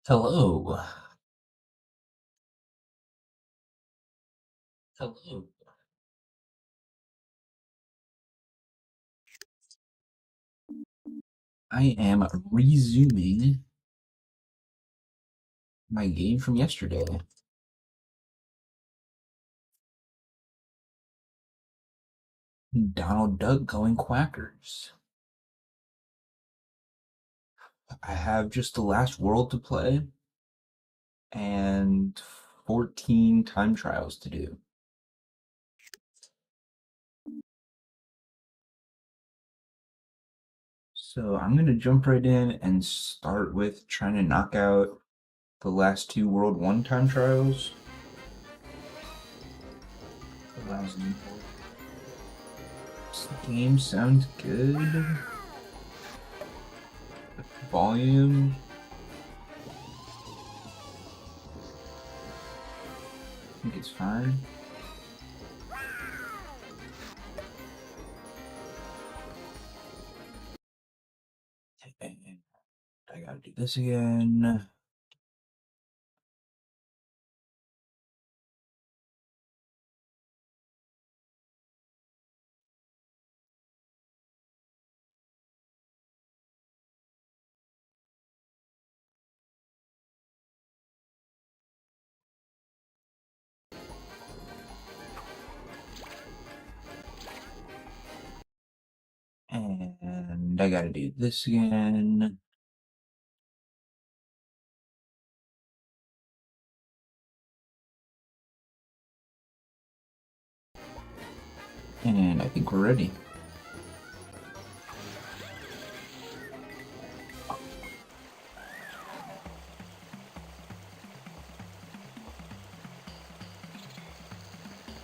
Hello. Hello. I am resuming my game from yesterday. Donald Duck Going Quackers. I have just the last world to play and 14 time trials to do. So I'm going to jump right in and start with trying to knock out the last two World 1 time trials. Allows me. This game sounds good. Volume. I think it's fine. And I gotta do this again. And I gotta do this again. And I think we're ready.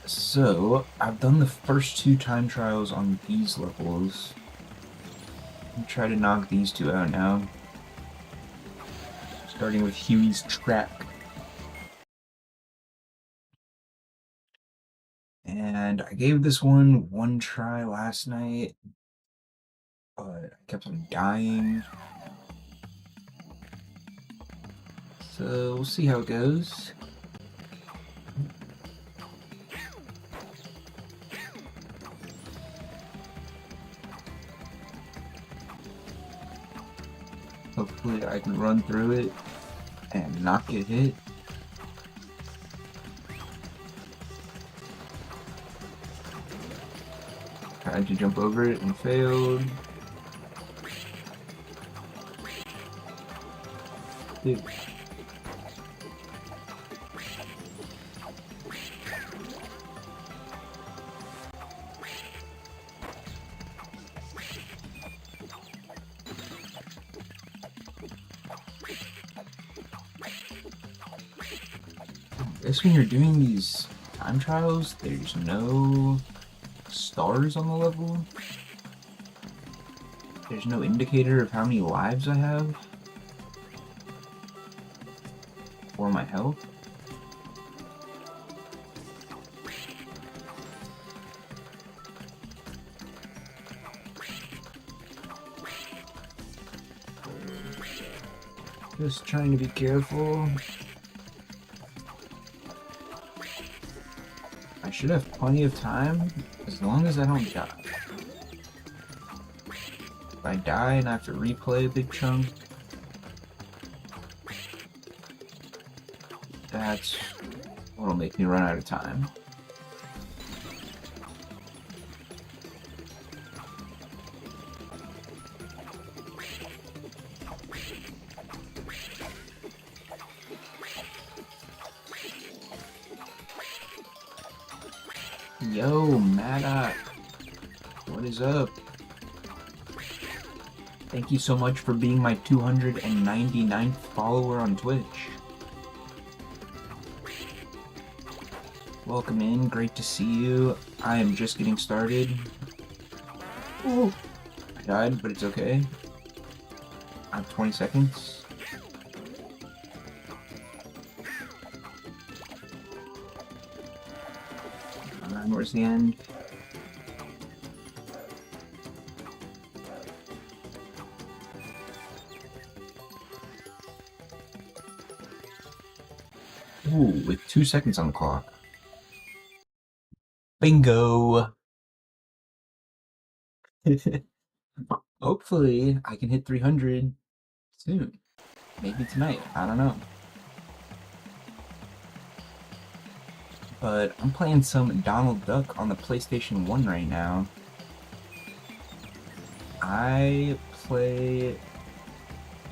So, I've done the first two time trials on these levels. I'll try to knock these two out now. Starting with Huey's Track. And I gave this one try last night, but I kept on dying. So, we'll see how it goes. Hopefully I can run through it and not get hit. Tried to jump over it and failed. Dude. I guess when you're doing these time trials, there's no stars on the level. There's no indicator of how many lives I have or my health. Just trying to be careful. I should have plenty of time as long as I don't die. If I die and I have to replay a big chunk, that's what'll make me run out of time. Yo, Maddock, what is up? Thank you so much for being my 299th follower on Twitch. Welcome in, great to see you. I am just getting started. Ooh. I died, but it's okay. I have 20 seconds. Where's the end? Ooh, with 2 seconds on the clock. Bingo! Hopefully, I can hit 300 soon. Maybe tonight. I don't know. But I'm playing some Donald Duck on the PlayStation 1 right now. I play,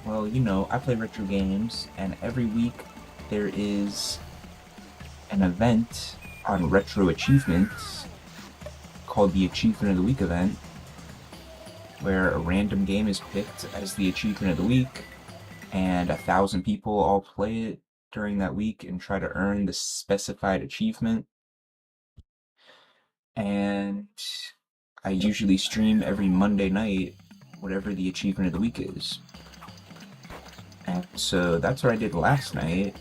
well, you know, I play retro games, and every week there is an event on Retro Achievements called the Achievement of the Week event, where a random game is picked as the Achievement of the Week, and 1,000 people all play it during that week and try to earn the specified achievement. And I usually stream every Monday night, whatever the Achievement of the Week is. And so that's what I did last night.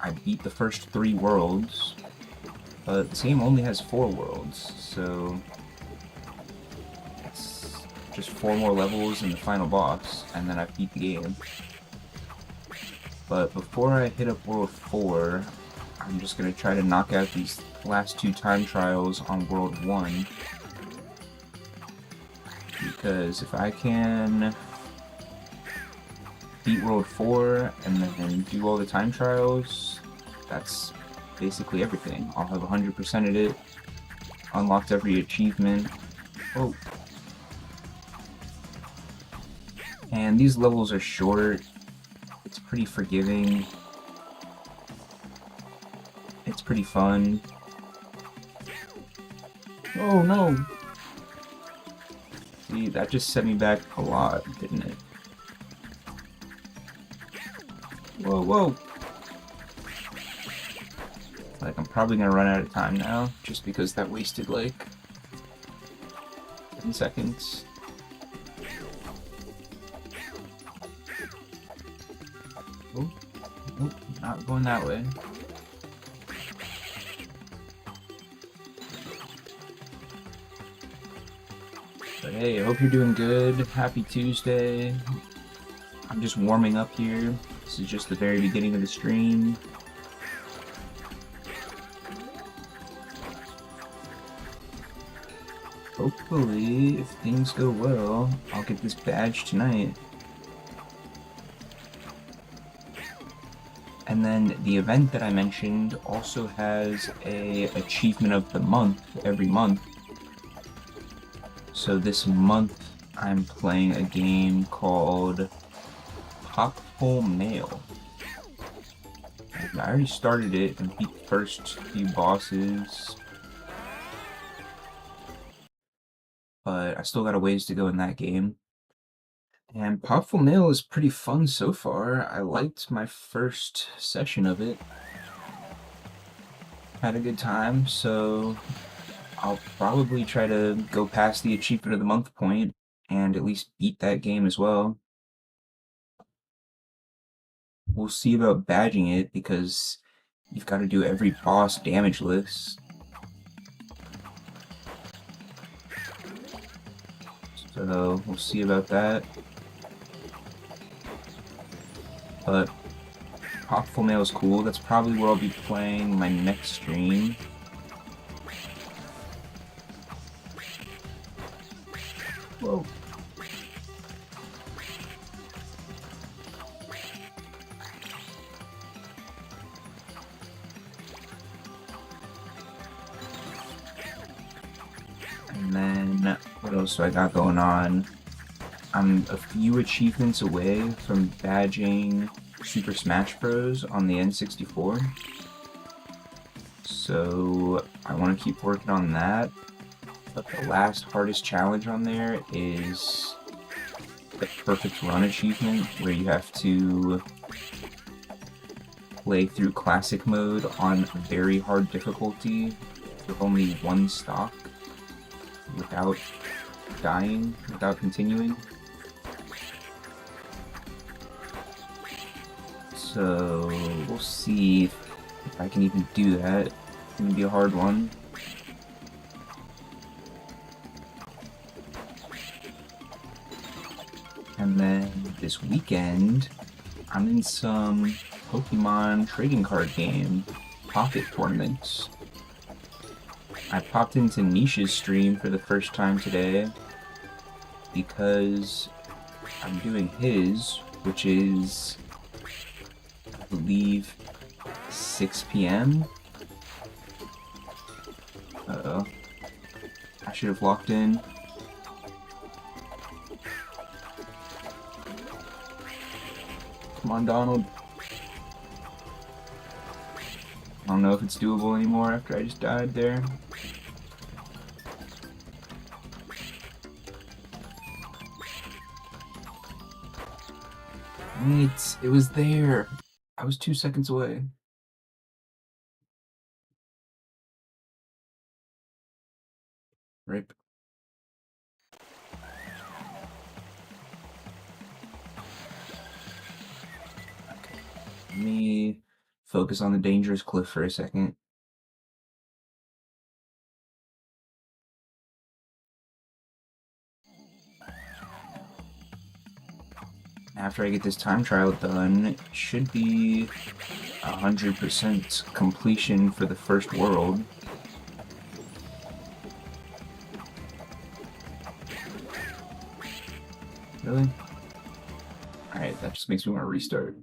I beat the first 3 worlds, but this game only has 4 worlds, so it's just 4 more levels in the final boss, and then I beat the game. But before I hit up World 4, I'm just going to try to knock out these last 2 time trials on World 1. Because if I can beat World 4 and then do all the time trials, that's basically everything. I'll have 100%ed it, unlocked every achievement. Oh. And these levels are short. It's pretty forgiving. It's pretty fun. Oh no! See, that just set me back a lot, didn't it? Whoa, whoa! Like, I'm probably gonna run out of time now, just because that wasted, like, 10 seconds. Oh, nope, not going that way. But hey, I hope you're doing good. Happy Tuesday. I'm just warming up here. This is just the very beginning of the stream. Hopefully, if things go well, I'll get this badge tonight. And then the event that I mentioned also has a achievement of the month every month. So this month I'm playing a game called Hole Mail. I already started it and beat the first few bosses, but I still got a ways to go in that game. And Popful Mail is pretty fun so far. I liked my first session of it. Had a good time, so I'll probably try to go past the Achievement of the Month point and at least beat that game as well. We'll see about badging it because you've got to do every boss damage list. So we'll see about that. But Popful Mail is cool. That's probably where I'll be playing my next stream. Whoa. And then, what else do I got going on? I'm a few achievements away from badging Super Smash Bros. On the N64. So I want to keep working on that. But the last hardest challenge on there is the Perfect Run achievement, where you have to play through Classic mode on very hard difficulty with only 1 stock without dying, without continuing. So we'll see if I can even do that. It's gonna be a hard one. And then this weekend, I'm in some Pokemon trading card game, Pocket Tournaments. I popped into Nisha's stream for the first time today because I'm doing his, which is, I believe, 6 p.m. Uh-oh. I should have locked in. Come on, Donald. I don't know if it's doable anymore after I just died there. It was there. I was 2 seconds away. Rip. Okay. Let me focus on the dangerous cliff for a second. After I get this time trial done, it should be 100% completion for the first world. Really? Alright, that just makes me want to restart.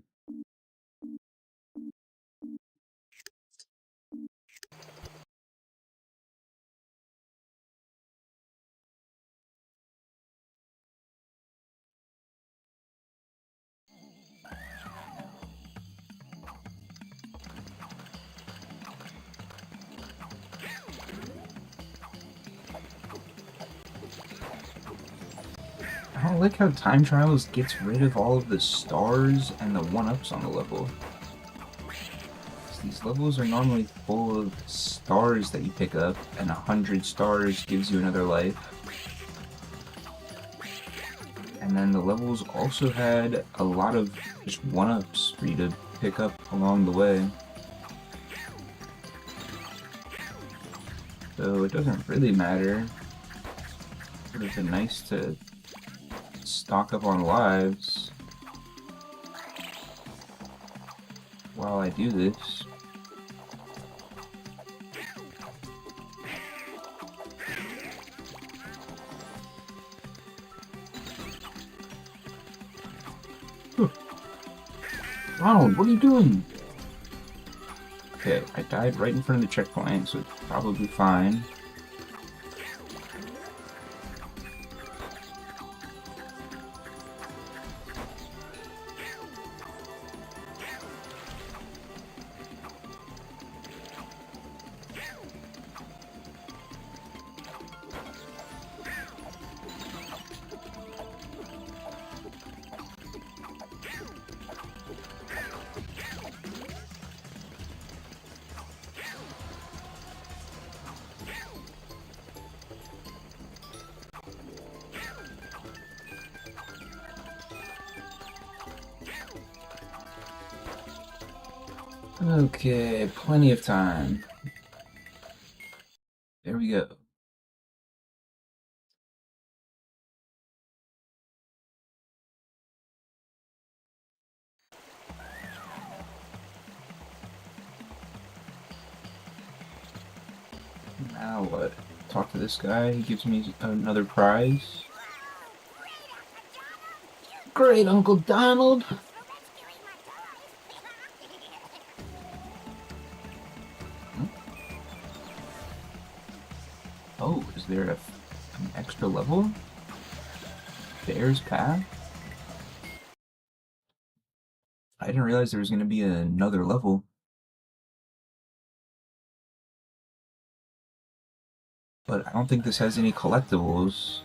I don't like how time trials gets rid of all of the stars and the one-ups on the level. These levels are normally full of stars that you pick up, and 100 stars gives you another life. And then the levels also had a lot of just one-ups for you to pick up along the way. So it doesn't really matter. It would have been nice to stock up on lives while I do this. Ronald, what are you doing? Okay, I died right in front of the checkpoint, so it's probably fine. Okay, plenty of time. There we go. Now what? Talk to this guy, he gives me another prize. Great, Uncle Donald! Oh, is there an extra level? Bear's Path? I didn't realize there was going to be another level. But I don't think this has any collectibles.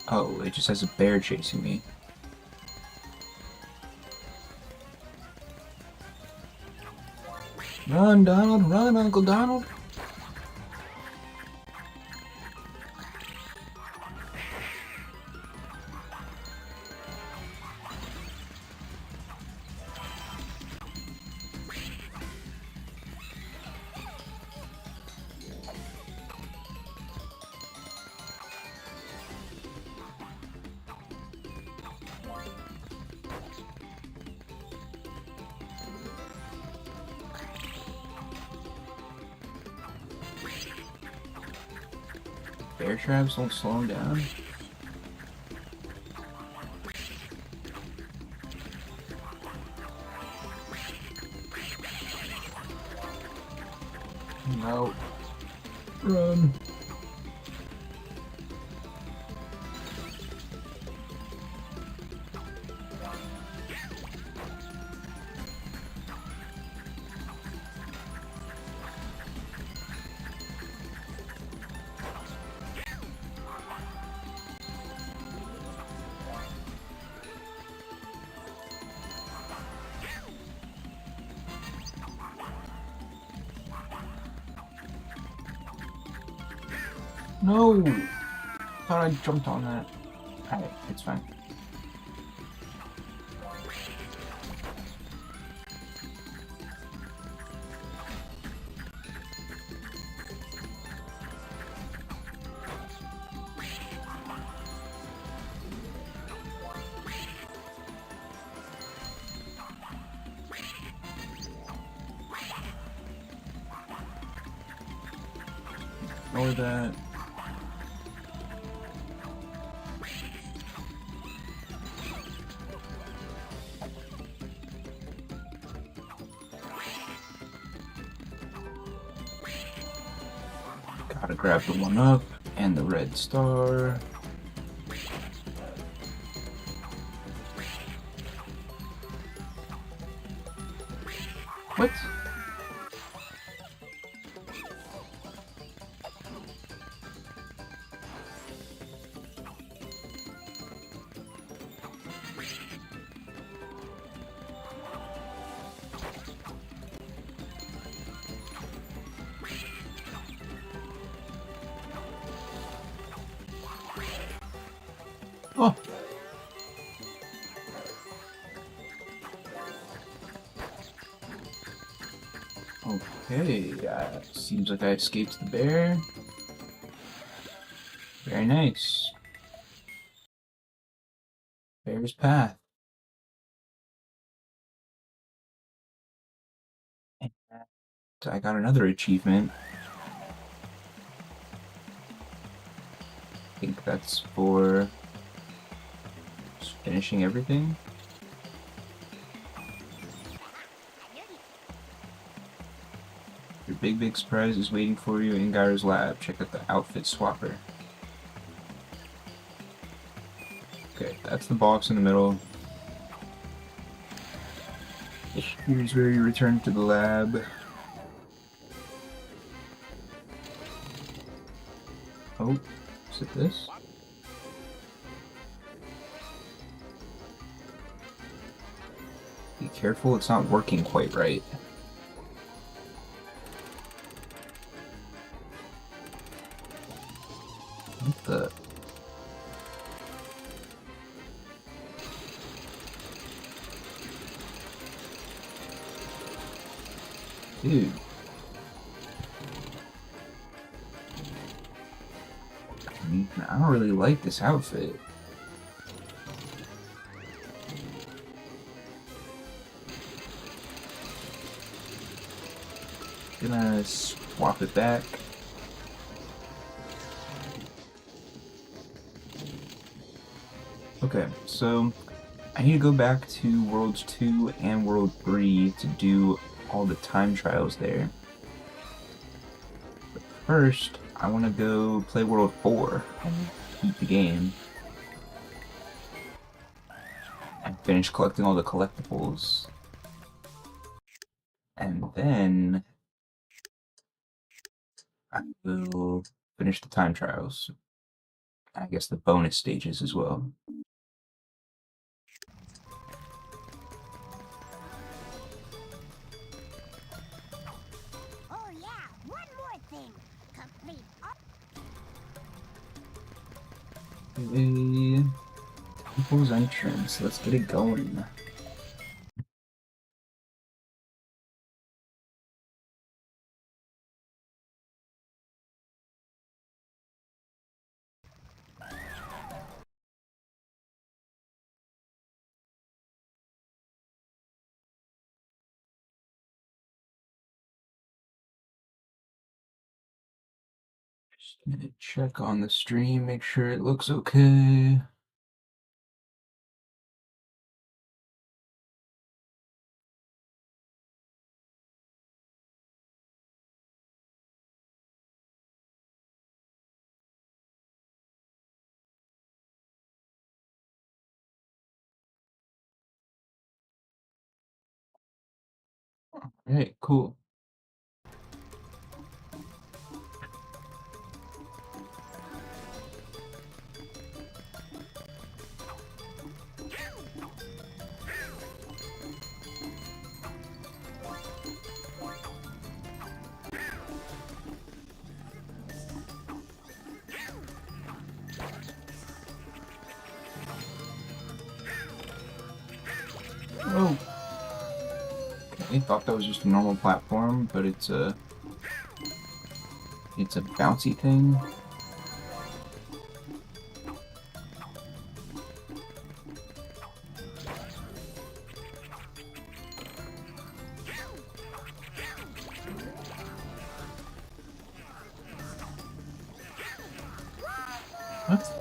Oh, it just has a bear chasing me. Run, Donald! Run, Uncle Donald! Bear traps don't slow him down. No. Run. No! Thought I jumped on that. Alright, it's fine. Ignore that. Gotta grab the 1-up and the red star. What? Oh! Okay, seems like I escaped the bear. Very nice. Bear's path. And I got another achievement. I think that's for just finishing everything. Your big surprise is waiting for you in Gyro's lab. Check out the outfit swapper. Okay, that's the box in the middle. Here's where you return to the lab. Oh, is it this? Be careful, it's not working quite right. What the? Dude. I don't really like this outfit. Gonna swap it back. Okay, so I need to go back to Worlds 2 and World 3 to do all the time trials there. But first, I want to go play World 4 and beat the game. And finish collecting all the collectibles. And then I will finish the time trials. I guess the bonus stages as well. Oh yeah, one more thing. Complete all People's entrance. Let's get it going. Just gonna check on the stream, make sure it looks okay. Alright, cool. Oh. Okay, thought that was just a normal platform, but it's a bouncy thing. What?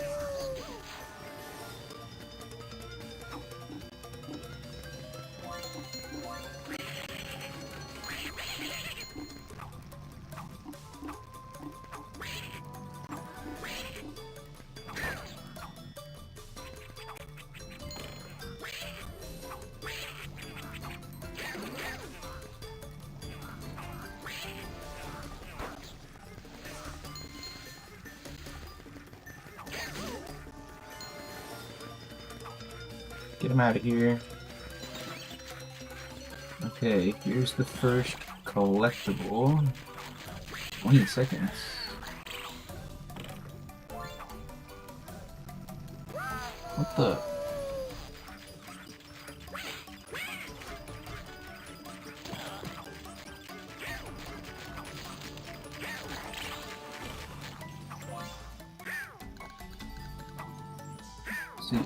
Get him out of here. Okay, here's the first collectible. 20 seconds. What the? See.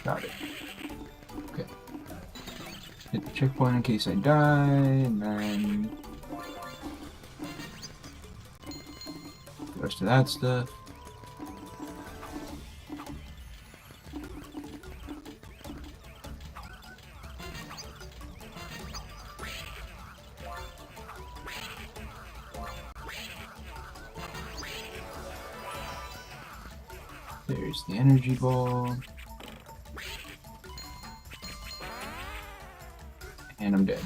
Got it. Okay. Hit the checkpoint in case I die, and then the rest of that stuff. There's the energy ball. And I'm dead.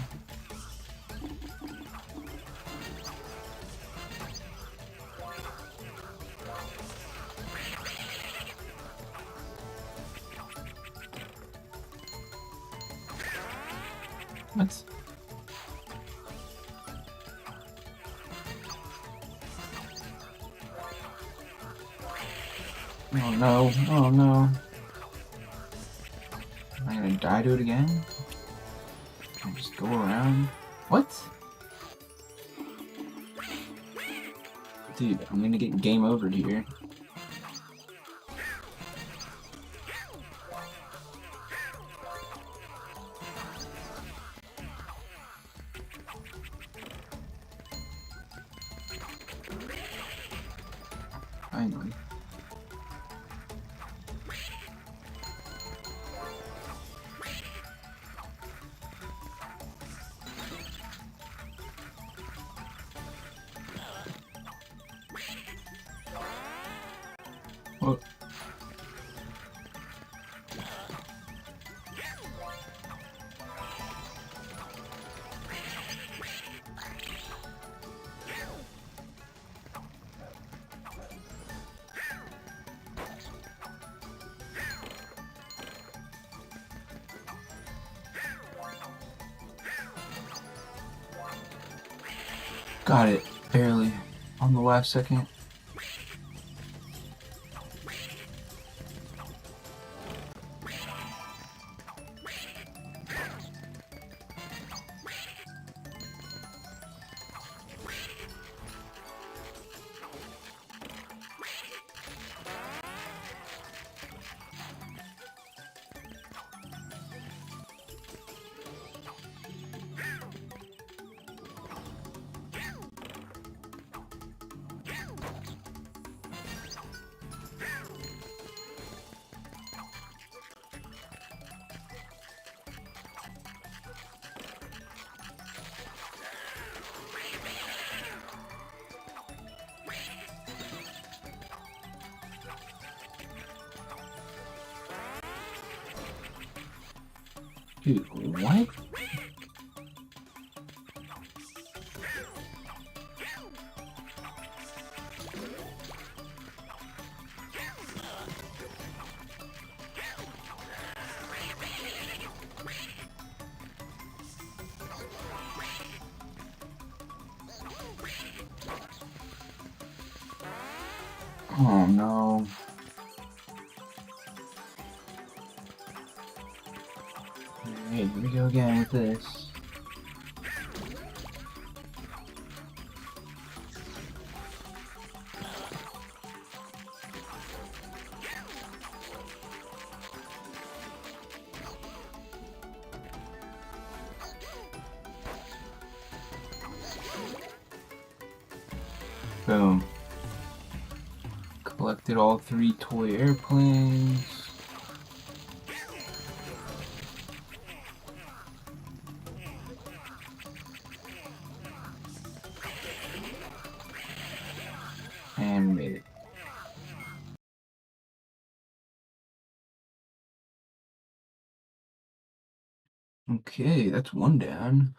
What? Oh no, oh no. Am I gonna die to it again? Can I just go around? What? Dude, I'm gonna get game over here. Finally. Oh. Got it, barely. On the last second. Dude, what? Oh no. Alright, here we go again with this. Boom. Collected all 3 toy airplanes. And made it. Okay, that's one down.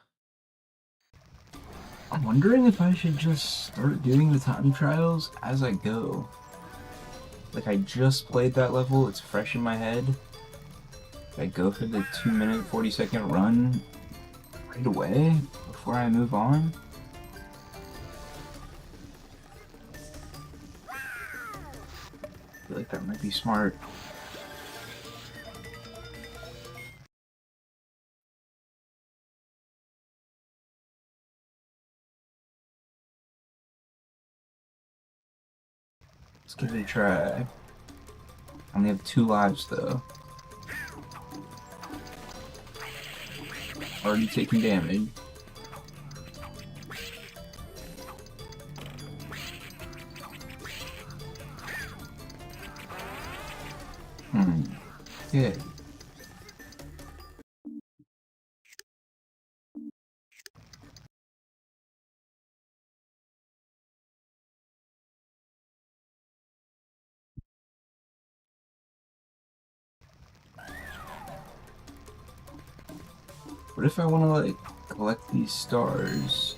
I'm wondering if I should just start doing the time trials as I go. Like, I just played that level, it's fresh in my head. I go for the 2-minute, 40-second run right away before I move on. I feel like that might be smart. Let's give it a try. I only have 2 lives though. Already taking damage. Okay. What if I want to, like, collect these stars?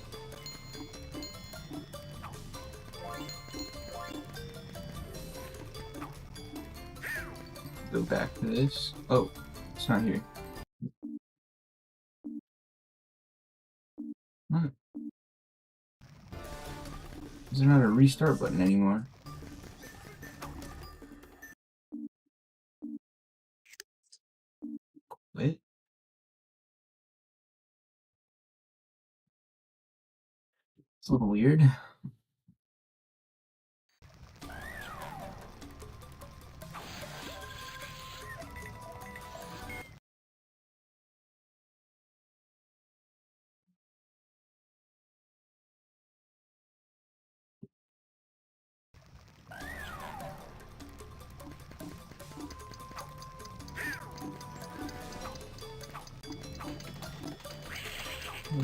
Go back to this. Oh, it's not here. What? There's not a restart button anymore. Wait. It's a little weird.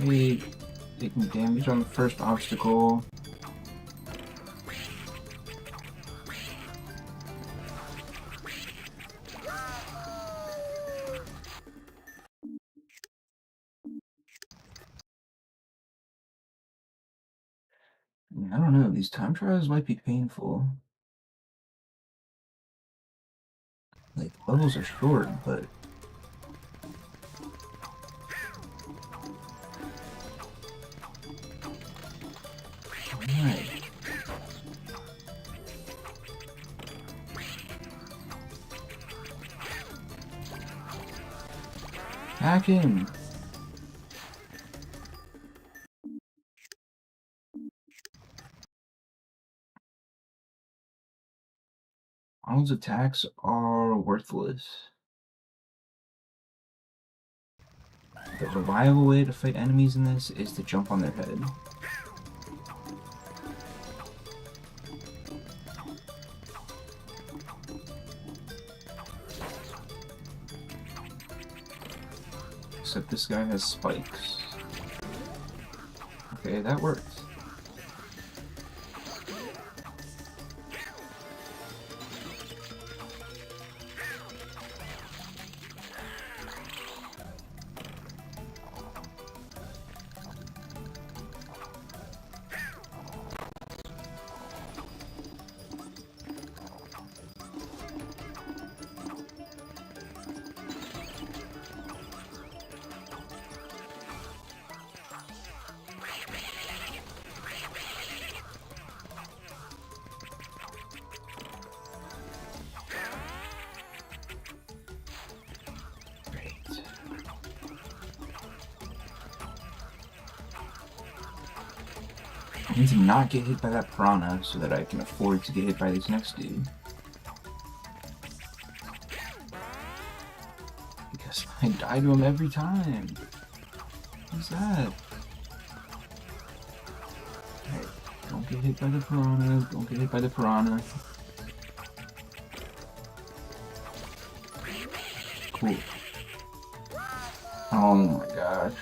Wait. Taking damage on the first obstacle. I don't know, these time trials might be painful. Like, levels are short, but... Alright. Hack in! Arnold's attacks are worthless. The reliable way to fight enemies in this is to jump on their head. Except this guy has spikes. Okay, that works. I need to not get hit by that piranha so that I can afford to get hit by this next dude. Because I die to him every time. Who's that? Alright, don't get hit by the piranha. Don't get hit by the piranha. Cool. Oh my gosh.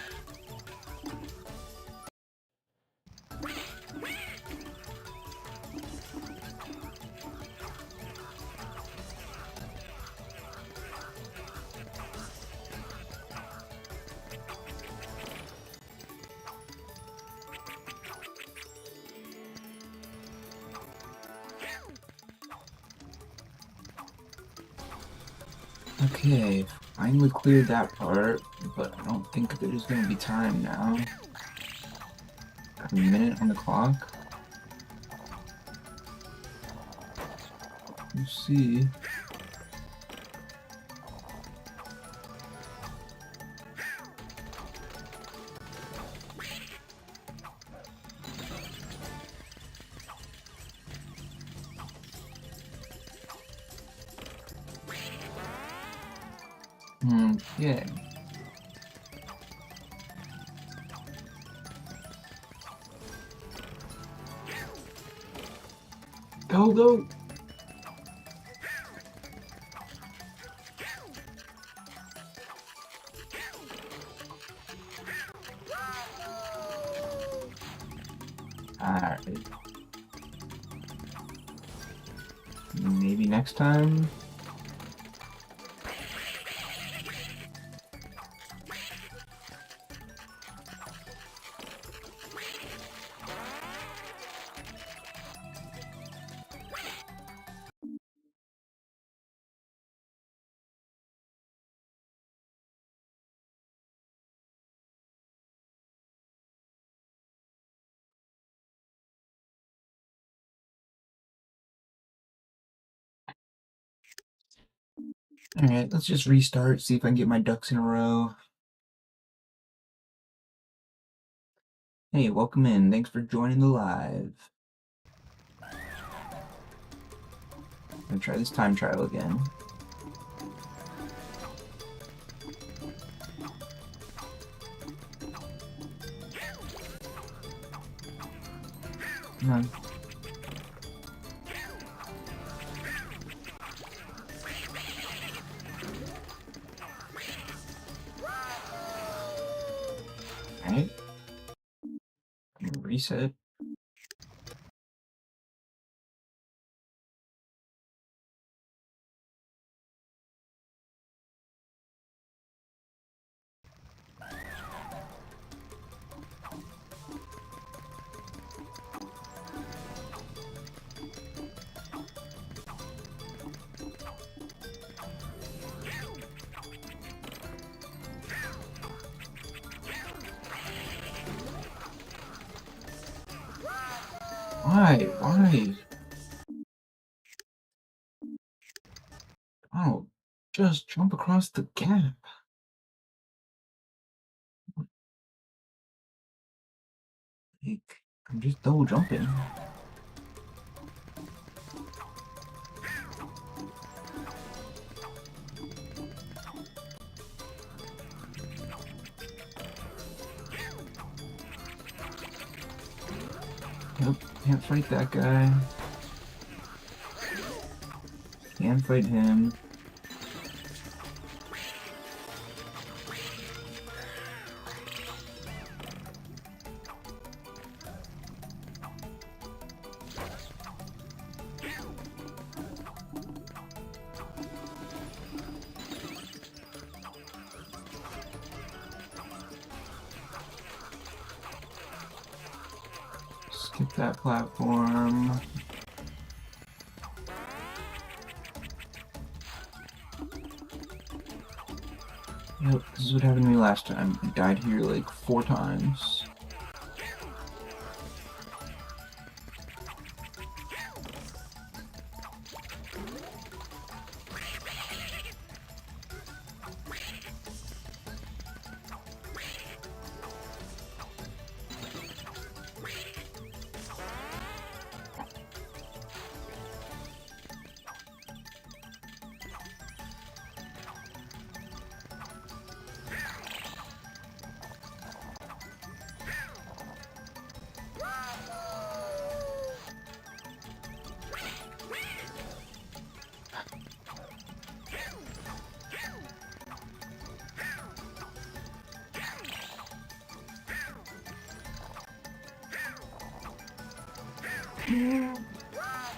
Okay, finally cleared that part, but I don't think there's gonna be time now. Got a minute on the clock. Let's see. Yeah. Go, go! Alright. Maybe next time? Alright, let's just restart, see if I can get my ducks in a row. Hey, welcome in. Thanks for joining the live. I'm gonna try this time trial again. Come on. Alright. Reset. Why? Why? Oh, just jump across the gap. Like, I'm just double jumping. Yep, can't fight that guy. Can't fight him. Skip that platform. Yep, this is what happened to me last time. I died here like 4 times.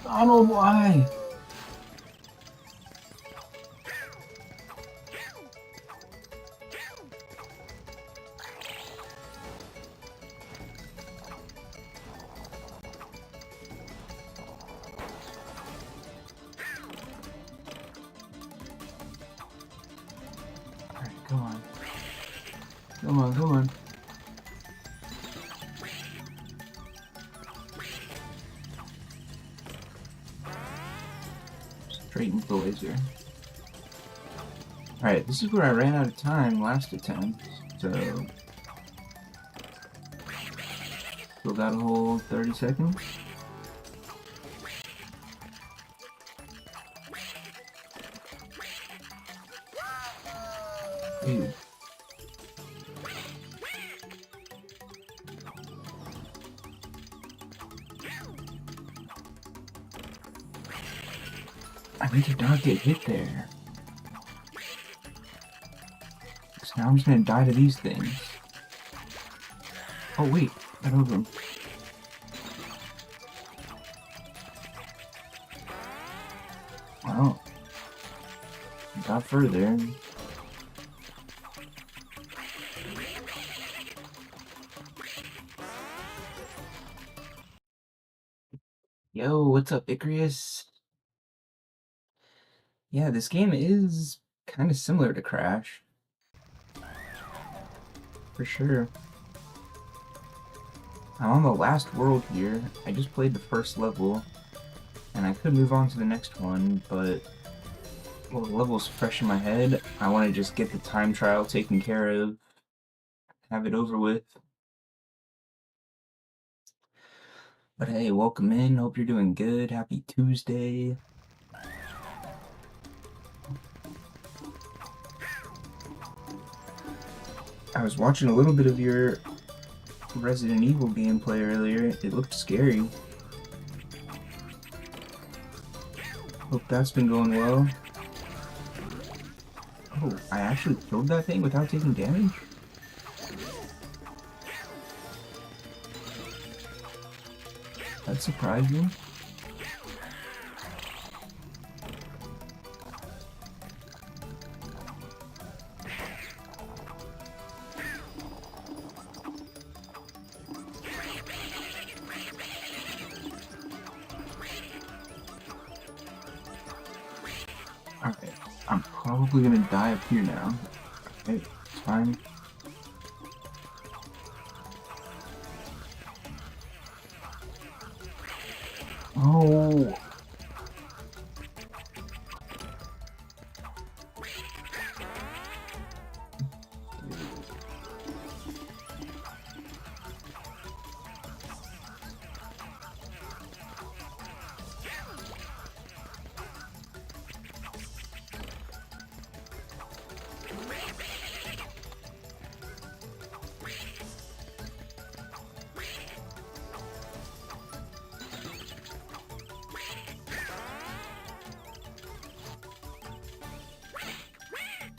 Donald, why? Alright, come on. Come on, come on. Straight into the laser. Alright, this is where I ran out of time last attempt, so... Still got a whole 30 seconds. Dude. I need to not get hit there. So now I'm just gonna die to these things. Oh wait, that over him. Wow. Got further. Yo, what's up, Icarus? Yeah, this game is kind of similar to Crash. For sure. I'm on the last world here. I just played the first level, and I could move on to the next one, but well, the level's fresh in my head. I want to just get the time trial taken care of, have it over with. But hey, welcome in. Hope you're doing good. Happy Tuesday. I was watching a little bit of your Resident Evil gameplay earlier. It looked scary. Hope that's been going well. Oh, I actually killed that thing without taking damage? That surprised me. Alright, I'm probably gonna die up here now. Okay, it's fine. Oh!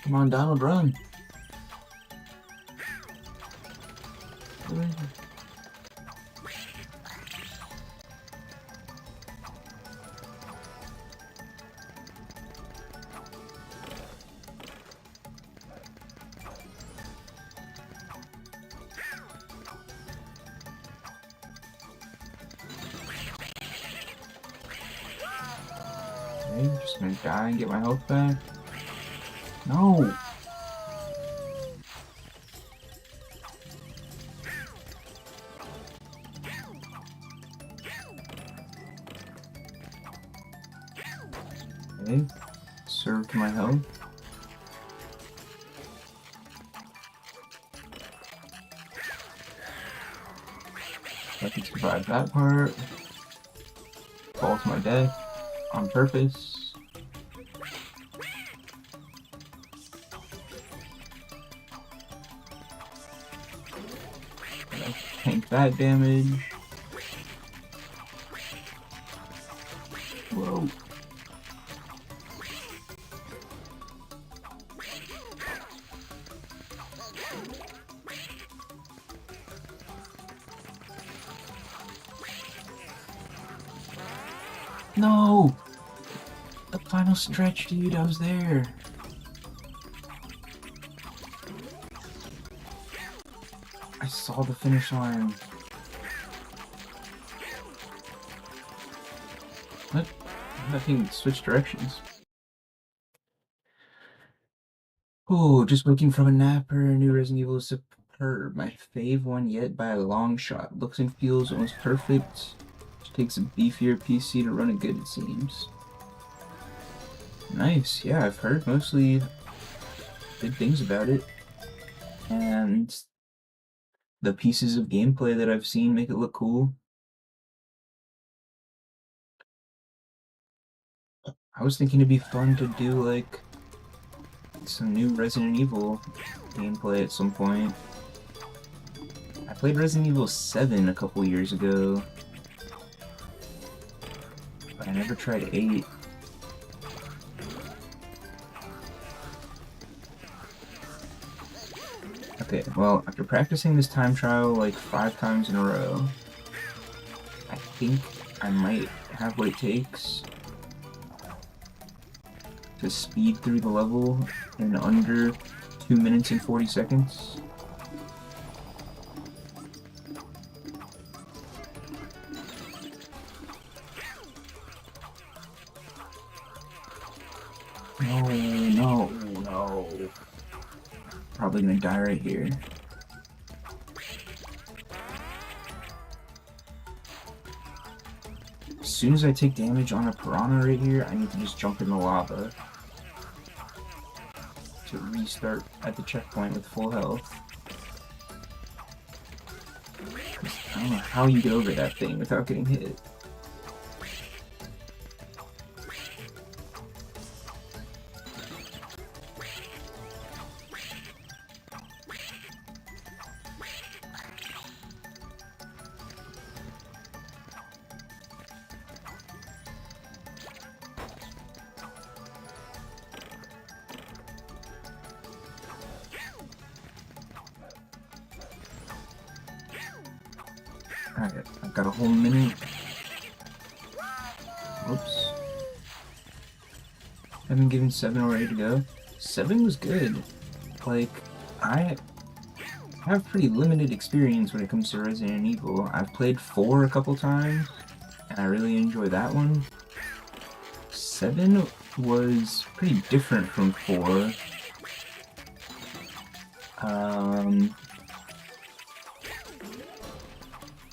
Come on, Donald, run! Okay, I'm just gonna die and get my health back. No! Okay, served my health. I can survive that part. Fall to my death on purpose. Tank that damage. Whoa. No! The final stretch, dude, I was there. I saw the finish line. What? I can switch directions. Oh, just waking from a nap or a new Resident Evil is superb. My fave one yet by a long shot. Looks and feels almost perfect. Just takes a beefier PC to run it good, it seems. Nice, yeah, I've heard mostly good things about it. And the pieces of gameplay that I've seen make it look cool. I was thinking it'd be fun to do like some new Resident Evil gameplay at some point. I played Resident Evil 7 a couple years ago, but I never tried 8. Okay, well, after practicing this time trial like 5 times in a row, I think I might have what it takes to speed through the level in under 2 minutes and 40 seconds. No. Probably gonna die right here. As soon as I take damage on a piranha right here, I need to just jump in the lava to restart at the checkpoint with full health. I don't know how you get over that thing without getting hit. Alright, I've got a whole minute. Whoops. I've been given 7 already to go. 7 was good. Like, I have pretty limited experience when it comes to Resident Evil. I've played 4 a couple times, and I really enjoy that one. 7 was pretty different from 4.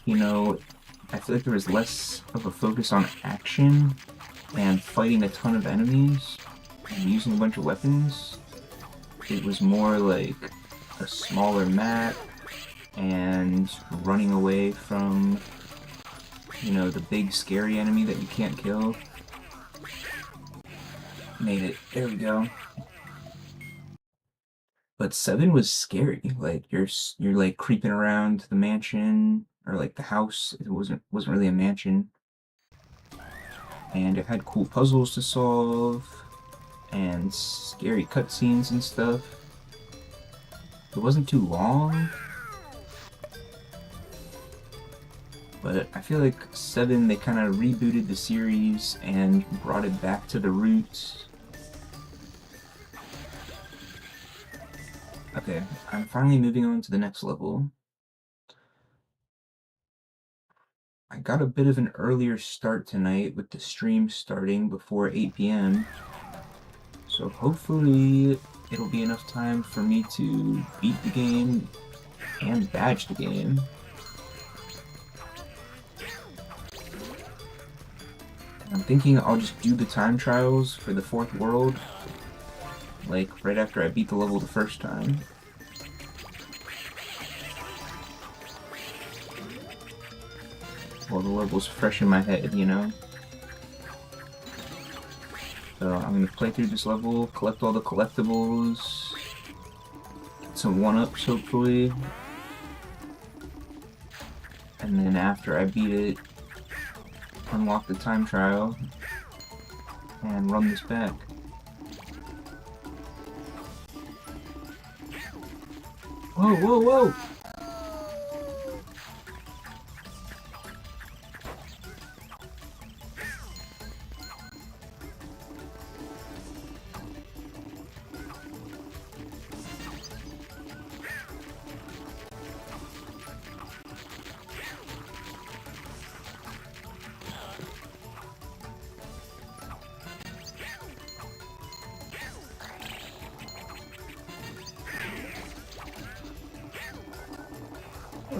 You know, I feel like there was less of a focus on action and fighting a ton of enemies and using a bunch of weapons. It was more like a smaller map and running away from, you know, the big scary enemy that you can't kill. Made it. There we go. But 7 was scary. Like you're like creeping around the mansion or like the house. It wasn't really a mansion. And it had cool puzzles to solve and scary cutscenes and stuff. It wasn't too long, but I feel like 7, they kind of rebooted the series and brought it back to the roots. Okay, I'm finally moving on to the next level. I got a bit of an earlier start tonight with the stream starting before 8 p.m. So hopefully it'll be enough time for me to beat the game and badge the game. I'm thinking I'll just do the time trials for the 4th world, like right after I beat the level the first time. Well, the level's fresh in my head, you know? So I'm gonna play through this level, collect all the collectibles, get some 1-ups hopefully, and then after I beat it, unlock the time trial, and run this back. Whoa!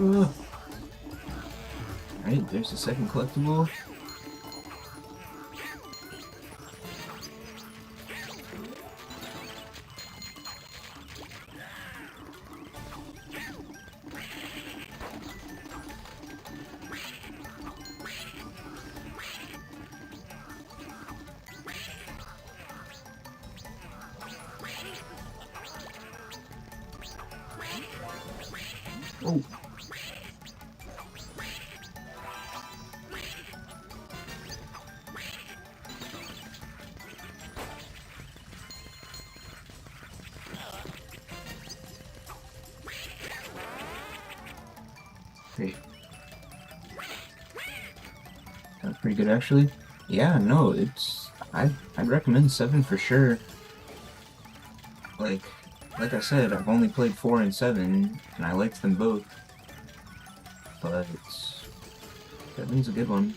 Alright, there's the second collectible. Oh. Great. That's pretty good, actually. Yeah, no, I'd recommend 7 for sure. Like I said, I've only played 4 and 7, and I liked them both. But 7's a good one.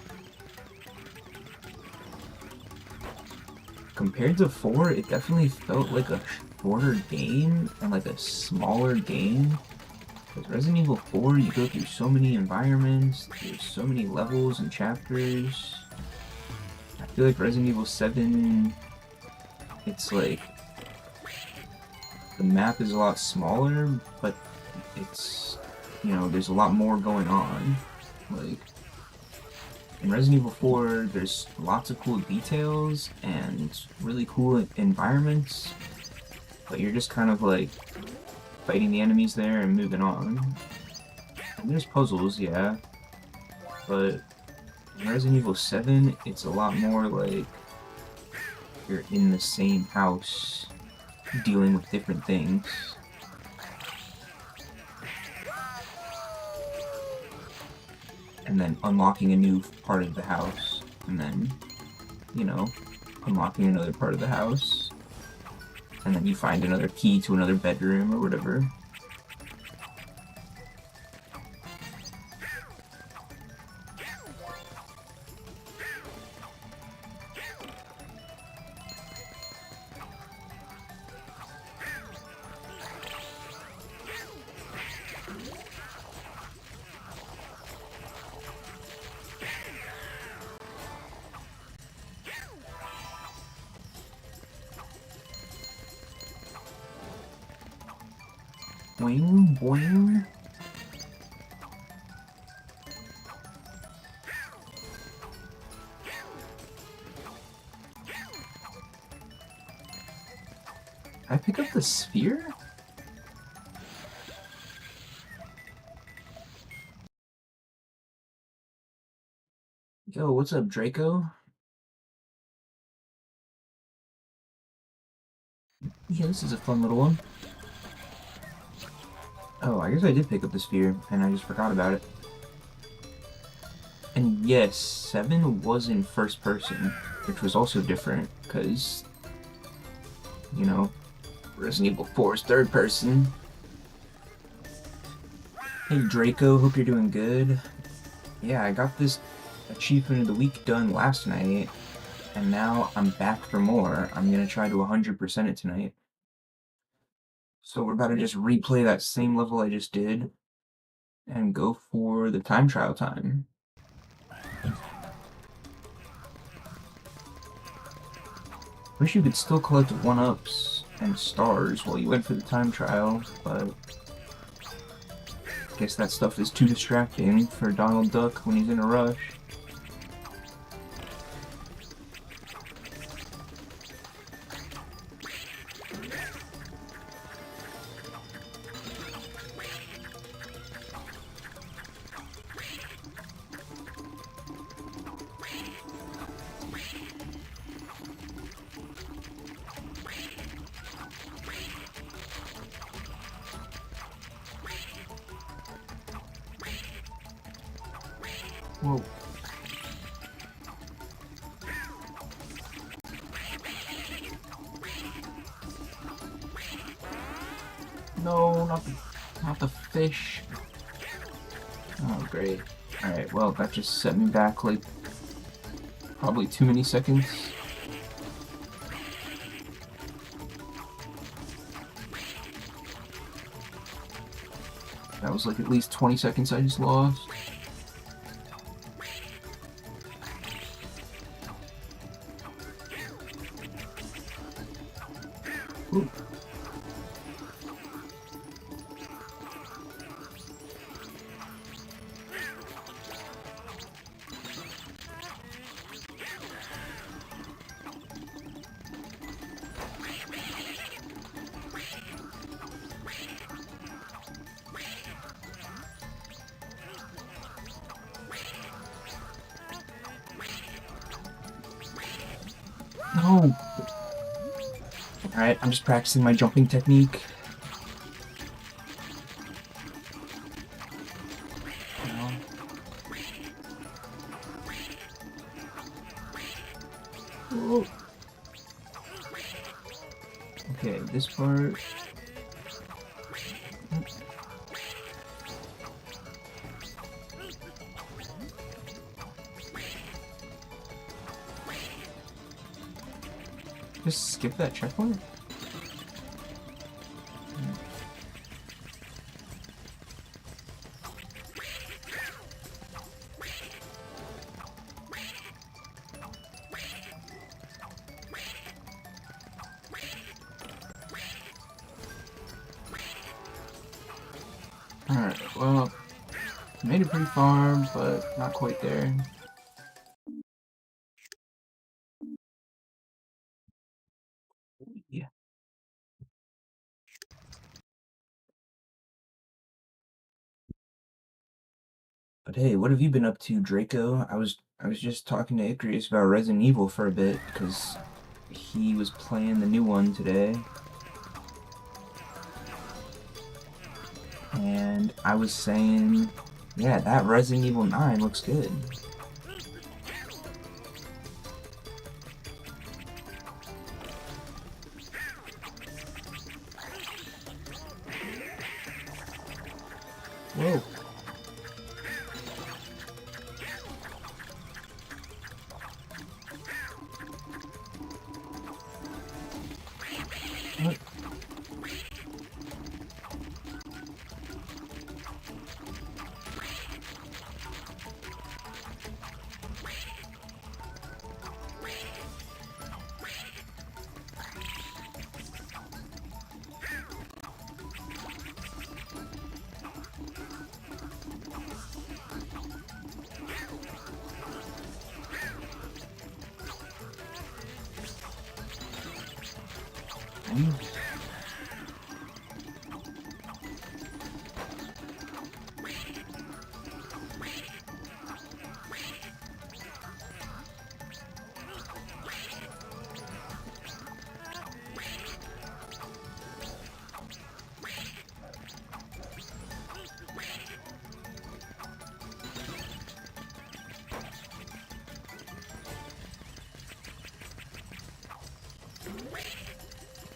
Compared to 4, it definitely felt like a shorter game and like a smaller game. Because Resident Evil 4, you go through so many environments, there's so many levels and chapters. I feel like Resident Evil 7, it's like, the map is a lot smaller, but it's, you know, there's a lot more going on. Like, in Resident Evil 4, there's lots of cool details and really cool environments, but you're just kind of like fighting the enemies there and moving on. And there's puzzles, yeah, but in Resident Evil 7, it's a lot more like you're in the same house dealing with different things. And then unlocking a new part of the house, and then, you know, unlocking another part of the house, and then you find another key to another bedroom or whatever. Boing, boing. I pick up the sphere? Yo, what's up, Draco? Yeah, this is a fun little one. Oh, I guess I did pick up the sphere, and I just forgot about it. And yes, 7 was in first person, which was also different, because, you know, Resident Evil 4 is third person. Hey Draco, hope you're doing good. Yeah, I got this achievement of the week done last night, and now I'm back for more. I'm gonna try to 100% it tonight. So we're about to just replay that same level I just did, and go for the time trial time. Wish you could still collect 1-ups and stars while you went for the time trial, but I guess that stuff is too distracting for Donald Duck when he's in a rush. Whoa. No, not the fish. Oh, great. Alright, well, that just set me back, like, probably too many seconds. That was like at least 20 seconds I just lost. Ooh. No! Alright, I'm just practicing my jumping technique. No. Whoa. Okay, this part. Just skip that checkpoint? Alright, well, made it pretty far, but not quite there. Yeah. But hey, what have you been up to, Draco? I was just talking to Icarus about Resident Evil for a bit, because he was playing the new one today. And I was saying, yeah, that Resident Evil 9 looks good. Whoa. What?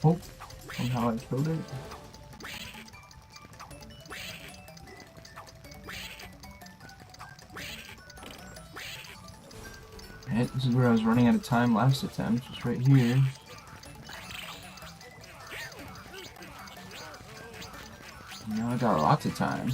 Oh, somehow I killed it. Right, this is where I was running out of time last attempt, just right here. Now I got lots of time.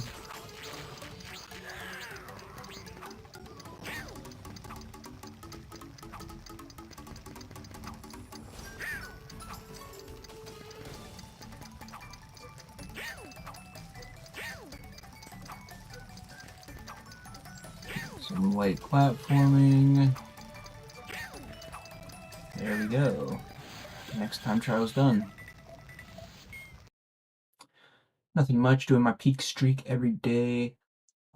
Some light platforming. There we go. Next time trial's done. Nothing much, doing my peak streak every day.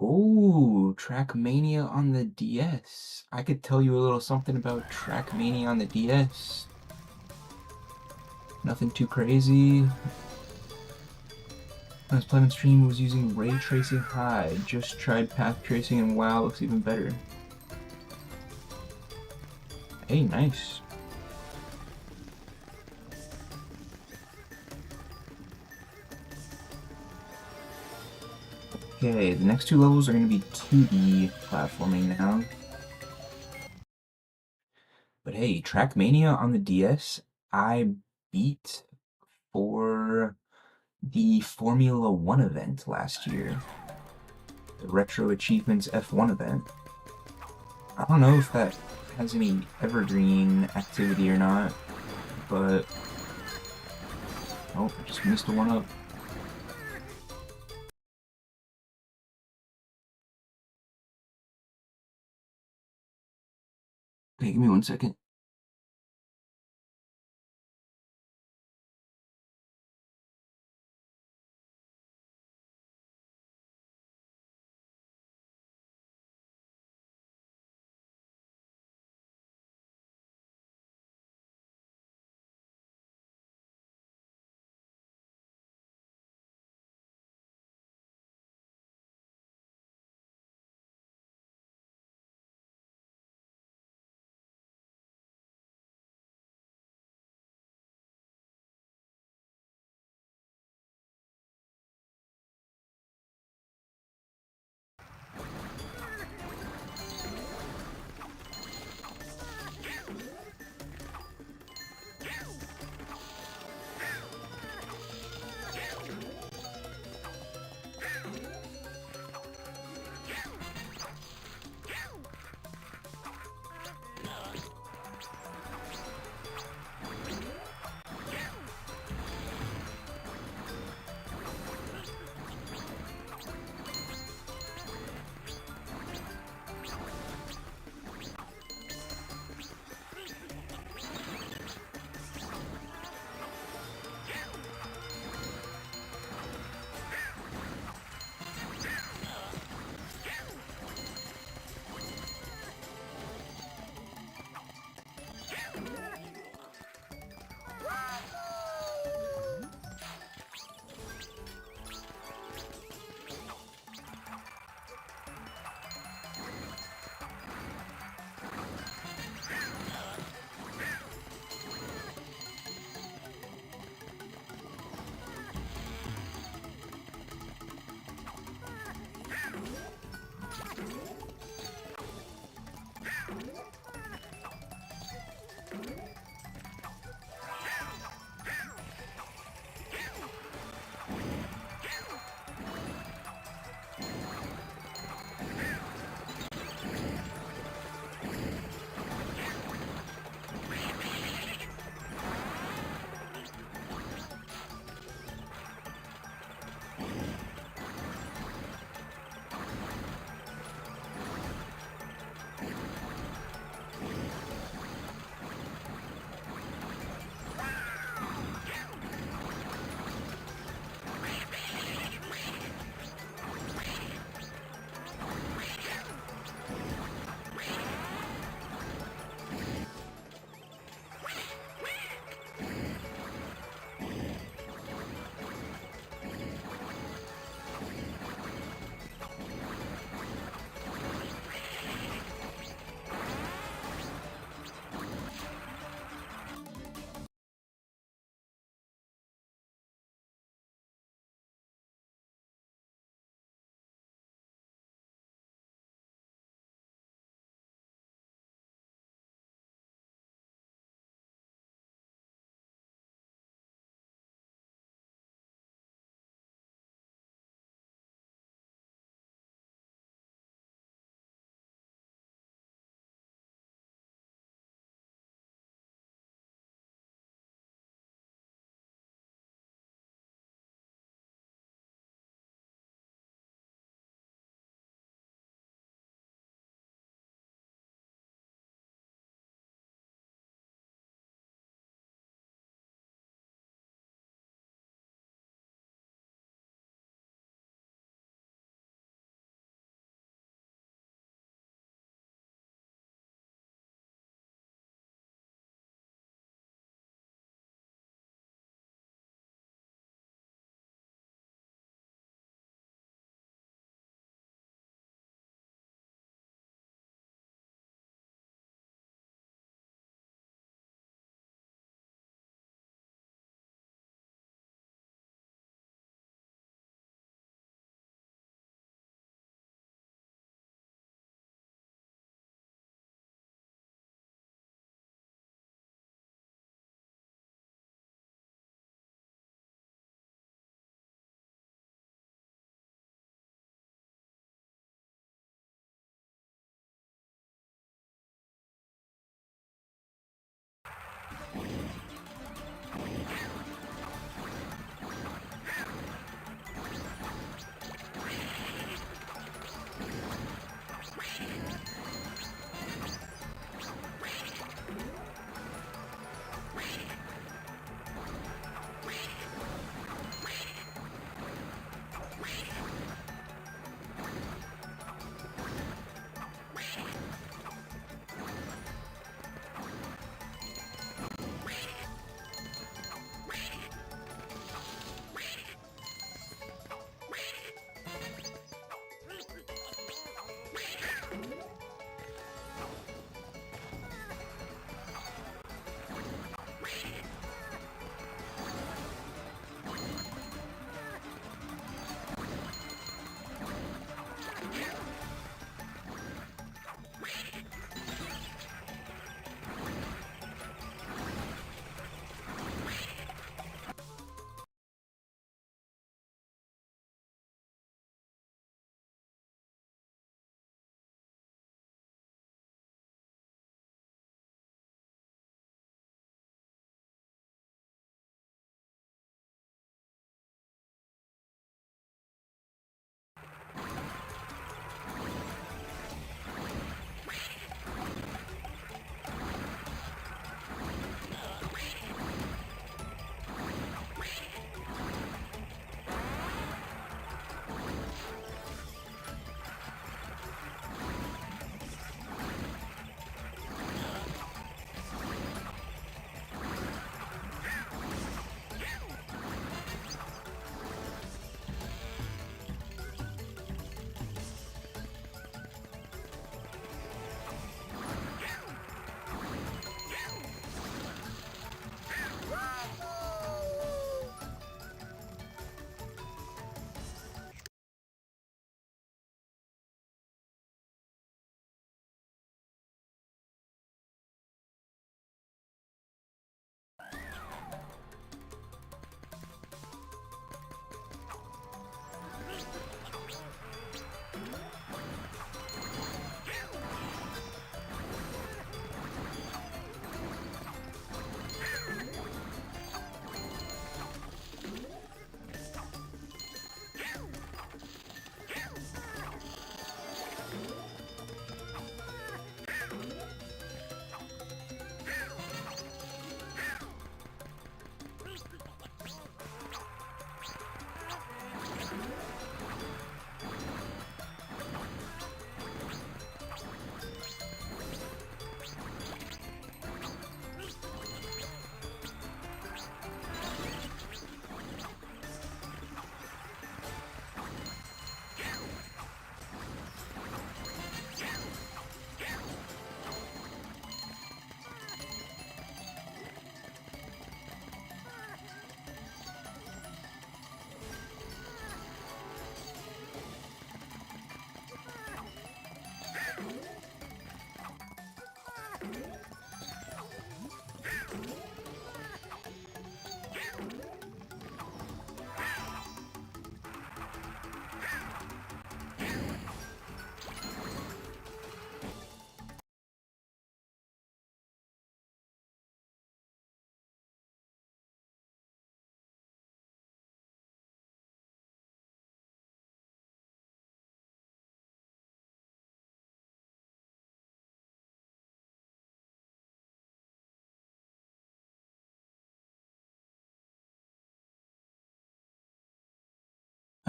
Oh, Trackmania on the DS. I could tell you a little something about Trackmania on the DS. Nothing too crazy. When I was playing on stream, was using ray tracing high. Just tried path tracing and wow, looks even better. Hey, nice. Okay, the next two levels are going to be 2D platforming now. But hey, Trackmania on the DS, I beat for the Formula One event last year, the Retro Achievements F1 event. I don't know if that has any evergreen activity or not, but oh, I just missed a one up. Okay, give me 1 second.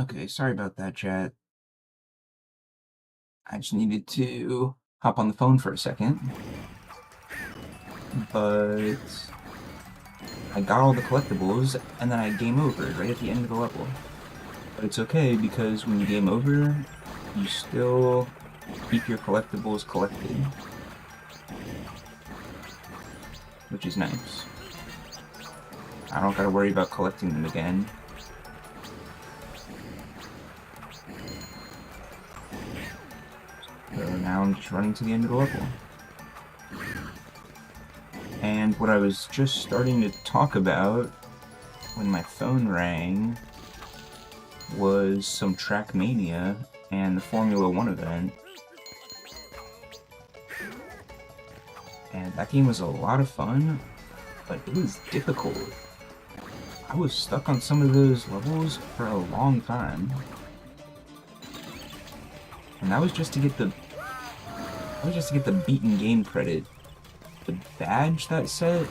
Okay, sorry about that, chat. I just needed to hop on the phone for a second. But I got all the collectibles, and then I game over right at the end of the level. But it's okay, because when you game over, you still keep your collectibles collected. Which is nice. I don't gotta worry about collecting them again. So now I'm just running to the end of the level. And what I was just starting to talk about when my phone rang was some Trackmania and the Formula 1 event. And that game was a lot of fun, but it was difficult. I was stuck on some of those levels for a long time. And that was just to get the beaten game credit. The badge that set,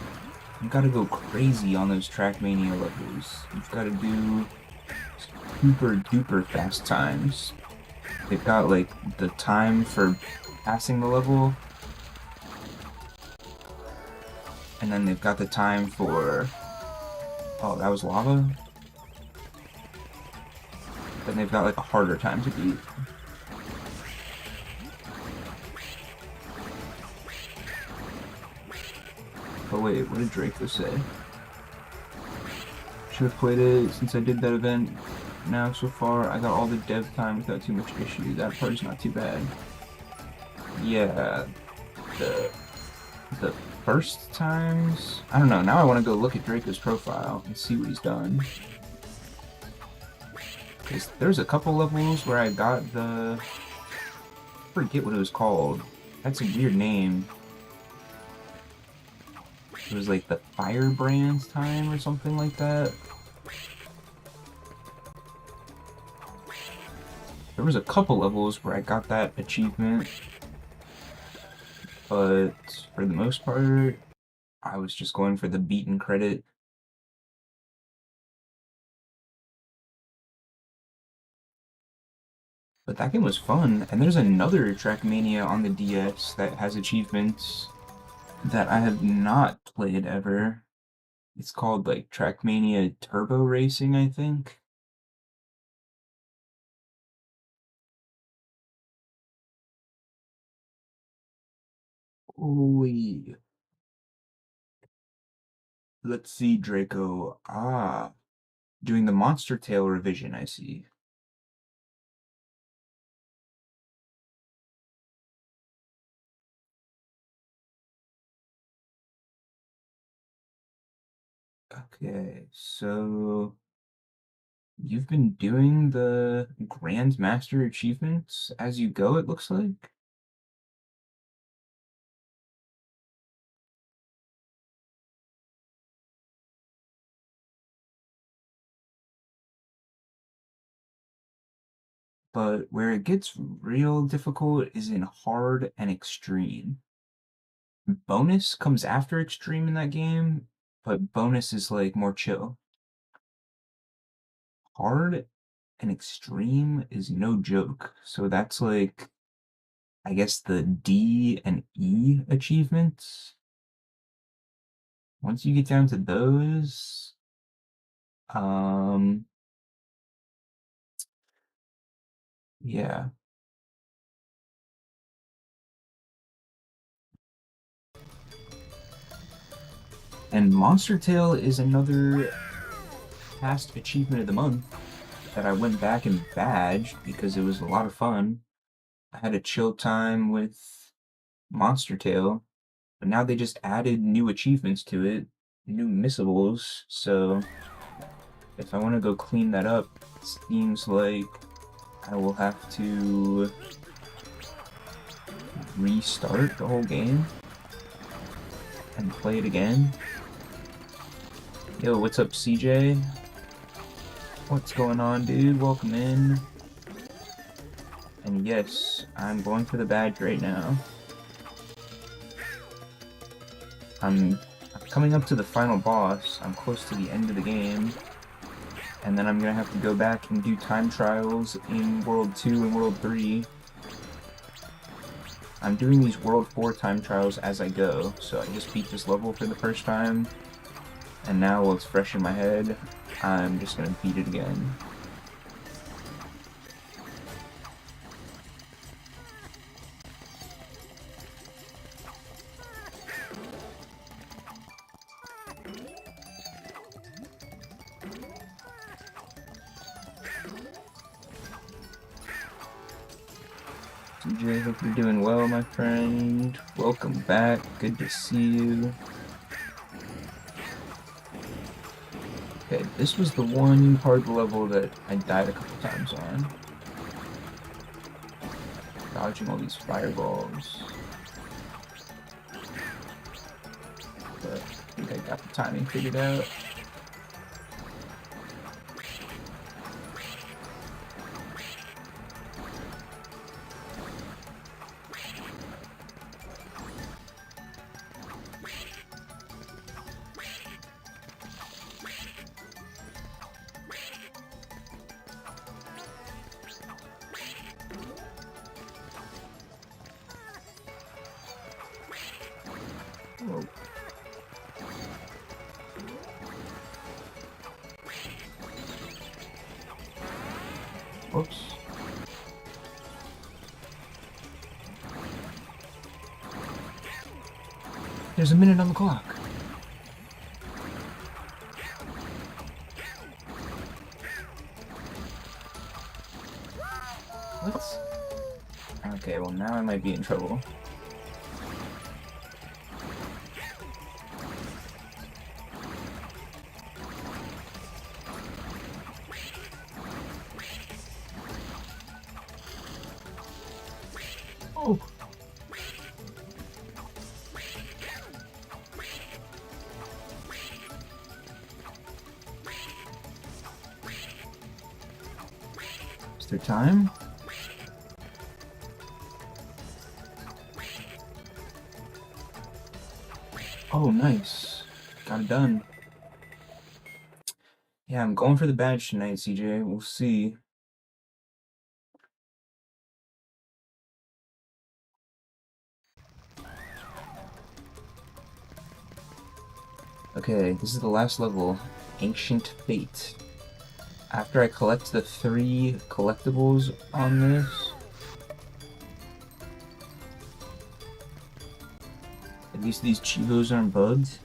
you gotta go crazy on those Trackmania levels. You've gotta do super duper fast times. They've got like the time for passing the level, and then they've got the time for, oh, that was lava? Then they've got like a harder time to beat. Oh wait, what did Draco say? Should have played it since I did that event. Now, so far, I got all the dev time without too much issue. That part's not too bad. Yeah, the first times? I don't know, now I want to go look at Draco's profile and see what he's done. Because there's a couple levels where I got the... I forget what it was called. That's a weird name. It was like the Firebrand's time or something like that. There was a couple levels where I got that achievement, but for the most part, I was just going for the beaten credit. But that game was fun, and there's another Trackmania on the DS that has achievements that I have not played ever. It's called like Trackmania Turbo Racing, I think. Wait. Let's see, Draco. Ah, doing the Monster Tail revision, I see. Okay, so you've been doing the Grandmaster achievements as you go, it looks like? But where it gets real difficult is in hard and extreme. Bonus comes after extreme in that game, but bonus is like more chill. Hard and extreme is no joke. So that's like, I guess the D and E achievements. Once you get down to those, um, yeah. And Monster Tail is another past achievement of the month that I went back and badged because it was a lot of fun. I had a chill time with Monster Tail, but now they just added new achievements to it, new missables, so if I want to go clean that up, it seems like I will have to restart the whole game and play it again. Yo, what's up, CJ? What's going on, dude? Welcome in. And yes, I'm going for the badge right now. I'm coming up to the final boss. I'm close to the end of the game. and then I'm gonna have to go back and do time trials in World 2 and World 3. I'm doing these World 4 time trials as I go, so I just beat this level for the first time, and now while it's fresh in my head, I'm just gonna beat it again. CJ, hope you're doing well, my friend. Welcome back. Good to see you. Okay, this was the one part of the level that I died a couple times on. Dodging all these fireballs. But I think I got the timing figured out. Whoa. Whoops. There's a minute on the clock. What? Okay, well now I might be in trouble. Oh. Is there time? Oh, nice. Got it done. Yeah, I'm going for the badge tonight, CJ. We'll see. Okay, this is the last level, Ancient Fate. After I collect the 3 collectibles on this, at least these Chivos aren't bugged.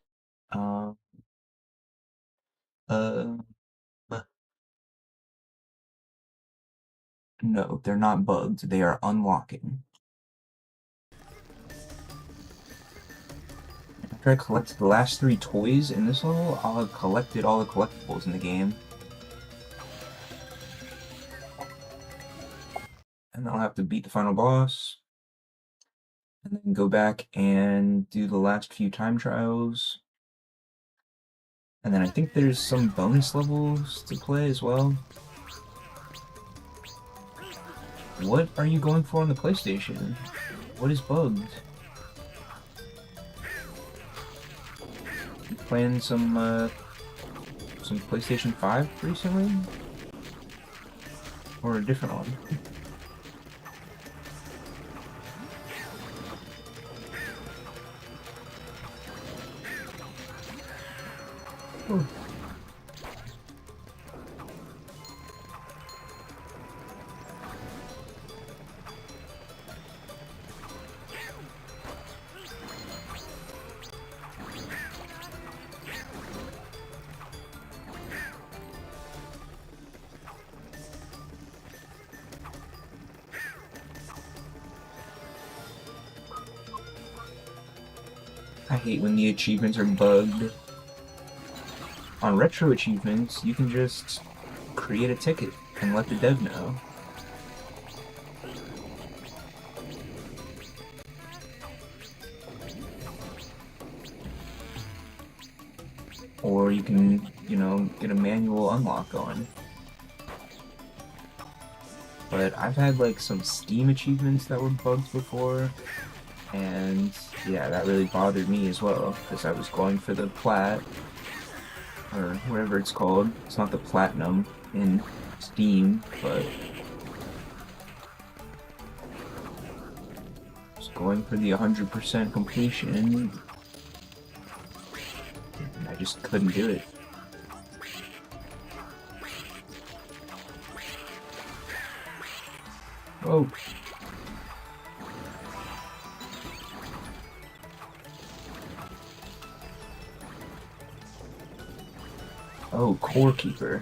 Uh, no, they're not bugged. They are unlocking. After I collect the last 3 toys in this level, I'll have collected all the collectibles in the game. And then I'll have to beat the final boss. And then go back and do the last few time trials. And then I think there's some bonus levels to play as well. What are you going for on the PlayStation? What is bugged? You playing some PlayStation 5 recently? Or a different one? Oh. I hate when the achievements are bugged. On Retro Achievements, you can just create a ticket and let the dev know. Or you can, you know, get a manual unlock going. But I've had like some Steam achievements that were bugged before, and yeah, that really bothered me as well, because I was going for the plat. or whatever it's called. It's not the platinum in Steam, but just going for the 100% completion. I just couldn't do it. Oh. Oh, Core Keeper.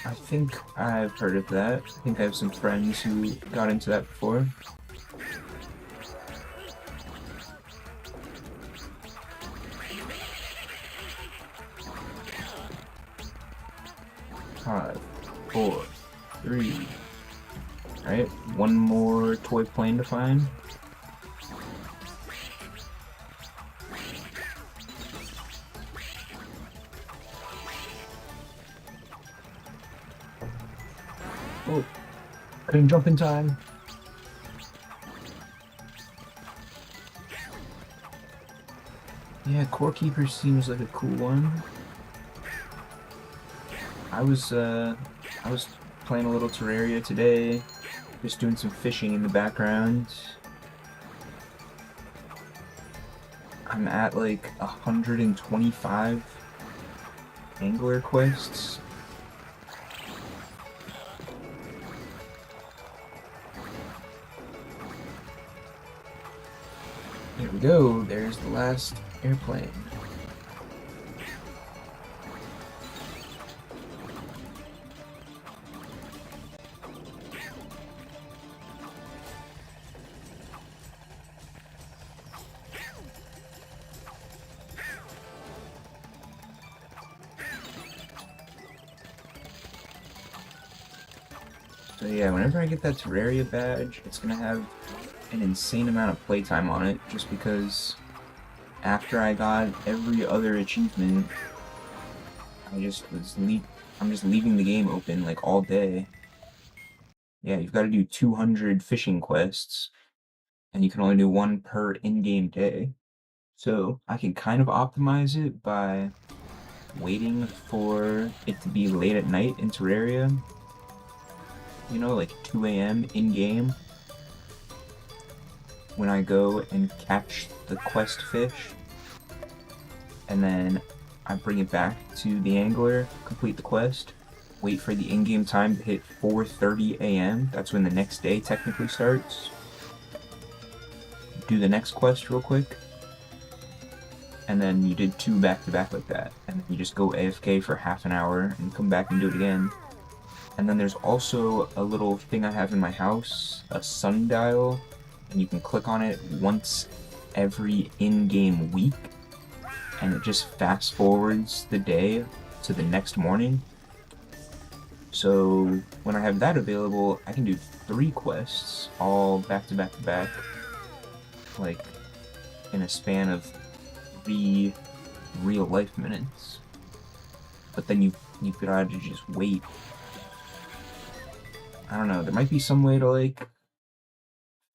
I think I've heard of that. I think I have some friends who got into that before. Five, four, three. Alright, one more toy plane to find. Oh, couldn't jump in time. Yeah, Core Keeper seems like a cool one. I was playing a little Terraria today, just doing some fishing in the background. I'm at like 125 angler quests. There we go, there's the last airplane. So yeah, whenever I get that Terraria badge, it's gonna have an insane amount of playtime on it, just because after I got every other achievement, I'm just leaving the game open like all day. Yeah, you've got to do 200 fishing quests, and you can only do one per in-game day. So I can kind of optimize it by waiting for it to be late at night in Terraria. You know, like 2 a.m. in-game, when I go and catch the quest fish, and then I bring it back to the angler, complete the quest, wait for the in-game time to hit 4:30 a.m. That's when the next day technically starts. Do the next quest real quick, and then you did 2 back-to-back like that, and then you just go AFK for half an hour and come back and do it again. And then there's also a little thing I have in my house, a sundial, and you can click on it once every in-game week, and it just fast forwards the day to the next morning. So when I have that available, I can do 3 quests all back to back to back, like in a span of 3 real life minutes. But then you gotta just wait. I don't know, there might be some way to like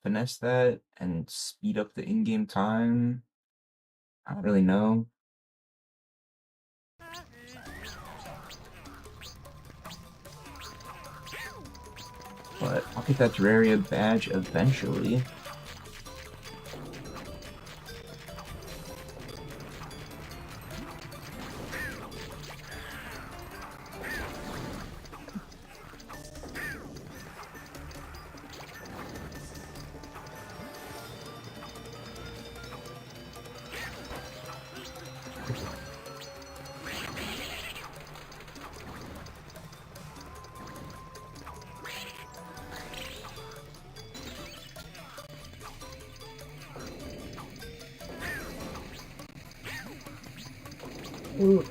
finesse that and speed up the in-game time. I don't really know. But I'll get that Terraria badge eventually. Ooh.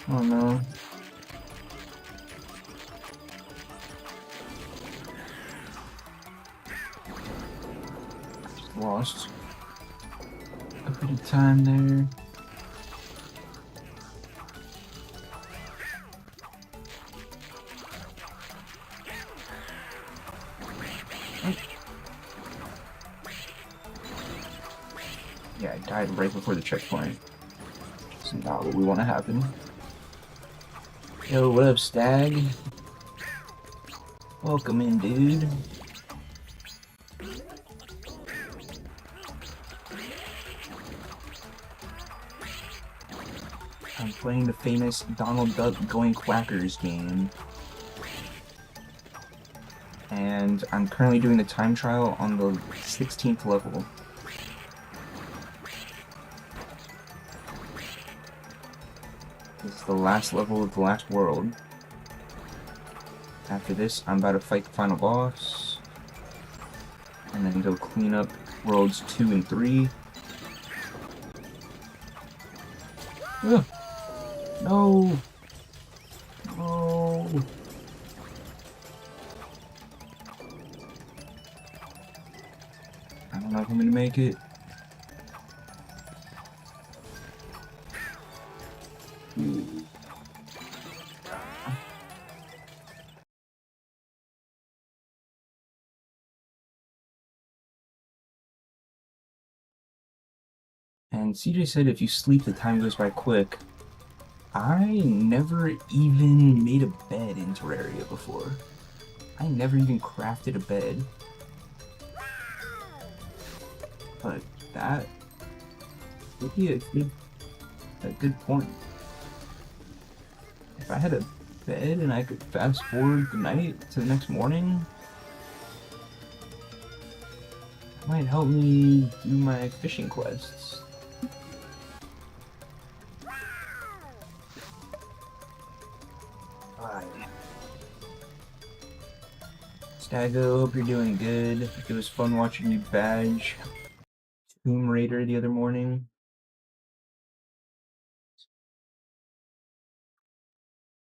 Oh no. Just lost a bit of time there. Yeah, I died right before the checkpoint. It's not what we want to happen. Yo, what up, Stag? Welcome in, dude. I'm playing the famous Donald Duck Goin Quackers game. And I'm currently doing the time trial on the 16th level. This is the last level of the last world. After this, I'm about to fight the final boss. And then go clean up worlds 2 and 3. Ugh. No! No! I don't know if I'm gonna make it. And CJ said if you sleep, the time goes by quick. I never even made a bed in Terraria before. I never even crafted a bed. But that would be a good point. If I had a bed and I could fast forward the night to the next morning, it might help me do my fishing quests. Stago, hope you're doing good. It was fun watching you badge Tomb Raider the other morning.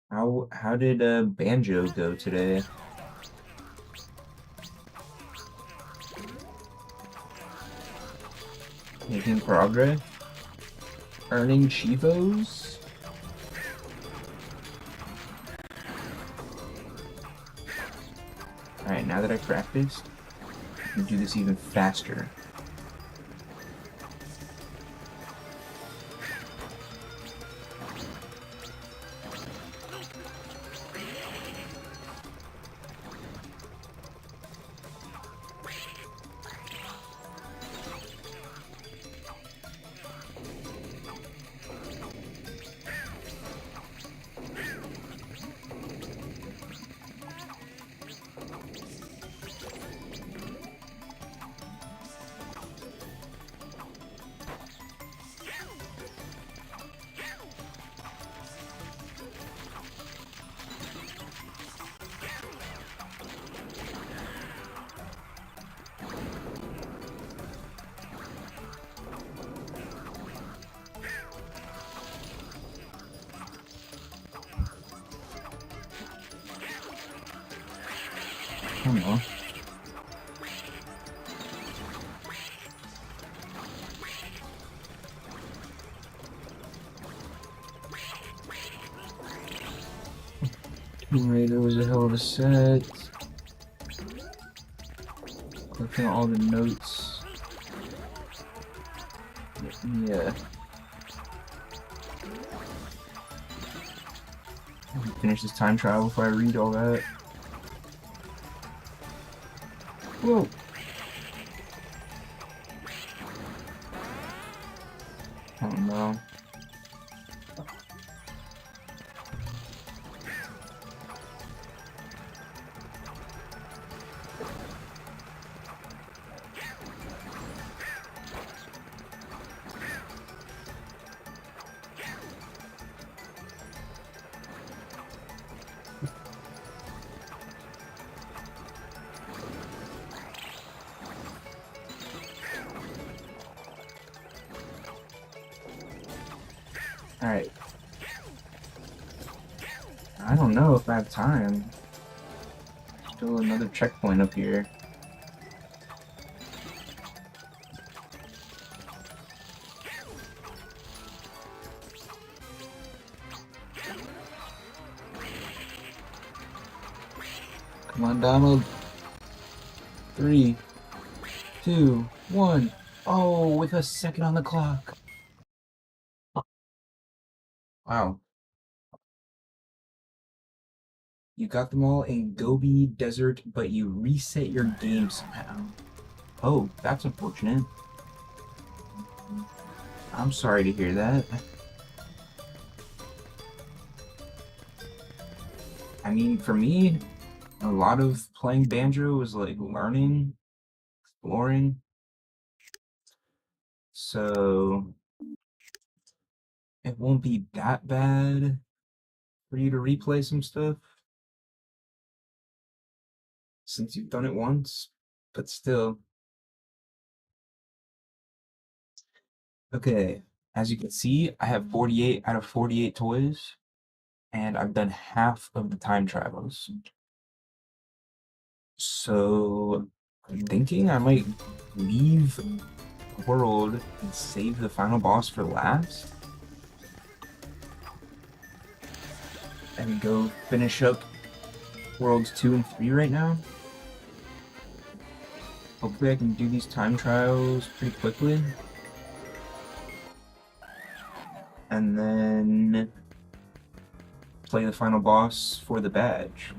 How did Banjo go today? Making progress? Earning Chivos? Alright, now that I practiced, I can do this even faster. I don't know. Tomb Raider was a hell of a set. Collecting all the notes. Yeah. Finish this time trial before I read all that. Whoa! I don't know. Alright. don't know if I have time. Still another checkpoint up here. Come on, Donald. 3, 2, 1. Oh, with a second on the clock. Wow. You got them all in Gobi Desert, but you reset your game somehow. Oh, that's unfortunate. I'm sorry to hear that. I mean, for me, a lot of playing Banjo was like learning, exploring. So it won't be that bad for you to replay some stuff since you've done it once, but still. Okay, as you can see, I have 48 out of 48 toys, and I've done half of the time travels. So I'm thinking I might leave the world and save the final boss for last. And go finish up worlds 2 and 3 right now. Hopefully I can do these time trials pretty quickly. And then play the final boss for the badge.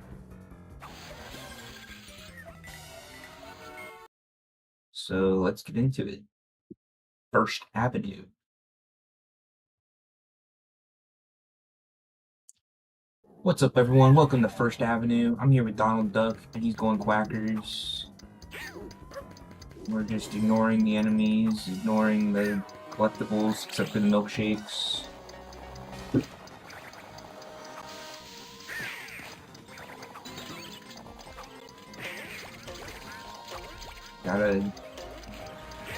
So let's get into it. First Avenue. What's up, everyone? Welcome to First Avenue. I'm here with Donald Duck, and he's Goin Quackers. We're just ignoring the enemies, ignoring the collectibles, except for the milkshakes. Gotta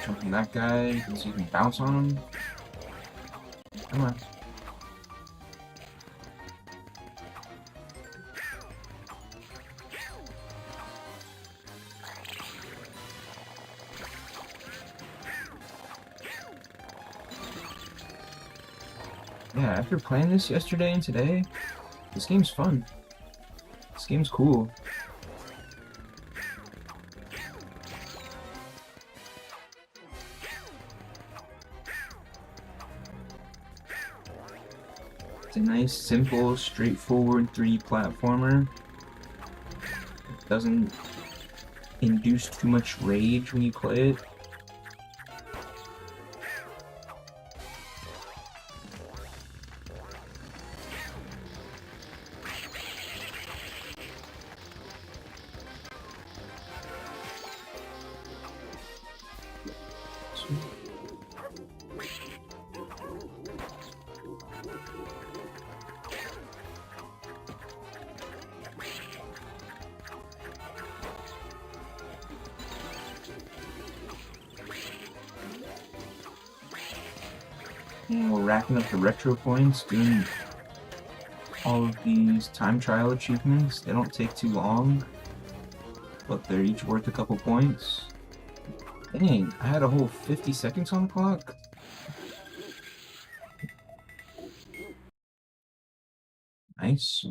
jump on that guy, so you can bounce on him. Come on. Yeah, after playing this yesterday and today, this game's fun. This game's cool. It's a nice, simple, straightforward 3D platformer. It doesn't induce too much rage when you play it. And we're racking up the retro points, doing all of these time trial achievements. They don't take too long, but they're each worth a couple points. Dang, I had a whole 50 seconds on the clock? Nice.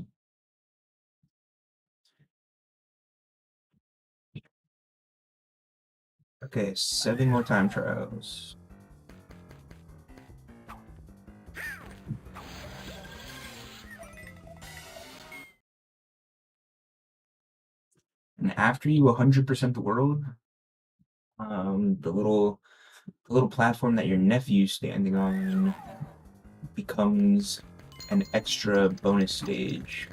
Okay, 7 more time trials. And after you 100% the world, the little platform that your nephew's standing on becomes an extra bonus stage.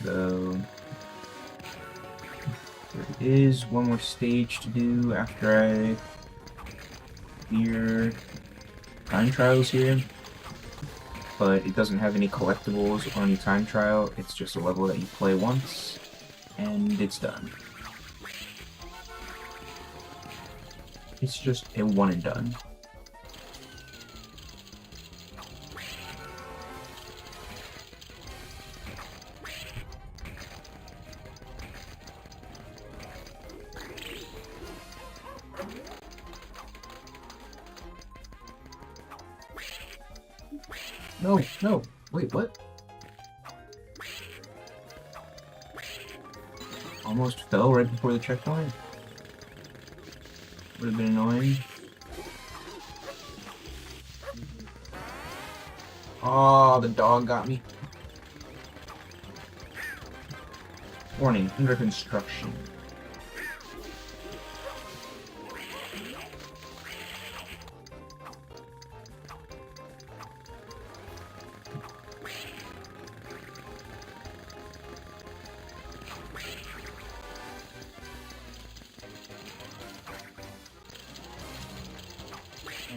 So there is one more stage to do after I clear time trials here, but it doesn't have any collectibles or any time trial. It's just a level that you play once, and it's done. It's just a one and done. No, no. Wait, what? Almost fell right before the checkpoint. Would have been annoying. Oh, the dog got me. Warning, under construction.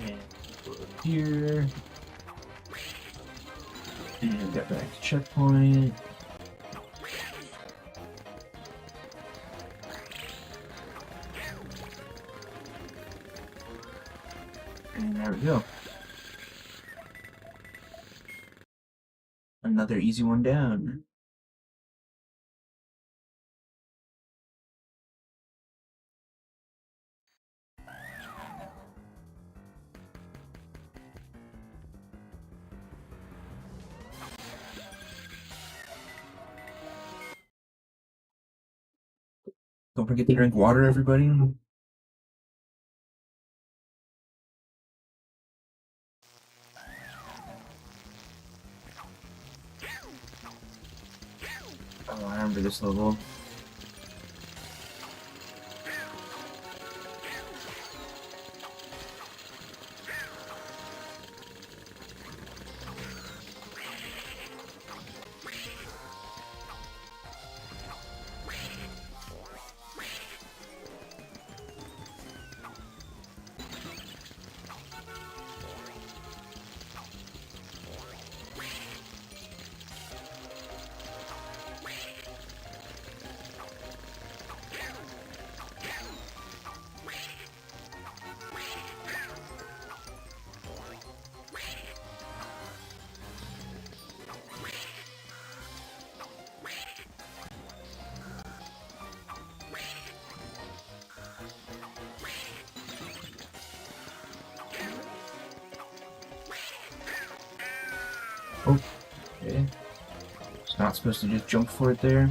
And go up here. And get back to checkpoint. And there we go. Another easy one down. Don't forget to drink water, everybody. Oh, I remember this level. Oh, okay. It's not supposed to just jump for it there.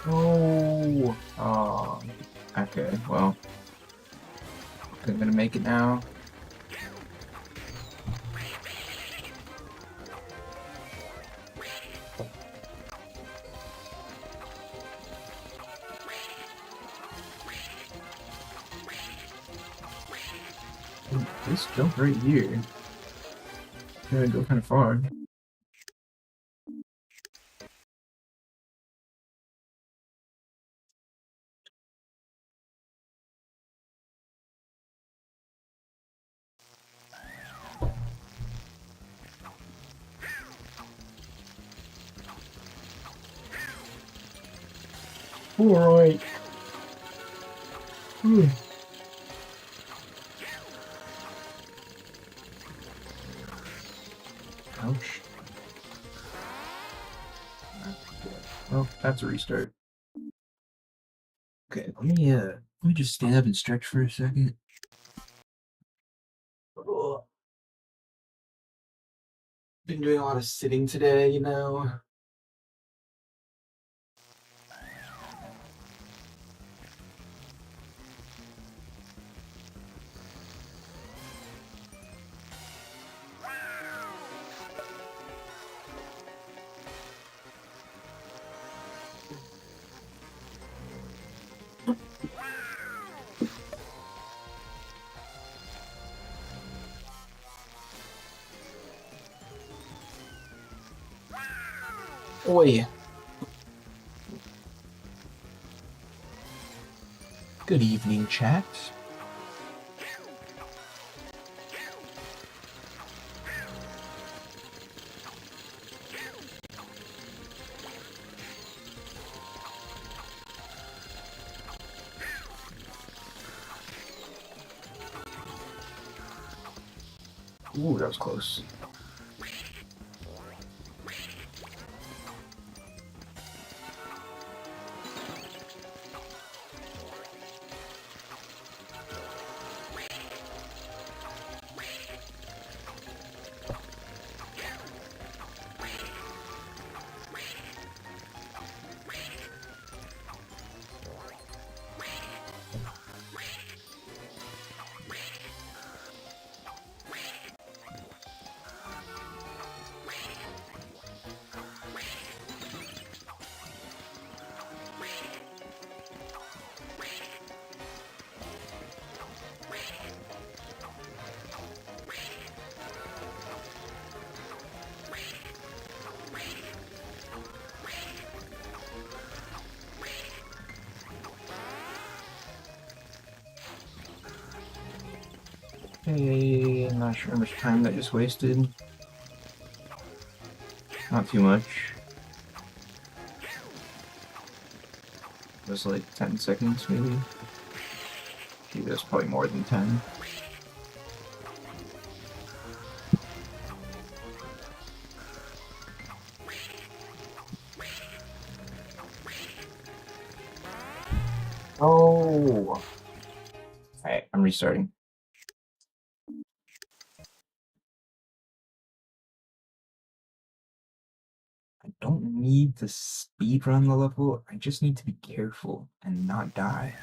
Oh, okay, well, I'm gonna make it now. Ooh, this jump right here. Gonna go kind of far. Alright. Ouch. Well, that's a restart. Okay, let me just stand up and stretch for a second. Oh. Been doing a lot of sitting today, you know. Oi. Good evening, chat. Ooh, that was close. Hey, I'm not sure how much time that just wasted. Not too much. It was like 10 seconds, maybe. Maybe that's probably more than 10. Oh! Alright, I'm restarting. I don't need to speedrun the level, I just need to be careful and not die.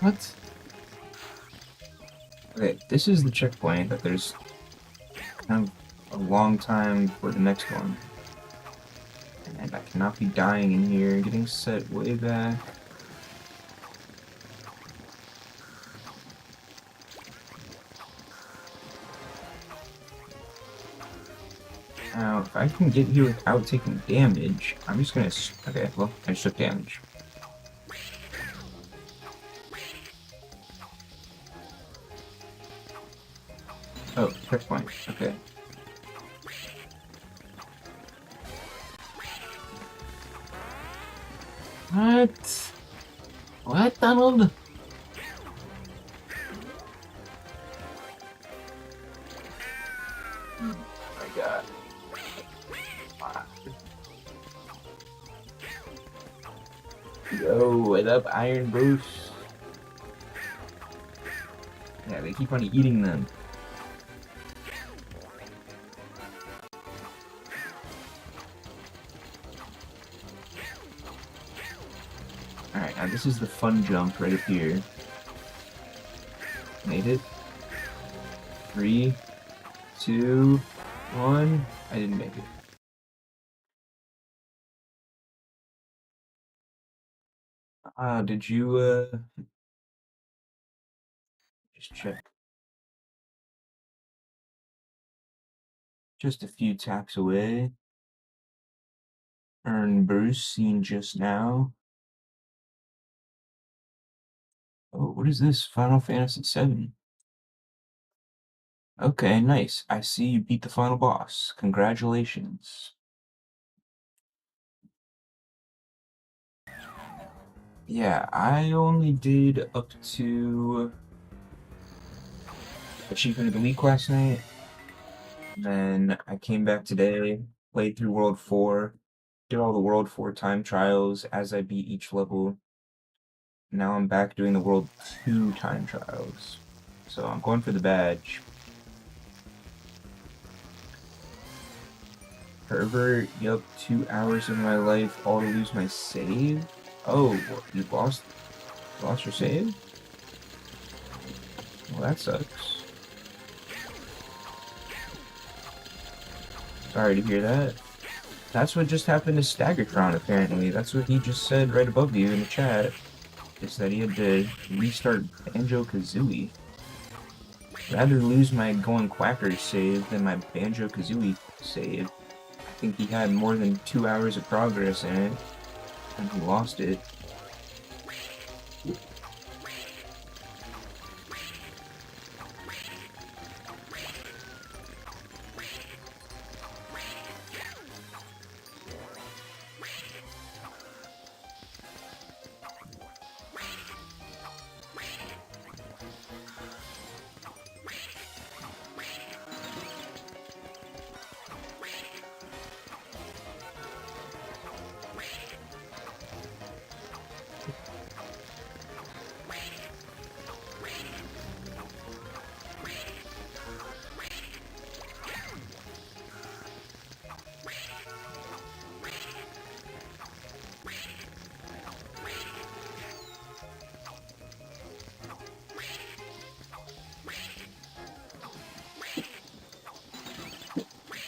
What? Okay, this is the checkpoint that there's kind of a long time for the next one. And I cannot be dying in here and getting set way back. Now, if I can get here without taking damage, I'm just gonna... Okay, well, I just took damage. Oh, checkpoint. Okay. What? What, Donald? Oh my god. Yo, what up, Iron Bruce? Yeah, they keep on eating them. Alright, now this is the fun jump right up here. Made it. 3, 2, 1. I didn't make it. Did you, just check. Just a few taps away. Earn Bruce seen just now. Oh, what is this? Final Fantasy VII. Okay, nice. I see you beat the final boss. Congratulations. Yeah, I only did up to Achievement of the Week last night. Then I came back today, played through World 4, did all the World 4 time trials as I beat each level. Now I'm back doing the World 2 time trials. So I'm going for the badge. Herbert, yup, 2 hours of my life, all to lose my save? Oh, you lost your save? Well, that sucks. Sorry to hear that. That's what just happened to Staggertron, apparently. That's what he just said right above you in the chat. Is that he had to restart Banjo-Kazooie. Rather lose my Goin Quackers save than my Banjo-Kazooie save. I think he had more than 2 hours of progress in it, and he lost it.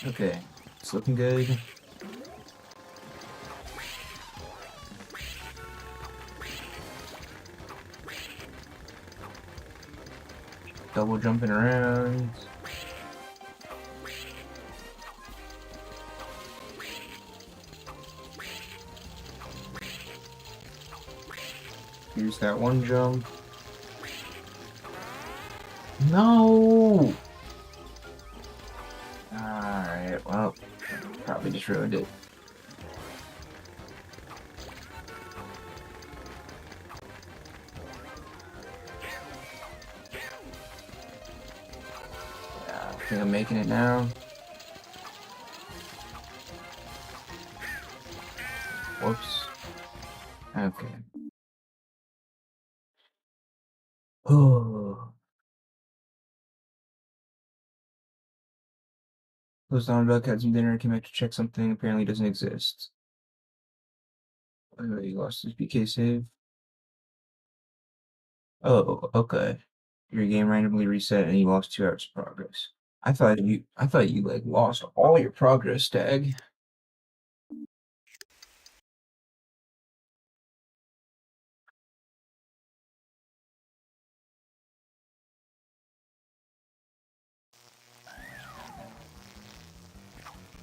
Okay, it's looking good. Double jumping around. Here's that one jump. No! Alright, well, probably just ruined it. Yeah, I think I'm making it now. Whoops. Okay. Oh. Closed down duck, had some dinner, came back to check something, apparently doesn't exist. You lost his BK save. Oh, okay. Your game randomly reset and you lost 2 hours of progress. I thought you like lost all your progress, Stag.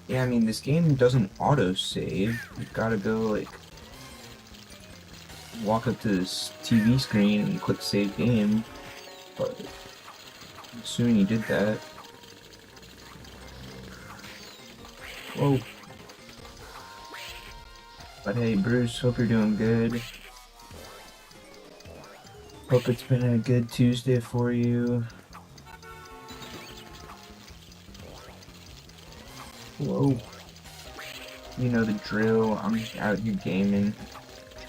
Yeah, I mean this game doesn't auto save. You've gotta go like walk up to this TV screen and click save game. But I'm assuming you did that. Whoa. But hey, Bruce, hope you're doing good. Hope it's been a good Tuesday for you. Whoa. You know the drill. I'm just out here gaming,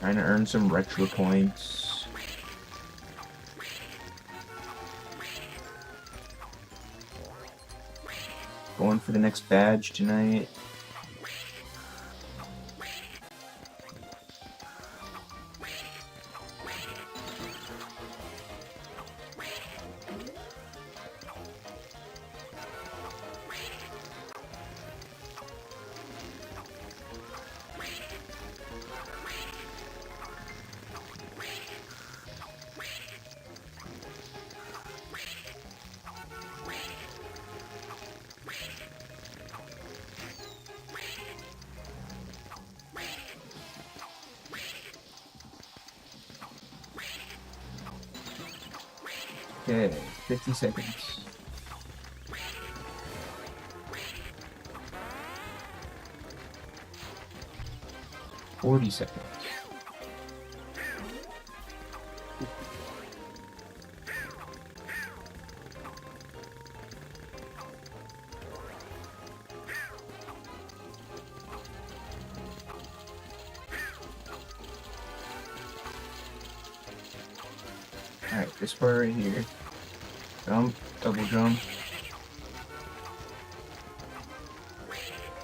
trying to earn some retro points. Going for the next badge tonight. Okay, 50 seconds. 40 seconds. Alright, this part right here. Jump, double jump.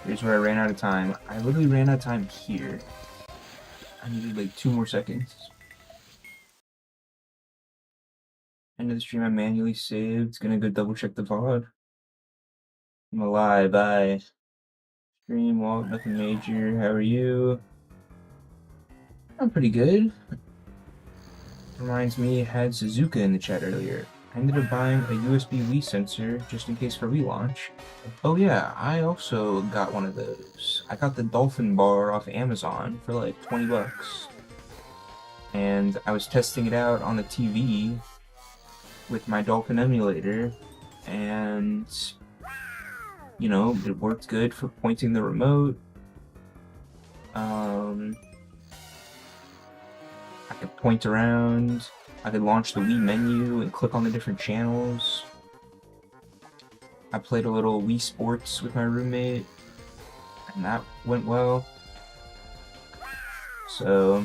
Here's where I ran out of time. I literally ran out of time here. I needed like 2 more seconds. End of the stream, I manually saved. Gonna go double check the VOD. I'm alive, bye. Stream, walk, nothing major. How are you? I'm pretty good. Reminds me, had Suzuka in the chat earlier. I ended up buying a USB Wii sensor just in case for relaunch. Oh yeah, I also got one of those. I got the Dolphin bar off Amazon for like 20 bucks. And I was testing it out on the TV with my Dolphin emulator, and you know, it worked good for pointing the remote. I could point around, I could launch the Wii menu and click on the different channels. I played a little Wii Sports with my roommate, and that went well. So,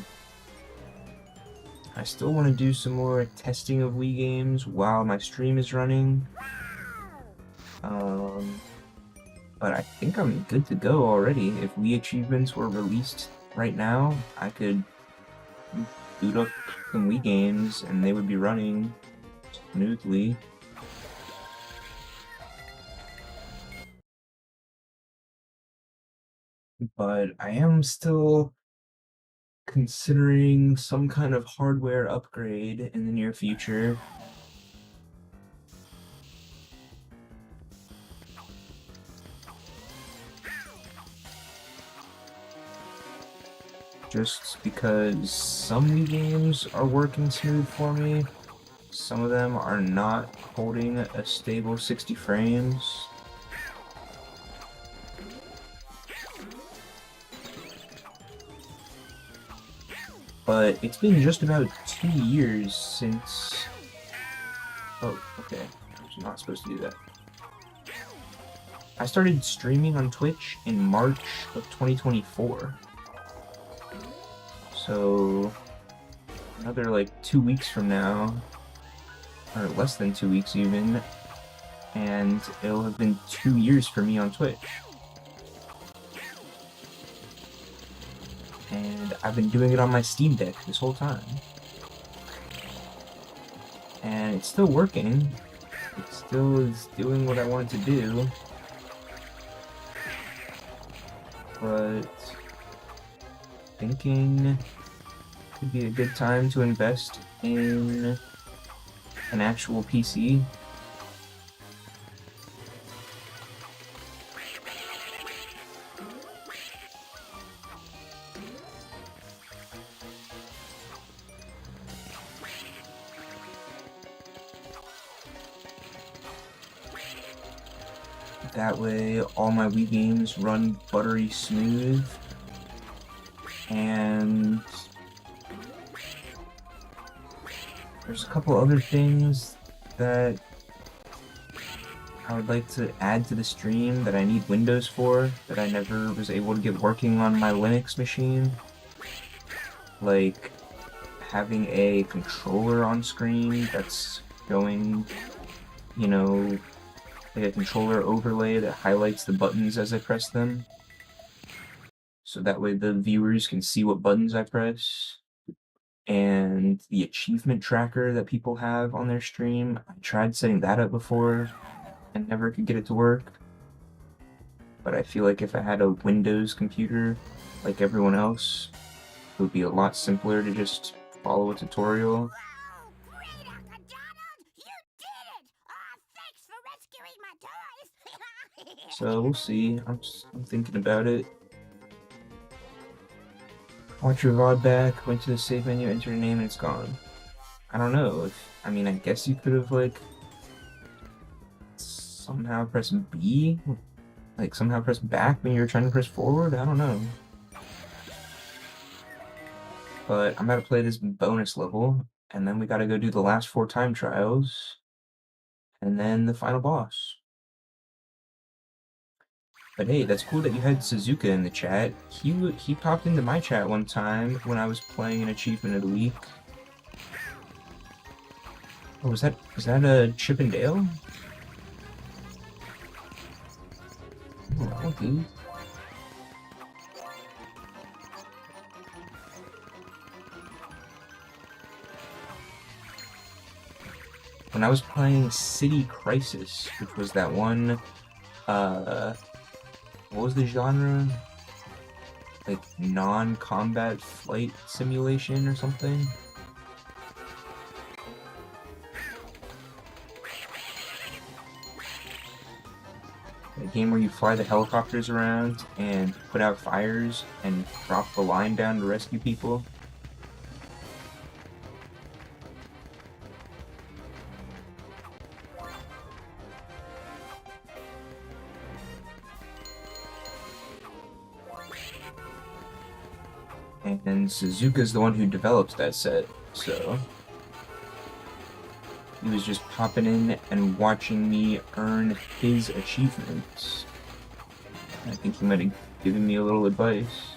I still want to do some more testing of Wii games while my stream is running. But I think I'm good to go already. If Wii Achievements were released right now, I could boot up some Wii games and they would be running smoothly. But I am still considering some kind of hardware upgrade in the near future. Just because some Wii games are working smooth for me, some of them are not holding a stable 60 frames. But it's been just about 2 years since... Oh, okay. I was not supposed to do that. I started streaming on Twitch in March of 2024. So, another like 2 weeks from now, or less than 2 weeks even, and it'll have been 2 years for me on Twitch. And I've been doing it on my Steam Deck this whole time. And it's still working. It still is doing what I want it to do. But thinking could be a good time to invest in an actual PC. That way, all my Wii games run buttery smooth, and there's a couple other things that I would like to add to the stream that I need Windows for, that I never was able to get working on my Linux machine. Like having a controller on screen that's going, you know, like a controller overlay that highlights the buttons as I press them. So that way the viewers can see what buttons I press. And the achievement tracker that people have on their stream, I tried setting that up before and never could get it to work. But I feel like if I had a Windows computer like everyone else, it would be a lot simpler to just follow a tutorial. Wow, great, Uncle Donald! You did it! Thanks for rescuing my toys! So we'll see. I'm thinking about it. Watch your VOD back, went to the save menu, entered your name, and it's gone. I don't know. I mean, I guess you could have, like, somehow pressed B? Like, somehow pressed back when you were trying to press forward? I don't know. But I'm about to play this bonus level, and then we gotta go do the last 4 time trials, and then the final boss. But hey, that's cool that you had Suzuka in the chat. He popped into my chat one time when I was playing an achievement of the week. Oh, was that a Chip and Dale? Oh, okay. When I was playing City Crisis, which was that one, what was the genre? Like non-combat flight simulation or something? A game where you fly the helicopters around and put out fires and drop the line down to rescue people. And Suzuka's the one who developed that set, so he was just popping in and watching me earn his achievements. I think he might have given me a little advice.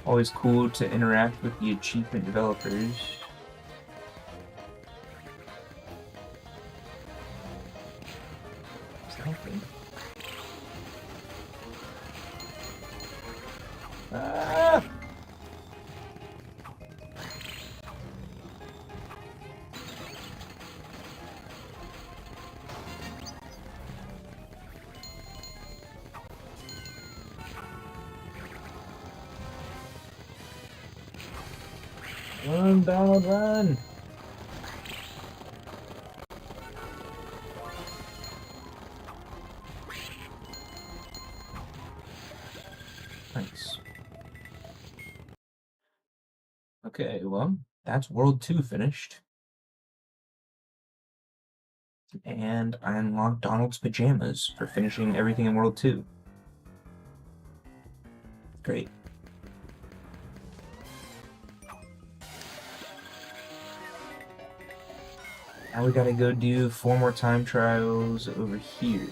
Always cool to interact with the achievement developers. Something. Ah! Run, Donald, run! Nice. Okay, well, that's World 2 finished. And I unlocked Donald's pajamas for finishing everything in World 2. Great. Now we gotta go do 4 more time trials over here.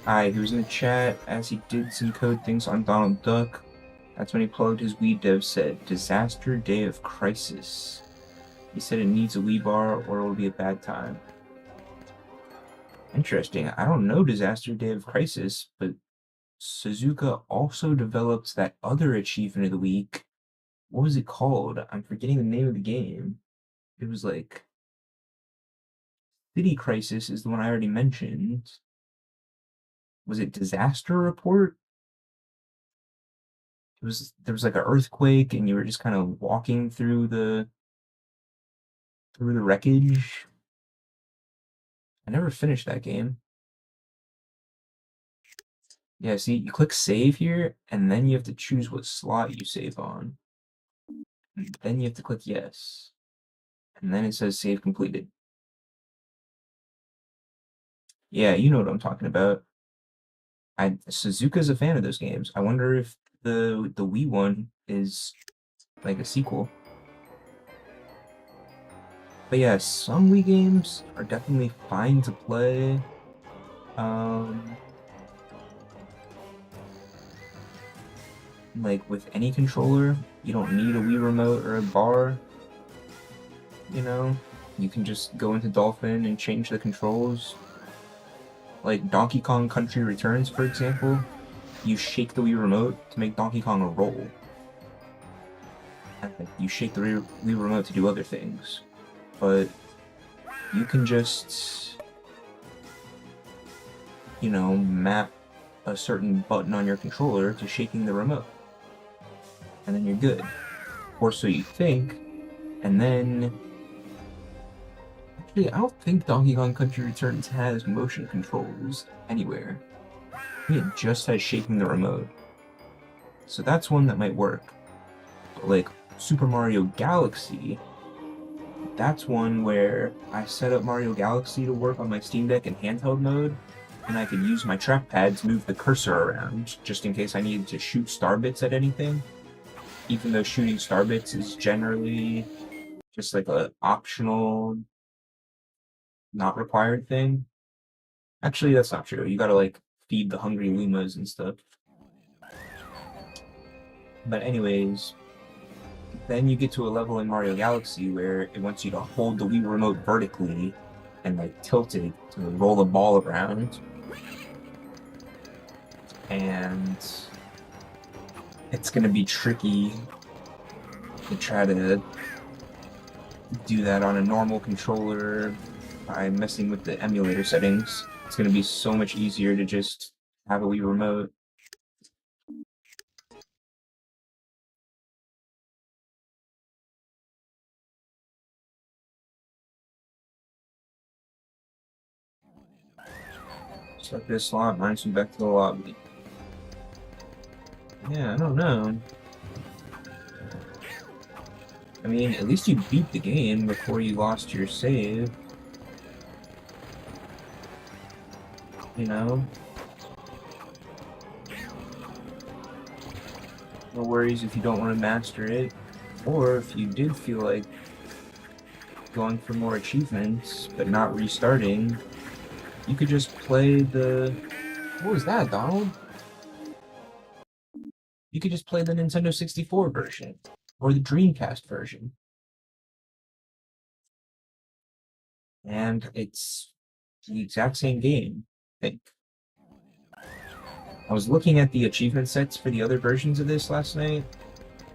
Hi, he was in the chat as he did some code things on Donald Duck. That's when he plugged his Wii dev set, Disaster Day of Crisis. He said it needs a Wii bar or it'll be a bad time. Interesting. I don't know Disaster Day of Crisis, but Suzuka also developed that other achievement of the week. What was it called? I'm forgetting the name of the game. It was like City Crisis is the one I already mentioned. Was it Disaster Report? There was like an earthquake and you were just kind of walking through the wreckage. I never finished that game. Yeah, see, you click save here, and then you have to choose what slot you save on. And then you have to click yes. And then it says save completed. Yeah, you know what I'm talking about. Suzuka's a fan of those games. I wonder if the Wii one is like a sequel. But yeah, some Wii games are definitely fine to play. Like with any controller, you don't need a Wii remote or a bar. You know, you can just go into Dolphin and change the controls. Like Donkey Kong Country Returns, for example, you shake the Wii remote to make Donkey Kong a roll. And you shake the Wii remote to do other things. But you can just, you know, map a certain button on your controller to shaking the remote. And then you're good. Or so you think. And then actually, I don't think Donkey Kong Country Returns has motion controls anywhere. I think it just has shaking the remote. So that's one that might work. But like Super Mario Galaxy, that's one where I set up Mario Galaxy to work on my Steam Deck in handheld mode, and I could use my trackpad to move the cursor around, just in case I needed to shoot star bits at anything. Even though shooting star bits is generally just like a optional, not required thing. Actually, that's not true. You gotta like feed the hungry Lumas and stuff. But anyways, then you get to a level in Mario Galaxy where it wants you to hold the Wii Remote vertically and like tilt it to roll the ball around. And it's gonna be tricky to try to do that on a normal controller by messing with the emulator settings. It's gonna be so much easier to just have a Wii Remote. Select this slot, mine some back to the lobby. Yeah, I don't know. I mean, at least you beat the game before you lost your save. You know? No worries if you don't want to master it. Or if you did feel like going for more achievements, but not restarting, you could just play the... What was that, Donald? You could just play the Nintendo 64 version. Or the Dreamcast version. And it's the exact same game, I think. I was looking at the achievement sets for the other versions of this last night,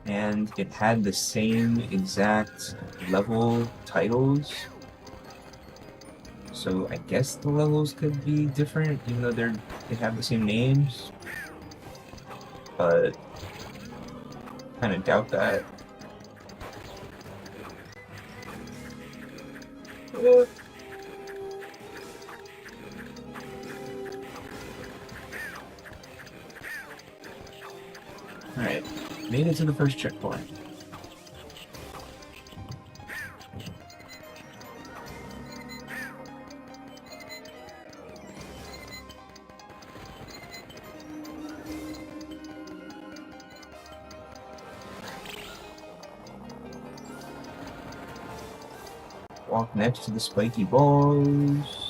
and it had the same exact level titles. So I guess the levels could be different, even though they have the same names. But I kind of doubt that. Alright, made it to the first checkpoint. Walk next to the spiky balls.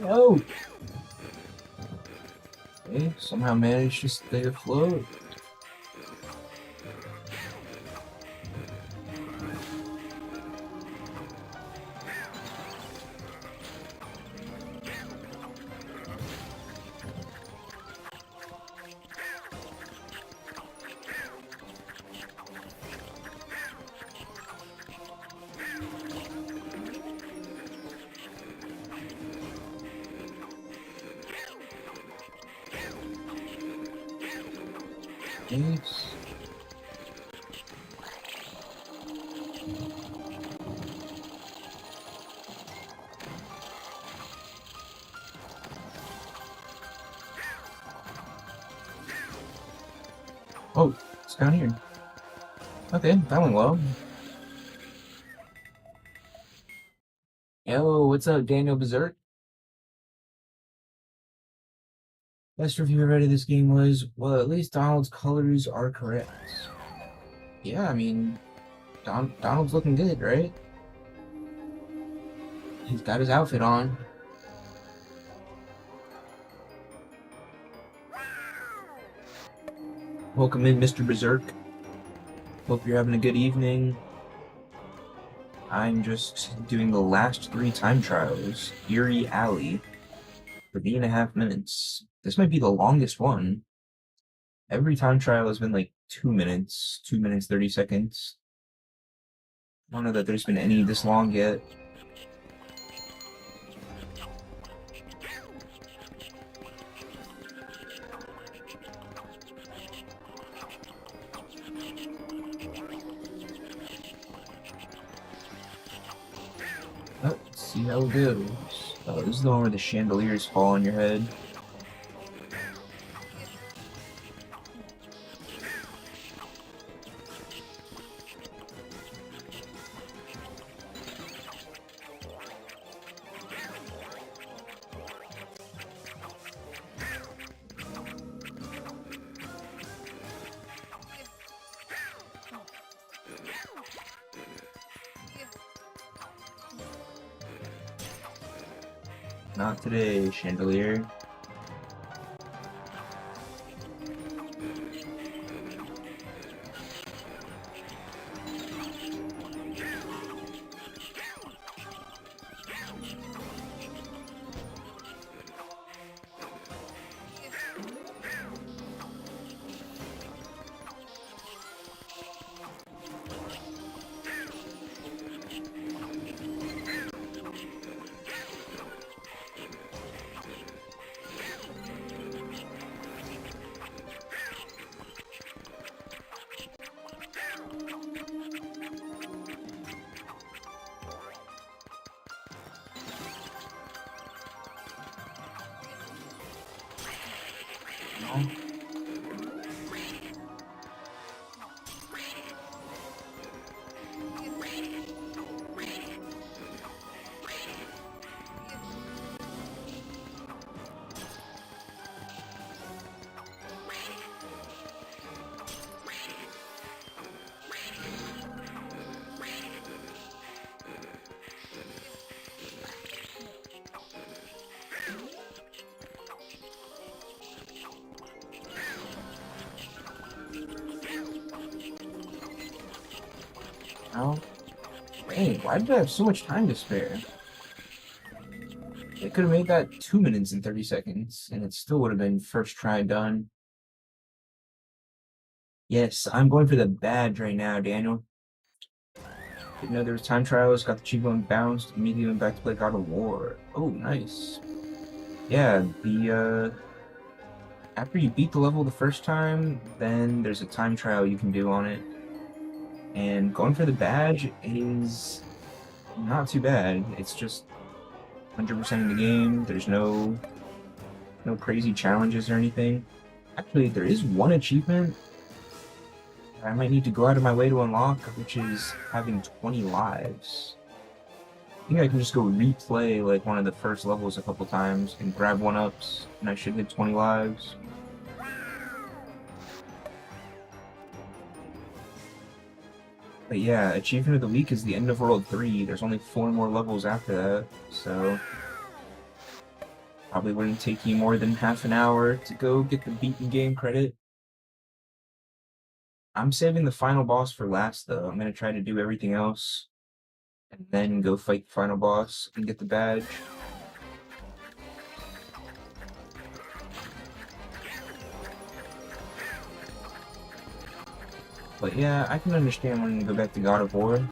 No! Okay, somehow managed to stay afloat. Thanks. Oh, it's down here. Okay, that went well. Yo, what's up, Daniel Berserk? Best review I read of this game was, well, at least Donald's colors are correct. Yeah, I mean, Donald's looking good, right? He's got his outfit on. Welcome in, Mr. Berserk. Hope you're having a good evening. I'm just doing the last 3 time trials, Eerie Alley, for 3.5 minutes. This might be the longest one. Every time trial has been like 2 minutes, 2 minutes, 30 seconds. I don't know that there's been any this long yet. Let's see how it goes. Oh, this is the one where the chandeliers fall on your head. Not today, chandelier. No. No. Dang, why did I have so much time to spare? They could have made that 2 minutes and 30 seconds, and it still would have been first try done. Yes, I'm going for the badge right now, Daniel. Didn't know there was time trials, got the achievement bounced, immediately went back to play God of War. Oh, nice. Yeah, after you beat the level the first time, then there's a time trial you can do on it. And going for the badge is not too bad. It's just 100% of the game. There's no crazy challenges or anything. Actually, there is one achievement I might need to go out of my way to unlock, which is having 20 lives. I think I can just go replay like one of the first levels a couple times and grab 1-ups, and I should hit 20 lives. But yeah, achievement of the week is the end of World 3. There's only 4 more levels after that, so probably wouldn't take you more than half an hour to go get the beaten game credit. I'm saving the final boss for last, though. I'm gonna try to do everything else and then go fight the final boss and get the badge. But yeah, I can understand wanting to go back to God of War.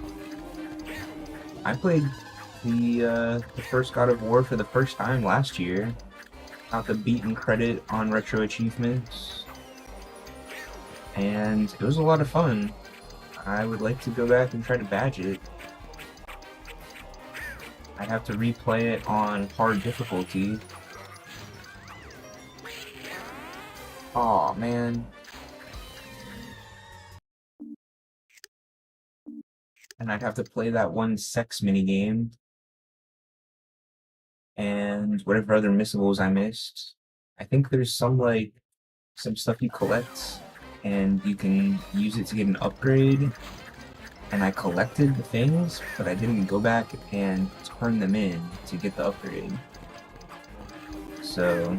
I played the first God of War for the first time last year. Got the beaten credit on Retro Achievements. And it was a lot of fun. I would like to go back and try to badge it. I'd have to replay it on hard difficulty. Aw, man. And I'd have to play that one sex minigame. And whatever other missables I missed. I think there's some stuff you collect, and you can use it to get an upgrade. And I collected the things, but I didn't go back and turn them in to get the upgrade. So,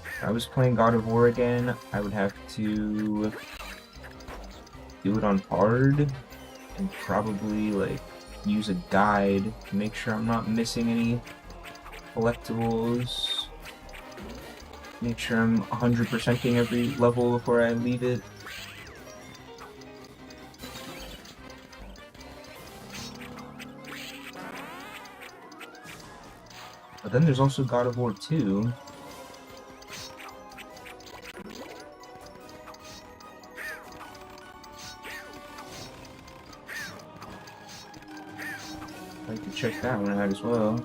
if I was playing God of War again, I would have to do it on hard and probably like use a guide to make sure I'm not missing any collectibles. Make sure I'm 100%ing every level before I leave it. But then there's also God of War 2. Like the check that one out as well.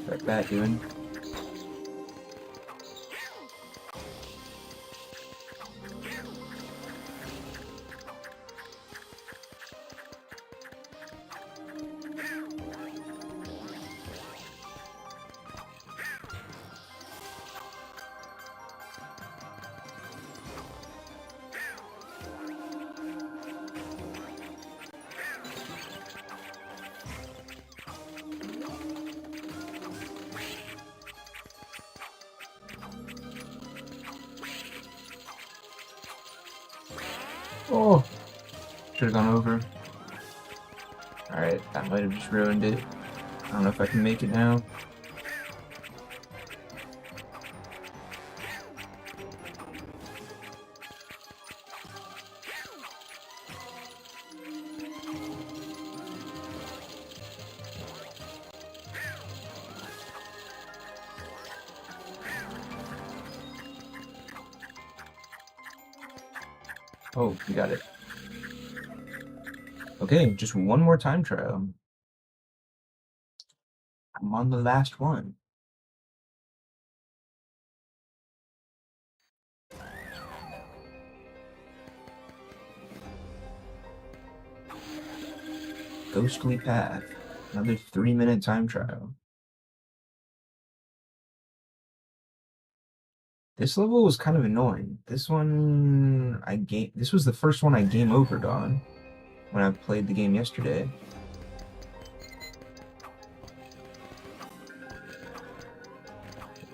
What's that doing? Oh! Should have gone over. Alright, that might have just ruined it. I don't know if I can make it now. Oh, you got it. Okay, just one more time trial. I'm on the last one. Ghostly Path. Another 3-minute time trial. This level was kind of annoying. This one this was the first one I game overed on when I played the game yesterday.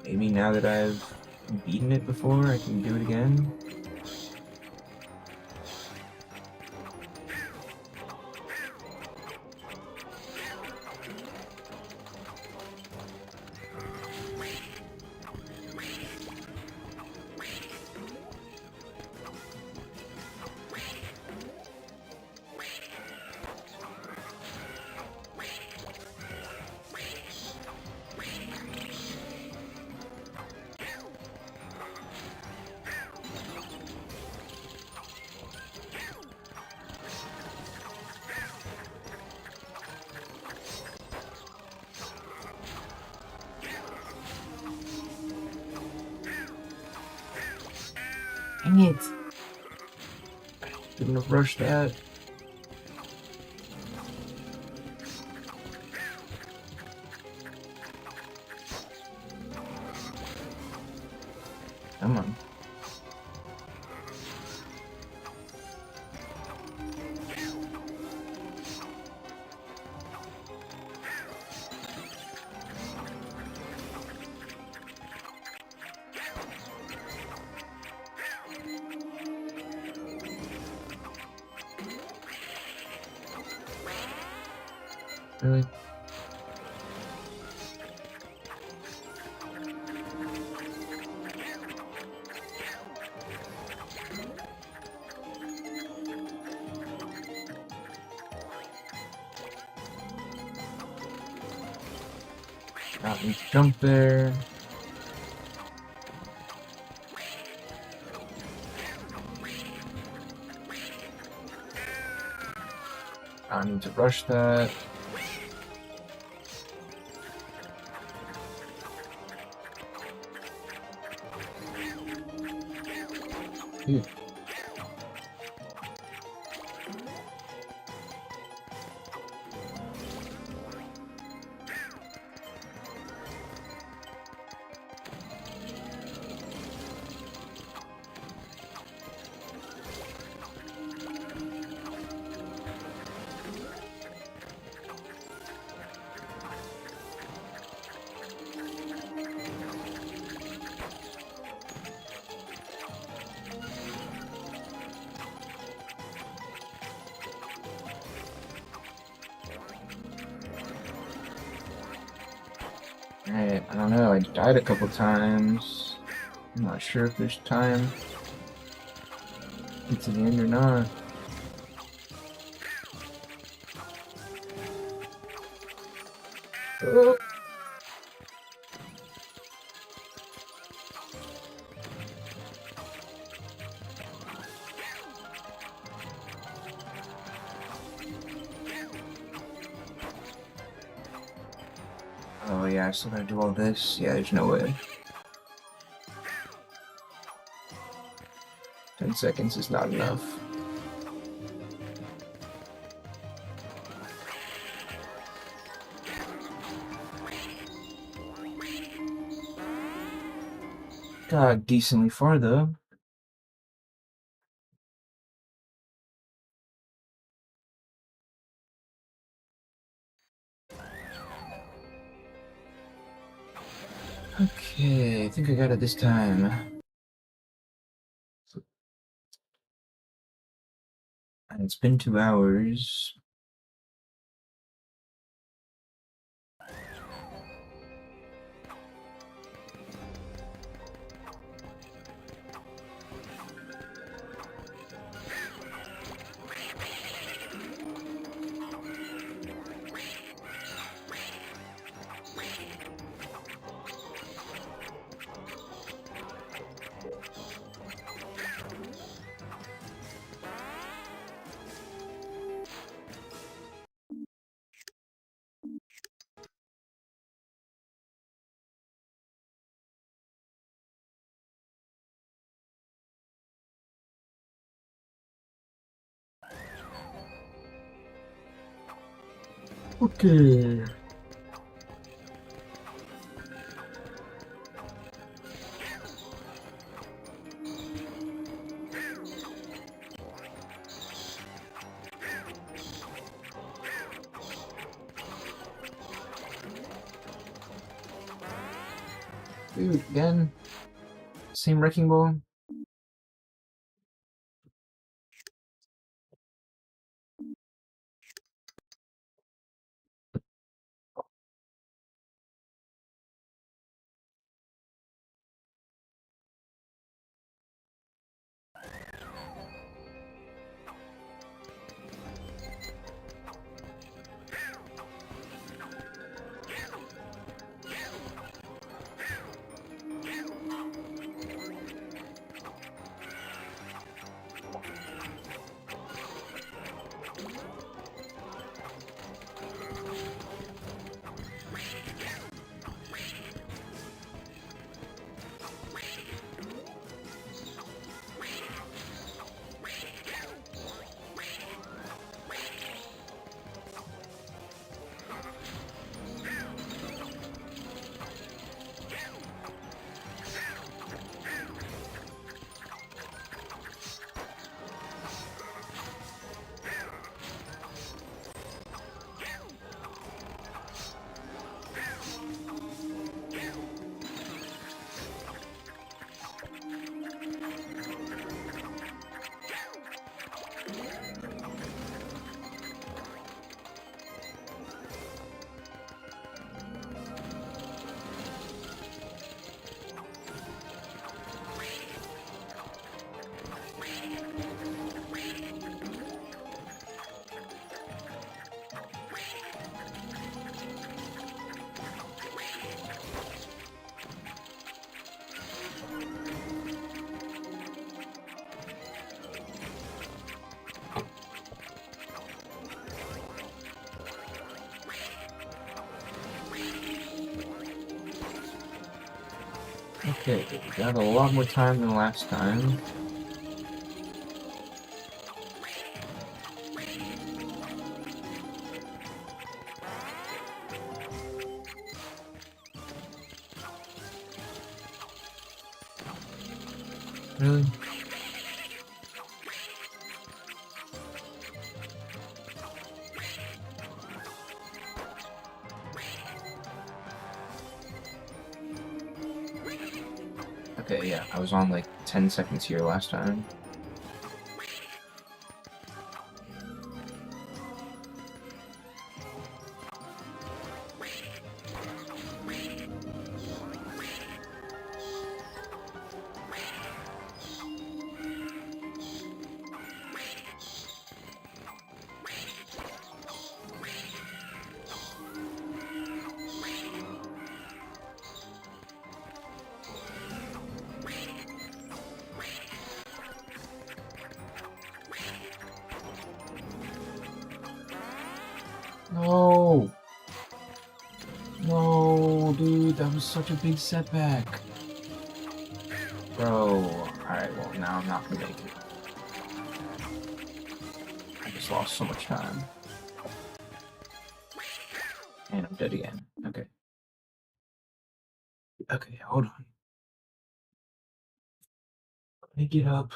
Maybe now that I've beaten it before, I can do it again. Dang it! Shouldn't have rushed that. Come on. Really? Not need to jump there. I need to rush that. Dude. Alright, I don't know, I died a couple times. I'm not sure if there's time to get to the end or not. Oh. Oh yeah, I still gotta do all this? Yeah, there's no way. 10 seconds is not enough. Got decently far though. Okay, I think I got it this time. And it's been 2 hours. Okay. Dude, again? Same wrecking ball? Okay, we got a lot more time than last time. Really? Okay, yeah, I was on like 10 seconds here last time. No, dude, that was such a big setback. Bro, alright, well, now I'm not gonna make it. I just lost so much time. And I'm dead again. Okay. Okay, hold on. Let me get up.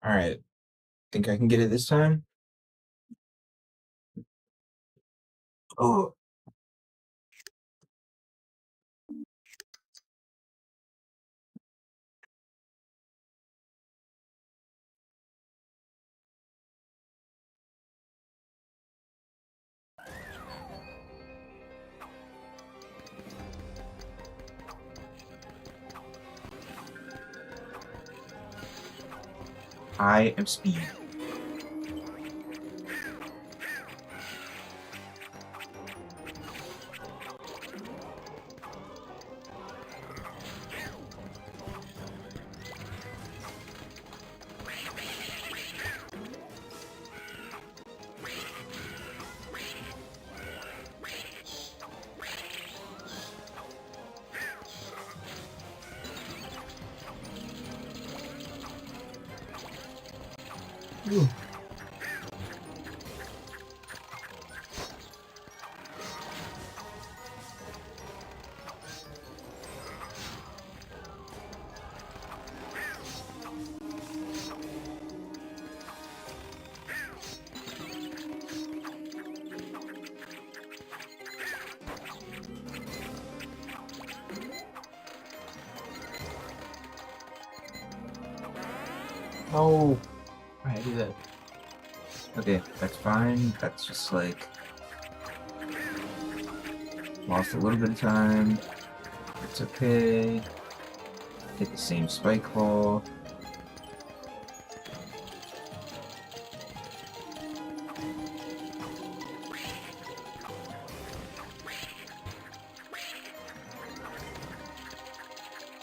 Alright, think I can get it this time? Oh, I am speed. Ooh. No. Why did I do that? Okay, that's fine. That's just like lost a little bit of time. It's okay. Hit the same spike ball.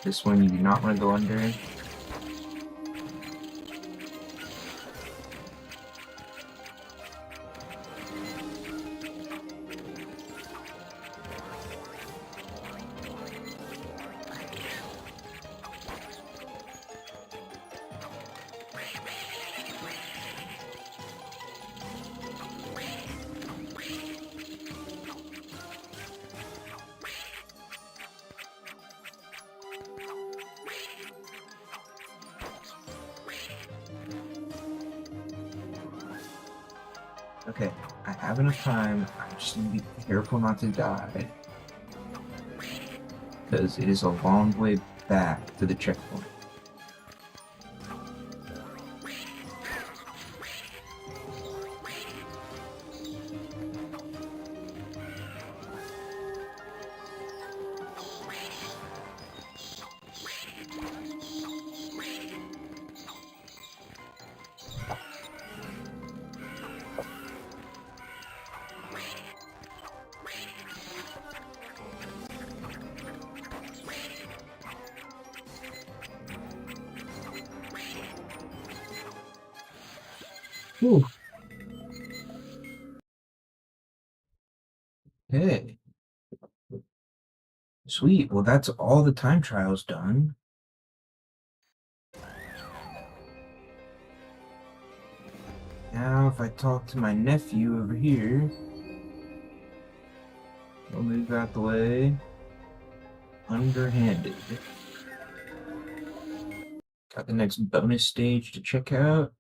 This one you do not want to go under. Okay, I have enough time. I just need to be careful not to die. Because it is a long way back to the checkpoint. Whew. Okay. Sweet. Well, that's all the time trials done. if I talk to my nephew over here. I'll move out the way. Underhanded. Got the next bonus stage to check out.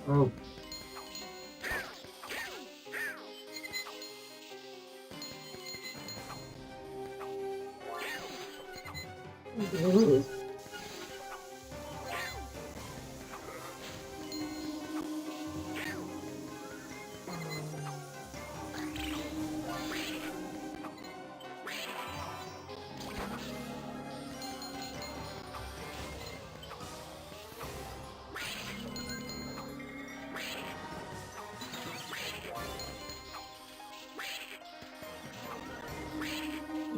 Oh.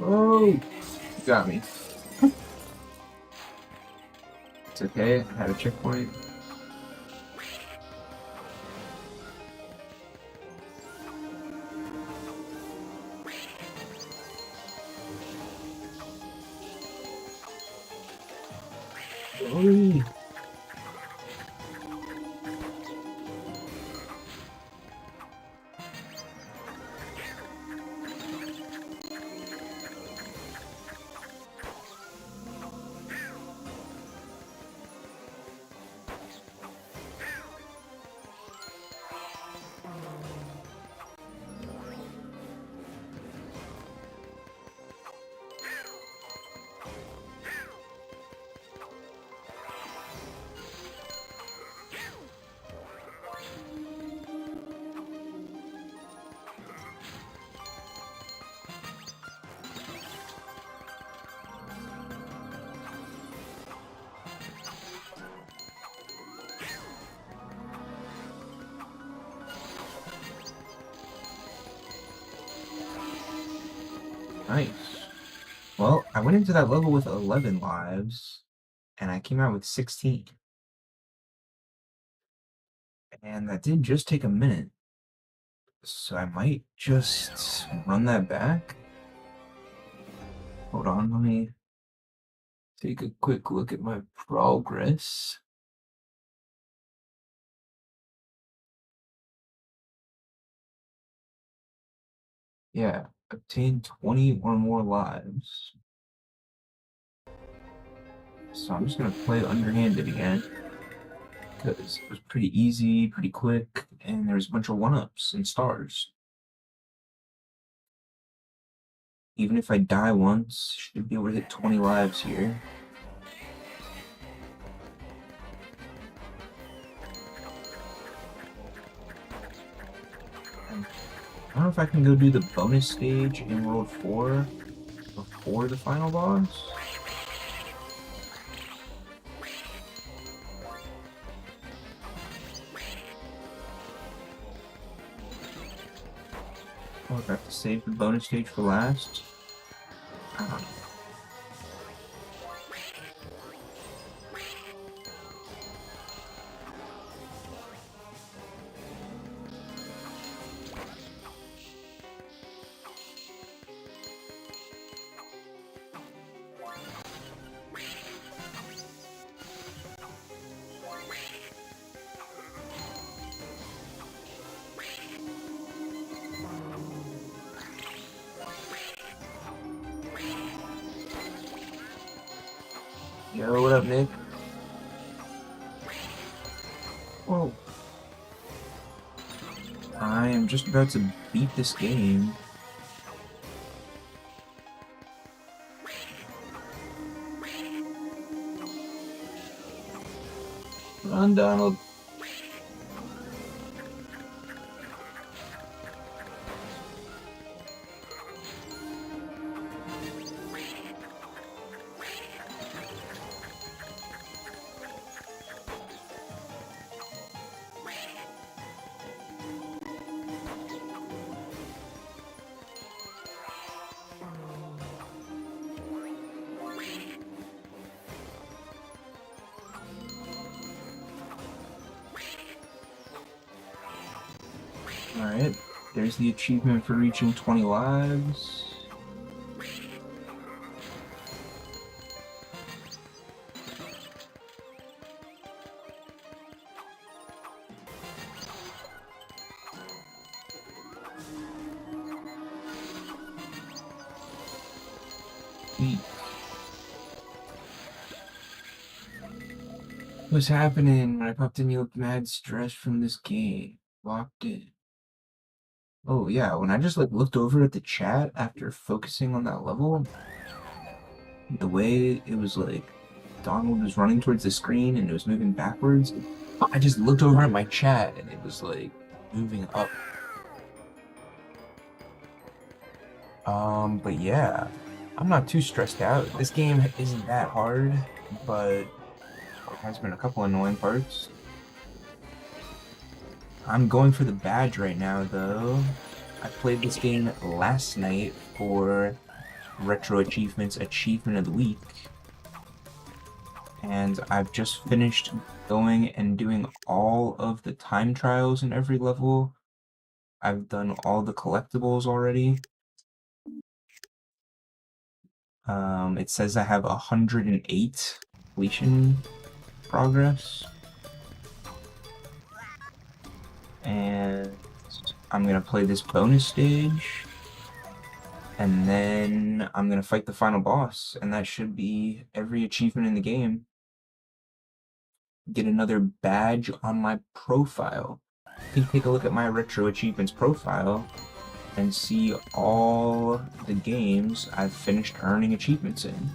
Oh, you got me. It's okay, I had a checkpoint. Oh. Nice. Well, I went into that level with 11 lives, and I came out with 16. And that did just take a minute. So I might just run that back. Hold on, let me take a quick look at my progress. Yeah, obtain 20 or more lives. So I'm just gonna play underhanded again, because it was pretty easy, pretty quick, and there's a bunch of one-ups and stars. Even if I die once, should be able to hit 20 lives here. I don't know if I can go do the bonus stage in World 4 before the final boss. Oh, I have to save the bonus stage for last. I don't know. Yo, what up, Nick? Whoa. I am just about to beat this game. Run, Donald. Alright, there's the achievement for reaching 20 lives. What's happening? When I popped in, you looked mad stressed from this game. Locked in. Oh yeah, when I just like looked over at the chat after focusing on that level, the way it was like Donald was running towards the screen and it was moving backwards, I just looked over at my chat and it was like moving up. But yeah, I'm not too stressed out. This game isn't that hard, but there has been a couple annoying parts. I'm going for the badge right now, though. I played this game last night for Retro Achievements Achievement of the Week. And I've just finished going and doing all of the time trials in every level. I've done all the collectibles already. It says I have 108 completion progress. And I'm gonna play this bonus stage. And then I'm gonna fight the final boss, and that should be every achievement in the game. Get another badge on my profile. You can take a look at my Retro Achievements profile and see all the games I've finished earning achievements in.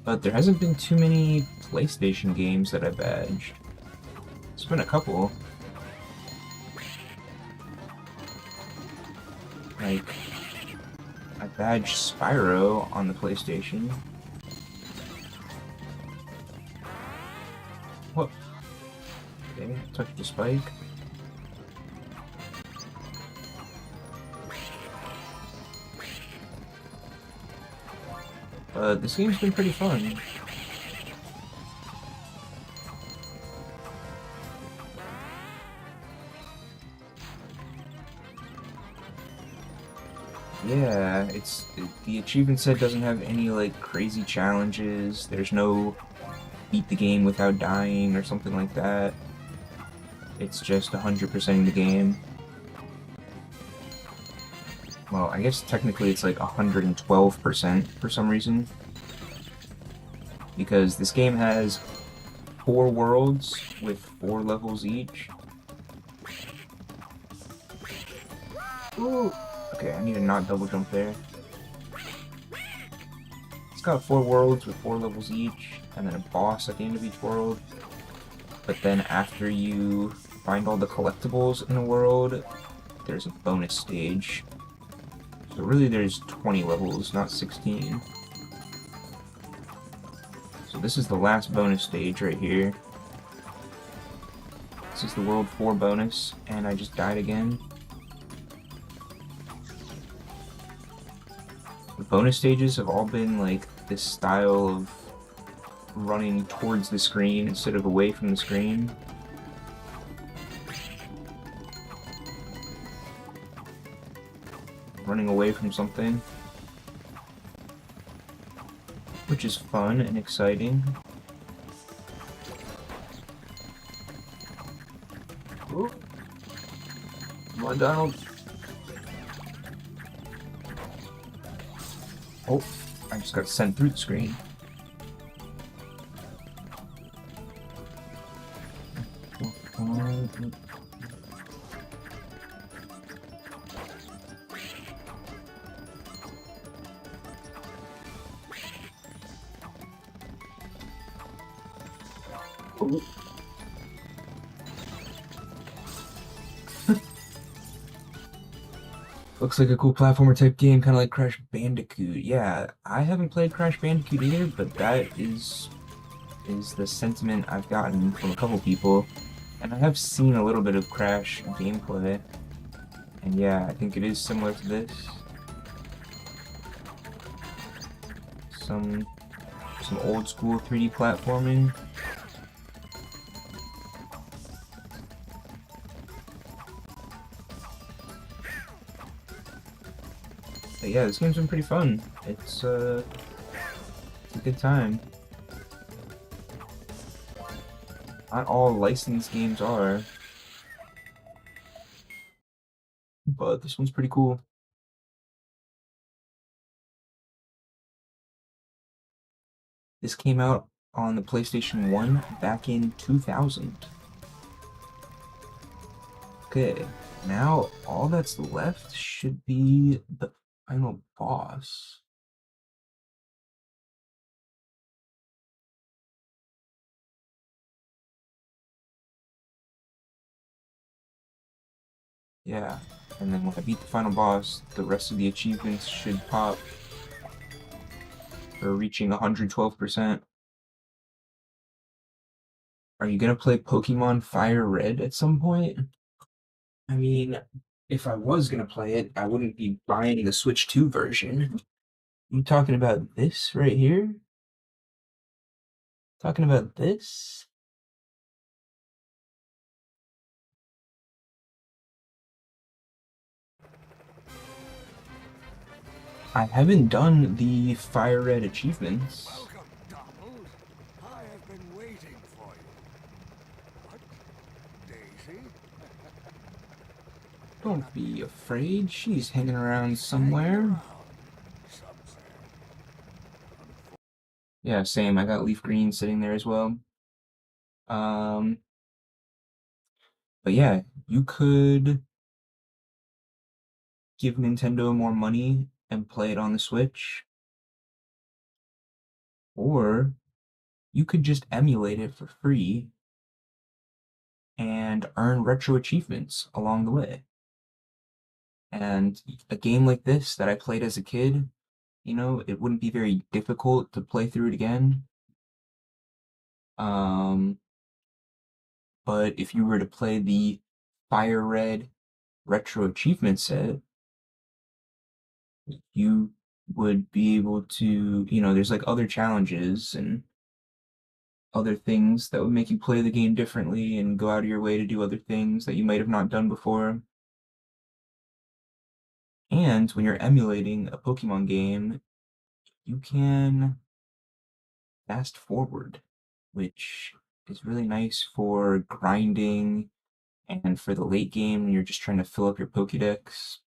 But there hasn't been too many PlayStation games that I badged. It's been a couple. Like, I badged Spyro on the PlayStation. What? Okay, touch the spike. This game's been pretty fun. Yeah, the achievement set doesn't have any like crazy challenges. There's no beat the game without dying or something like that. It's just 100% the game. Well, I guess technically it's like 112% for some reason. Because this game has 4 worlds with 4 levels each. Ooh. Okay, I need to not double jump there. It's got 4 worlds with 4 levels each, and then a boss at the end of each world. But then after you find all the collectibles in a world, there's a bonus stage. So really there's 20 levels, not 16. So this is the last bonus stage right here. This is the World 4 bonus, and I just died again. The bonus stages have all been like this style of running towards the screen instead of away from the screen. Running away from something. Which is fun and exciting. Ooh. Come on, Donald. Oh, I just got sent through the screen. Oh. Looks like a cool platformer type game, kind of like Crash Bandicoot. Yeah, I haven't played Crash Bandicoot either, but that is the sentiment I've gotten from a couple people. And I have seen a little bit of Crash gameplay. And yeah, I think it is similar to this. Some old school 3D platforming. But yeah, this game's been pretty fun. It's a good time. Not all licensed games are, but this one's pretty cool. This came out on the PlayStation 1 back in 2000. Okay, now all that's left should be the final boss. Yeah, and then when I beat the final boss, the rest of the achievements should pop for reaching 112%. Are you gonna play Pokemon Fire Red at some point? I mean, if I was gonna play it, I wouldn't be buying the Switch 2 version. You talking about this right here? Talking about this? I haven't done the Fire Red achievements. Welcome, Donald. I have been waiting for you. What? Daisy? Don't be afraid, she's hanging around Hanging somewhere. around. Some say. Yeah, same. I got Leaf Green sitting there as well. Um, but yeah, you could give Nintendo more money and play it on the Switch, or you could just emulate it for free and earn retro achievements along the way. And a game like this that I played as a kid, you know, it wouldn't be very difficult to play through it again. Um, but if you were to play the Fire Red retro achievement set, you would be able to, you know, there's like other challenges and other things that would make you play the game differently and go out of your way to do other things that you might have not done before. And when you're emulating a Pokemon game, you can fast forward, which is really nice for grinding and for the late game when you're just trying to fill up your Pokédex.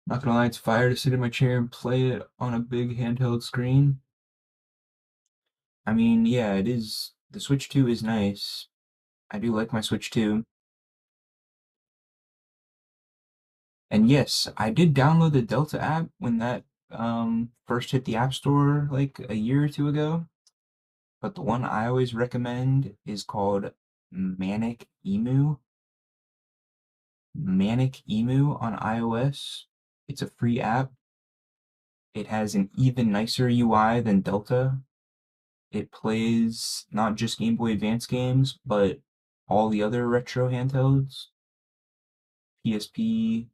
Not gonna lie, it's fire to sit in my chair and play it on a big handheld screen. I mean, yeah, it is. The Switch 2 is nice. I do like my Switch 2. And yes, I did download the Delta app when that first hit the App Store like a year or two ago. But the one I always recommend is called Manic Emu. Manic Emu on iOS. It's a free app. It has an even nicer UI than Delta. It plays not just Game Boy Advance games, but all the other retro handhelds. PSP,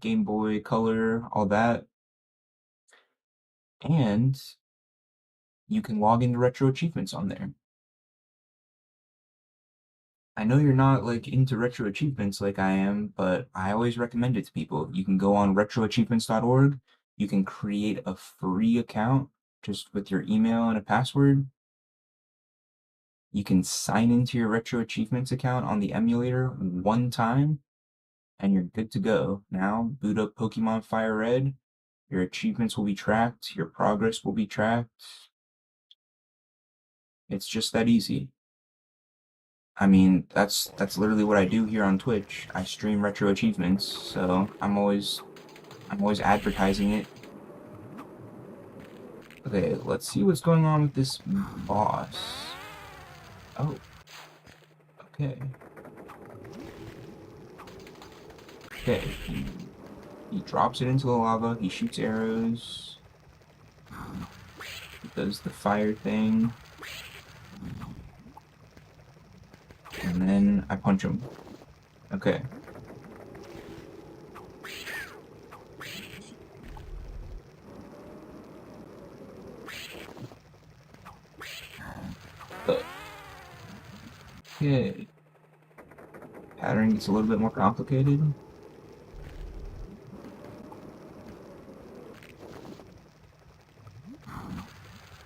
Game Boy Color, all that. And you can log into retro achievements on there. I know you're not like into retro achievements like I am, but I always recommend it to people. You can go on retroachievements.org. You can create a free account just with your email and a password. You can sign into your retro achievements account on the emulator one time and you're good to go. Now, boot up Pokemon Fire Red. Your achievements will be tracked, your progress will be tracked. It's just that easy. I mean, that's literally what I do here on Twitch. I stream retro achievements, so I'm always advertising it. Okay, let's see what's going on with this boss. Oh, okay. Okay, he drops it into the lava, he shoots arrows, he does the fire thing, and then I punch him. Okay. Okay. Pattern gets a little bit more complicated.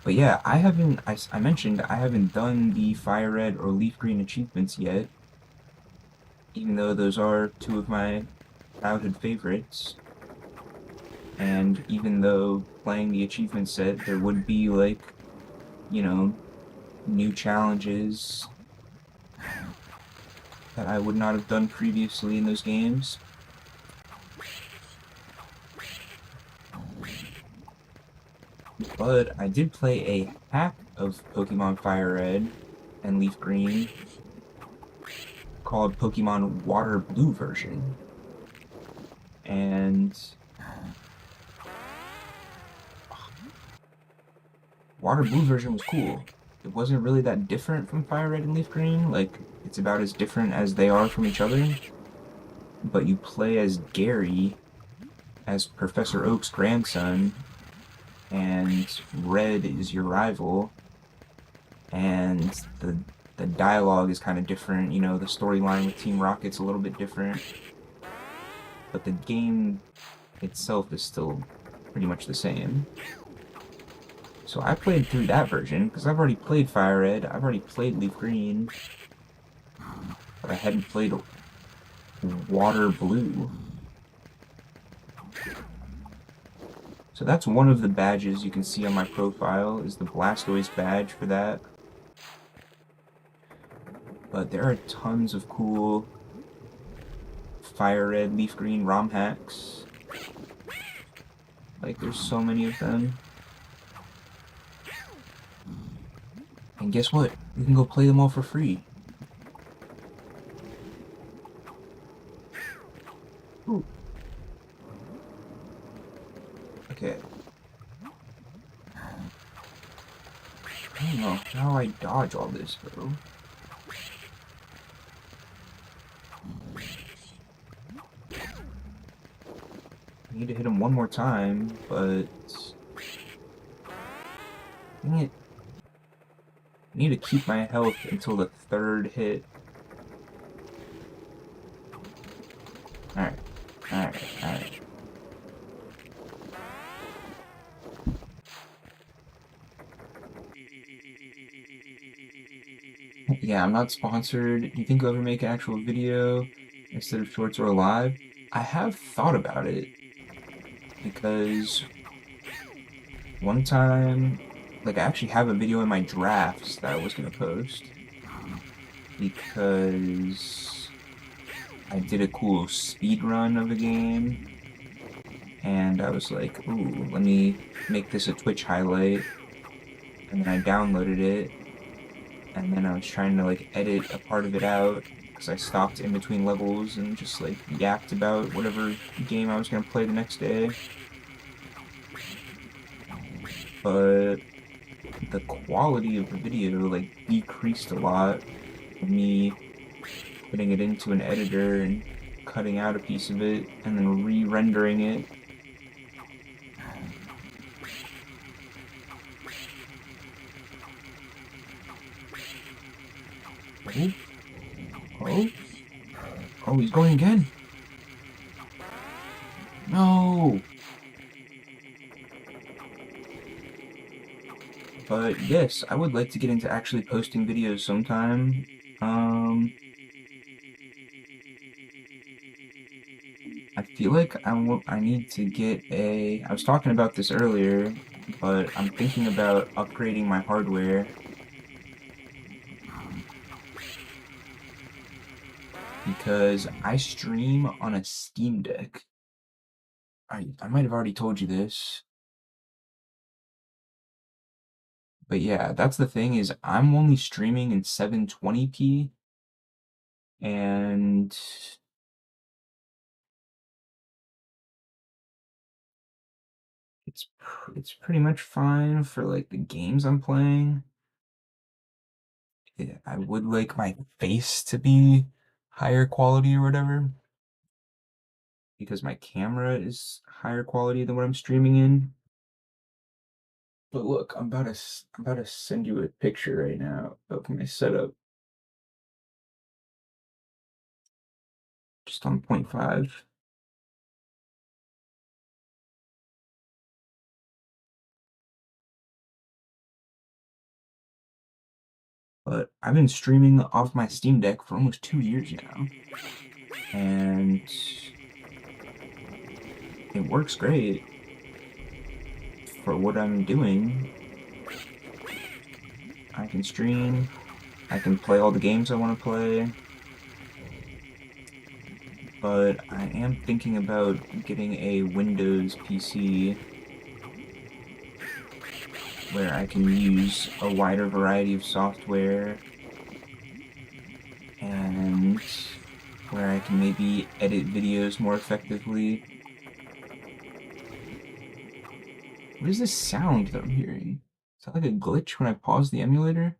But yeah, I haven't, I mentioned I haven't done the Fire Red or Leaf Green achievements yet, even though those are two of my childhood favorites. And even though playing the achievement set, there would be like, you know, new challenges that I would not have done previously in those games. But I did play a hack of Pokemon Fire Red and Leaf Green called Pokemon Water Blue version. And Water Blue version was cool. It wasn't really that different from Fire Red and Leaf Green. Like, it's about as different as they are from each other. But you play as Gary, as Professor Oak's grandson, and Red is your rival. And the dialogue is kind of different. You know, the storyline with Team Rocket's a little bit different. But the game itself is still pretty much the same. So I played through that version, because I've already played Fire Red, I've already played Leaf Green, but I hadn't played Water Blue. So that's one of the badges you can see on my profile, is the Blastoise badge for that. But there are tons of cool Fire Red, Leaf Green ROM hacks. Like, there's so many of them. And guess what? You can go play them all for free. Ooh. Okay. I don't know how I dodge all this, bro. I need to hit him one more time, but... Dang it. I need to keep my health until the third hit. Alright. Alright. Alright. Yeah, I'm not sponsored. Do you think I'll ever make an actual video instead of shorts or live? I have thought about it because one time, like, I actually have a video in my drafts that I was gonna post because I did a cool speed run of a game and I was like, ooh, let me make this a Twitch highlight. And then I downloaded it and then I was trying to like edit a part of it out because I stopped in between levels and just like yapped about whatever game I was gonna play the next day. But the quality of the video like decreased a lot of me putting it into an editor and cutting out a piece of it and then re-rendering it. Oh, oh, oh, he's going again. No. But yes, I would like to get into actually posting videos sometime. I feel like I need to get a, I was talking about this earlier, but I'm thinking about upgrading my hardware because I stream on a Steam Deck. I might have already told you this, but yeah, that's the thing is I'm only streaming in 720p and it's pretty much fine for like the games I'm playing. Yeah, I would like my face to be higher quality or whatever because my camera is higher quality than what I'm streaming in. But look, I'm about to send you a picture right now of my setup just on 0.5. But I've been streaming off my Steam Deck for almost 2 years now, and it works great for what I'm doing. I can stream, I can play all the games I want to play, but I am thinking about getting a Windows PC where I can use a wider variety of software and where I can maybe edit videos more effectively. What is this sound that I'm hearing? Is that like a glitch when I pause the emulator?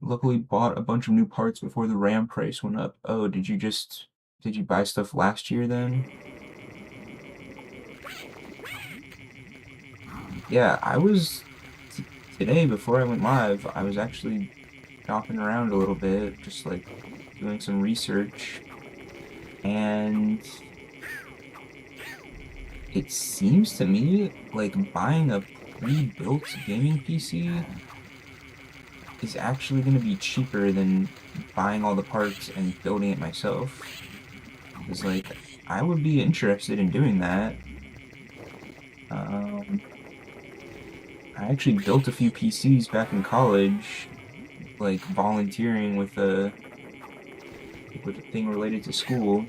Luckily bought a bunch of new parts before the RAM price went up. Oh, did you buy stuff last year then? Yeah, today before I went live, I was actually shopping around a little bit, just like doing some research, and it seems to me like buying a pre-built gaming PC is actually going to be cheaper than buying all the parts and building it myself. Because, like, I would be interested in doing that. I actually built a few PCs back in college, like volunteering with a thing related to school.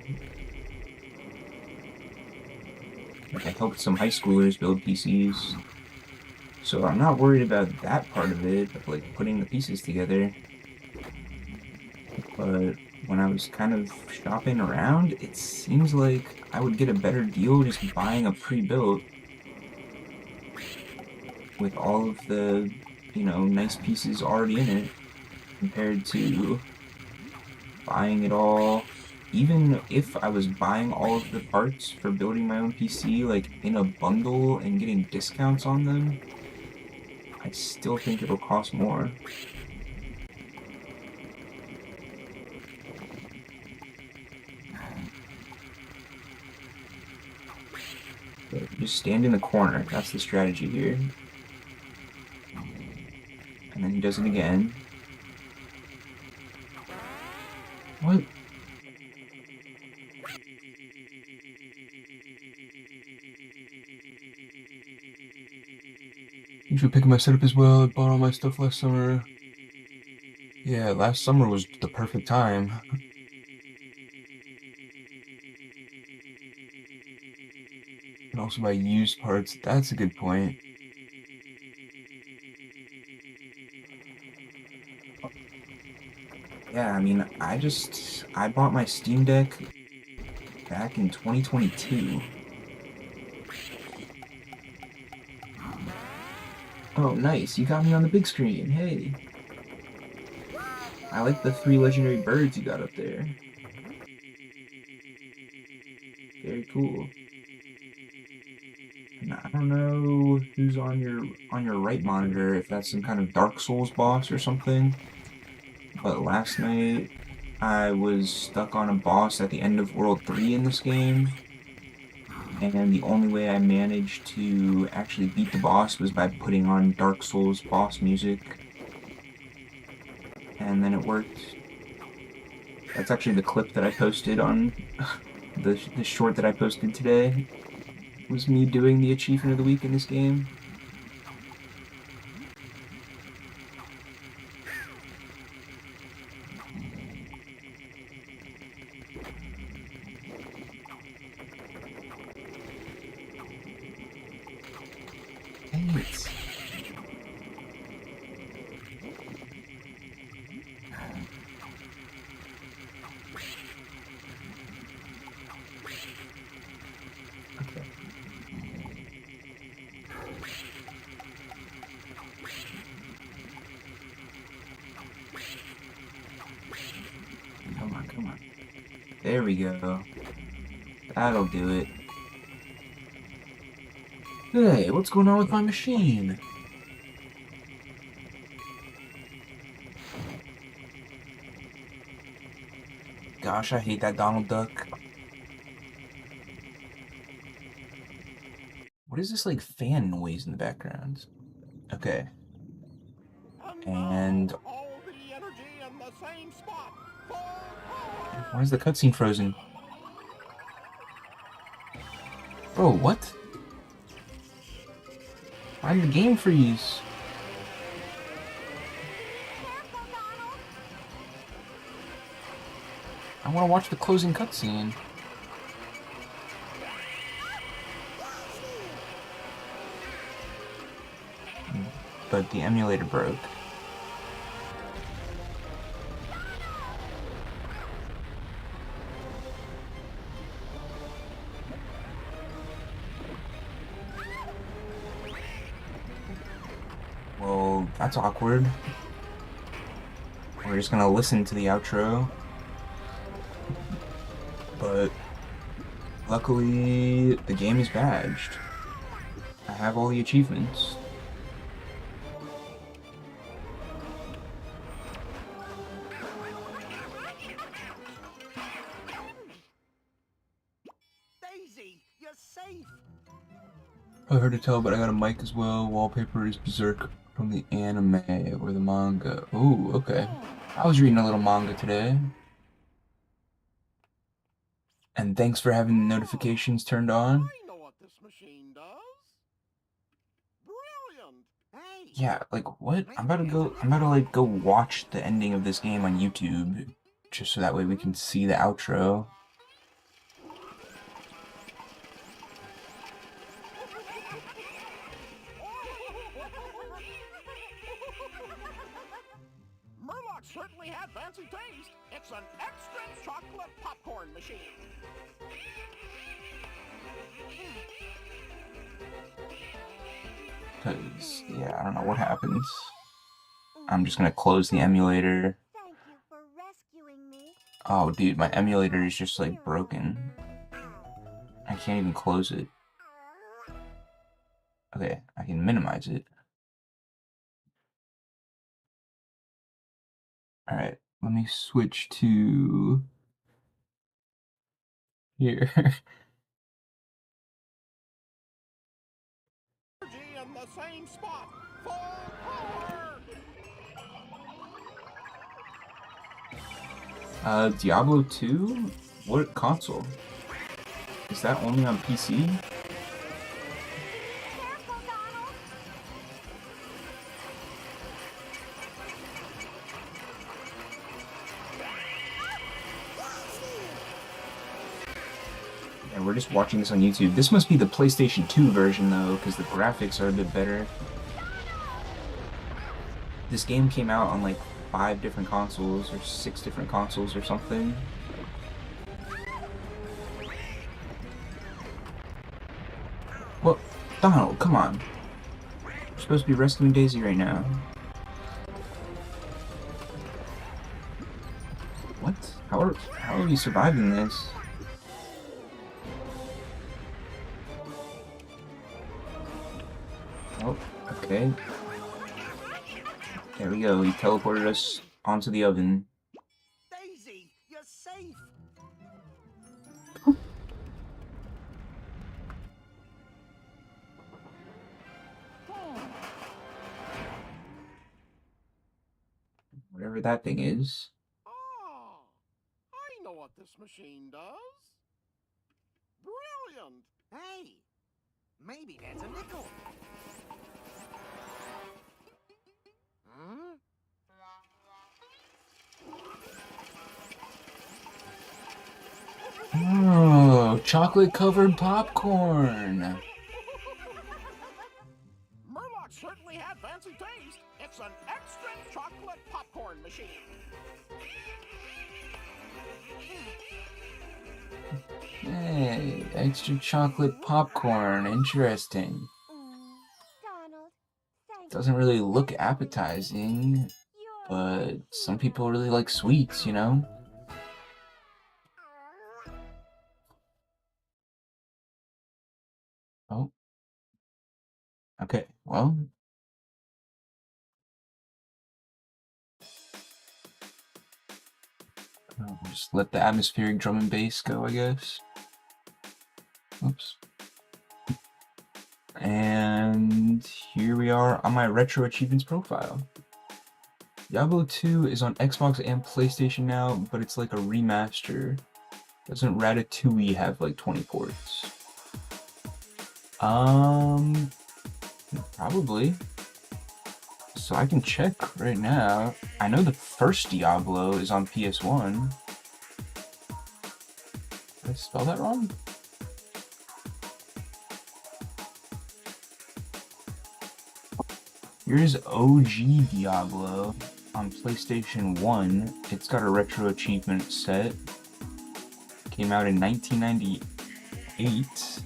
Like, I helped some high schoolers build PCs. So I'm not worried about that part of it, of like putting the pieces together. But when I was kind of shopping around, it seems like I would get a better deal just buying a pre-built with all of the, nice pieces already in it compared to buying it all. Even if I was buying all of the parts for building my own PC, like in a bundle and getting discounts on them, I still think it'll cost more. But just stand in the corner. That's the strategy here. And then he does it again. What? You should pick my setup as well. I bought all my stuff last summer. Yeah, last summer was the perfect time. And also buy used parts. That's a good point. Yeah, I mean, I bought my Steam Deck back in 2022. Oh, nice. You got me on the big screen. Hey. I like the 3 legendary birds you got up there. Very cool. And I don't know who's on your right monitor, if that's some kind of Dark Souls boss or something. But last night I was stuck on a boss at the end of World 3 in this game. And the only way I managed to actually beat the boss was by putting on Dark Souls boss music. And then it worked. That's actually the clip that I posted on the short that I posted today. Was me doing the achievement of the week in this game. Dang it. Okay. Come on, come on. There we go. That'll do it. Hey, what's going on with my machine? Gosh, I hate that Donald Duck. What is this, like, fan noise in the background? Okay. And all the energy in the same spot. why is the cutscene frozen? Bro, what? Why did the game freeze? I want to watch the closing cutscene. But the emulator broke. Well, that's awkward. We're just gonna listen to the outro. But luckily, the game is badged. I have all the achievements. Daisy, you're safe. Hard to tell, but I got a mic as well. Wallpaper is Berserk from the anime or the manga. Ooh, okay. I was reading a little manga today. And thanks for having the notifications turned on. I know what this machine does. Brilliant. Hey. Yeah, like what? I'm about to like go watch the ending of this game on YouTube. Just so that way we can see the outro. Murloc certainly had fancy taste. It's an extra chocolate popcorn machine. Cause yeah, I don't know what happens. I'm just gonna close the emulator. Thank you for rescuing me. Oh dude, my emulator is just like broken. I can't even close it. Okay, I can minimize it. Alright, let me switch to here. Energy in the same spot. Full power. Diablo 2? What console? Is that only on PC? Careful, Donald. And we're just watching this on YouTube. This must be the PlayStation 2 version though, because the graphics are a bit better. This game came out on like 5 different consoles, or 6 different consoles or something. Well, Donald, come on. We're supposed to be rescuing Daisy right now. What? How are we surviving this? Oh, okay. There we go, he teleported us onto the oven. Daisy, you're safe. Whatever that thing is. Ah, I know what this machine does. Brilliant. Hey, maybe that's a nickel. Huh? Oh, chocolate-covered popcorn. Murloc certainly had fancy taste. It's an extra chocolate popcorn machine. Hey, extra chocolate popcorn. Interesting. Donald, thank Doesn't really look appetizing, you. but some people really like sweets, you know? Oh. Okay, well. Just let the atmospheric drum and bass go, I guess. Oops. And here we are on my Retro Achievements profile. Diablo 2 is on Xbox and PlayStation now, but it's like a remaster. Doesn't Ratatouille have like 20 ports? Probably. So I can check right now. I know the first Diablo is on PS1. Did I spell that wrong? Here's OG Diablo on PlayStation 1. It's got a retro achievement set. Came out in 1998.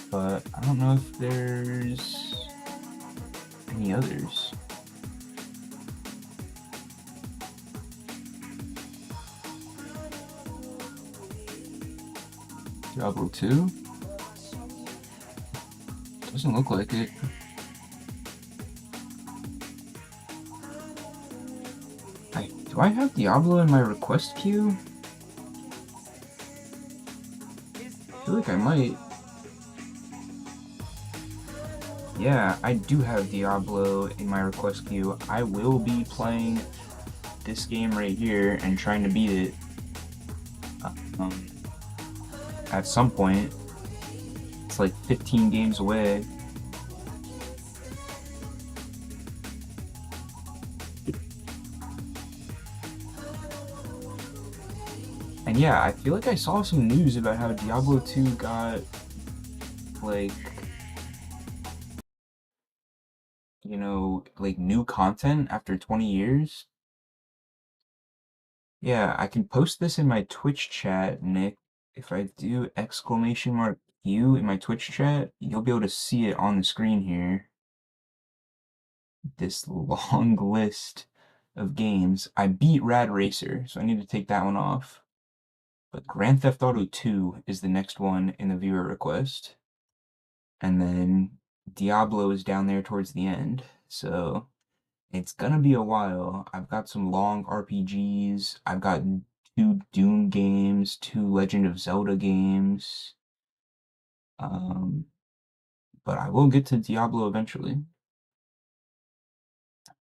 But I don't know if there's any others. Diablo 2? Doesn't look like it. Do I have Diablo in my request queue? I feel like I might. Yeah, I do have Diablo in my request queue. I will be playing this game right here and trying to beat it at some point. It's like 15 games away. And yeah, I feel like I saw some news about how Diablo 2 got, like, you know, like new content after 20 years. Yeah, I can post this in my Twitch chat, Nick. If I do !Q in my Twitch chat, you'll be able to see it on the screen here. This long list of games. I beat Rad Racer, so I need to take that one off. But Grand Theft Auto 2 is the next one in the viewer request. And then Diablo is down there towards the end. So it's gonna be a while. I've got some long RPGs. I've got 2 Doom games, 2 Legend of Zelda games. But I will get to Diablo eventually.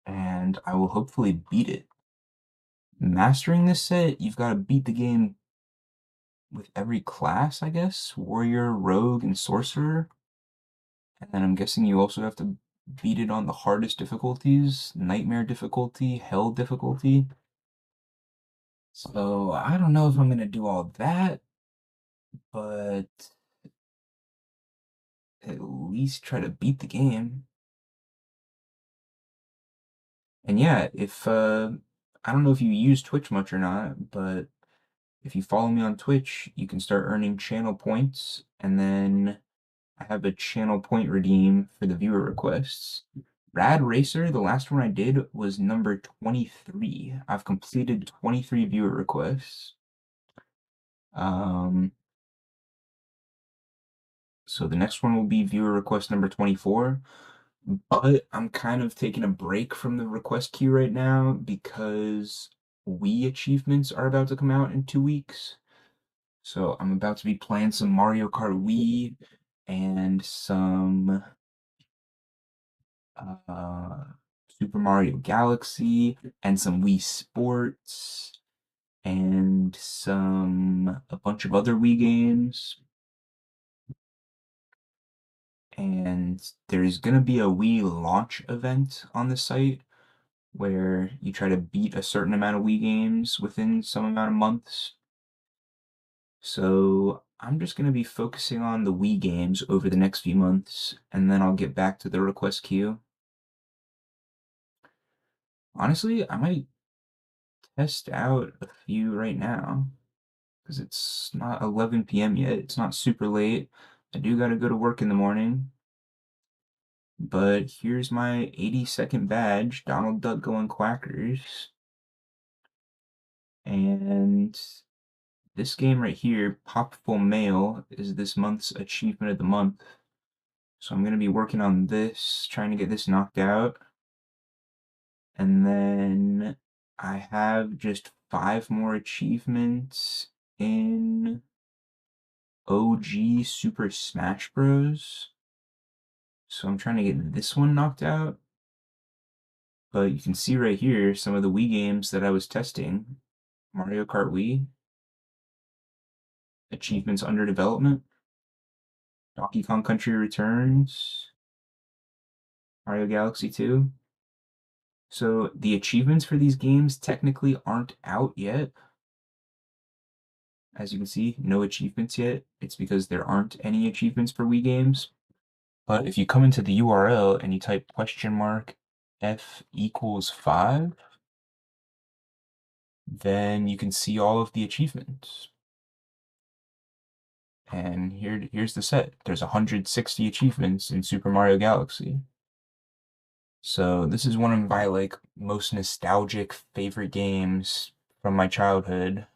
And I will hopefully beat it. Mastering this set, you've got to beat the game with every class, I guess. Warrior, Rogue, and Sorcerer. And then I'm guessing you also have to beat it on the hardest difficulties. Nightmare difficulty, Hell difficulty. So I don't know if I'm gonna do all that, but at least try to beat the game. And yeah, if I don't know if you use Twitch much or not, but if you follow me on Twitch, you can start earning channel points, and then I have a channel point redeem for the viewer requests. Rad Racer, the last one I did was number 23. I've completed 23 viewer requests. So the next one will be viewer request number 24. But I'm kind of taking a break from the request queue right now because Wii achievements are about to come out in 2 weeks. So I'm about to be playing some Mario Kart Wii and some Super Mario Galaxy and some Wii Sports and a bunch of other Wii games. And there's gonna be a Wii launch event on the site where you try to beat a certain amount of Wii games within some amount of months. So I'm just going to be focusing on the Wii games over the next few months, and then I'll get back to the request queue. Honestly, I might test out a few right now, because it's not 11 p.m. yet. It's not super late. I do gotta go to work in the morning. But here's my 80-second badge, Donald Duck Goin Quackers. And this game right here, Popful Mail, is this month's achievement of the month. So I'm going to be working on this, trying to get this knocked out. And then I have just 5 more achievements in OG Super Smash Bros. So I'm trying to get this one knocked out. But you can see right here some of the Wii games that I was testing. Mario Kart Wii, achievements under development, Donkey Kong Country Returns, Mario Galaxy 2. So the achievements for these games technically aren't out yet. As you can see, no achievements yet. It's because there aren't any achievements for Wii games. But if you come into the URL and you type F equals 5, then you can see all of the achievements. And here's the set. There's 160 achievements in Super Mario Galaxy. So this is one of my like most nostalgic favorite games from my childhood.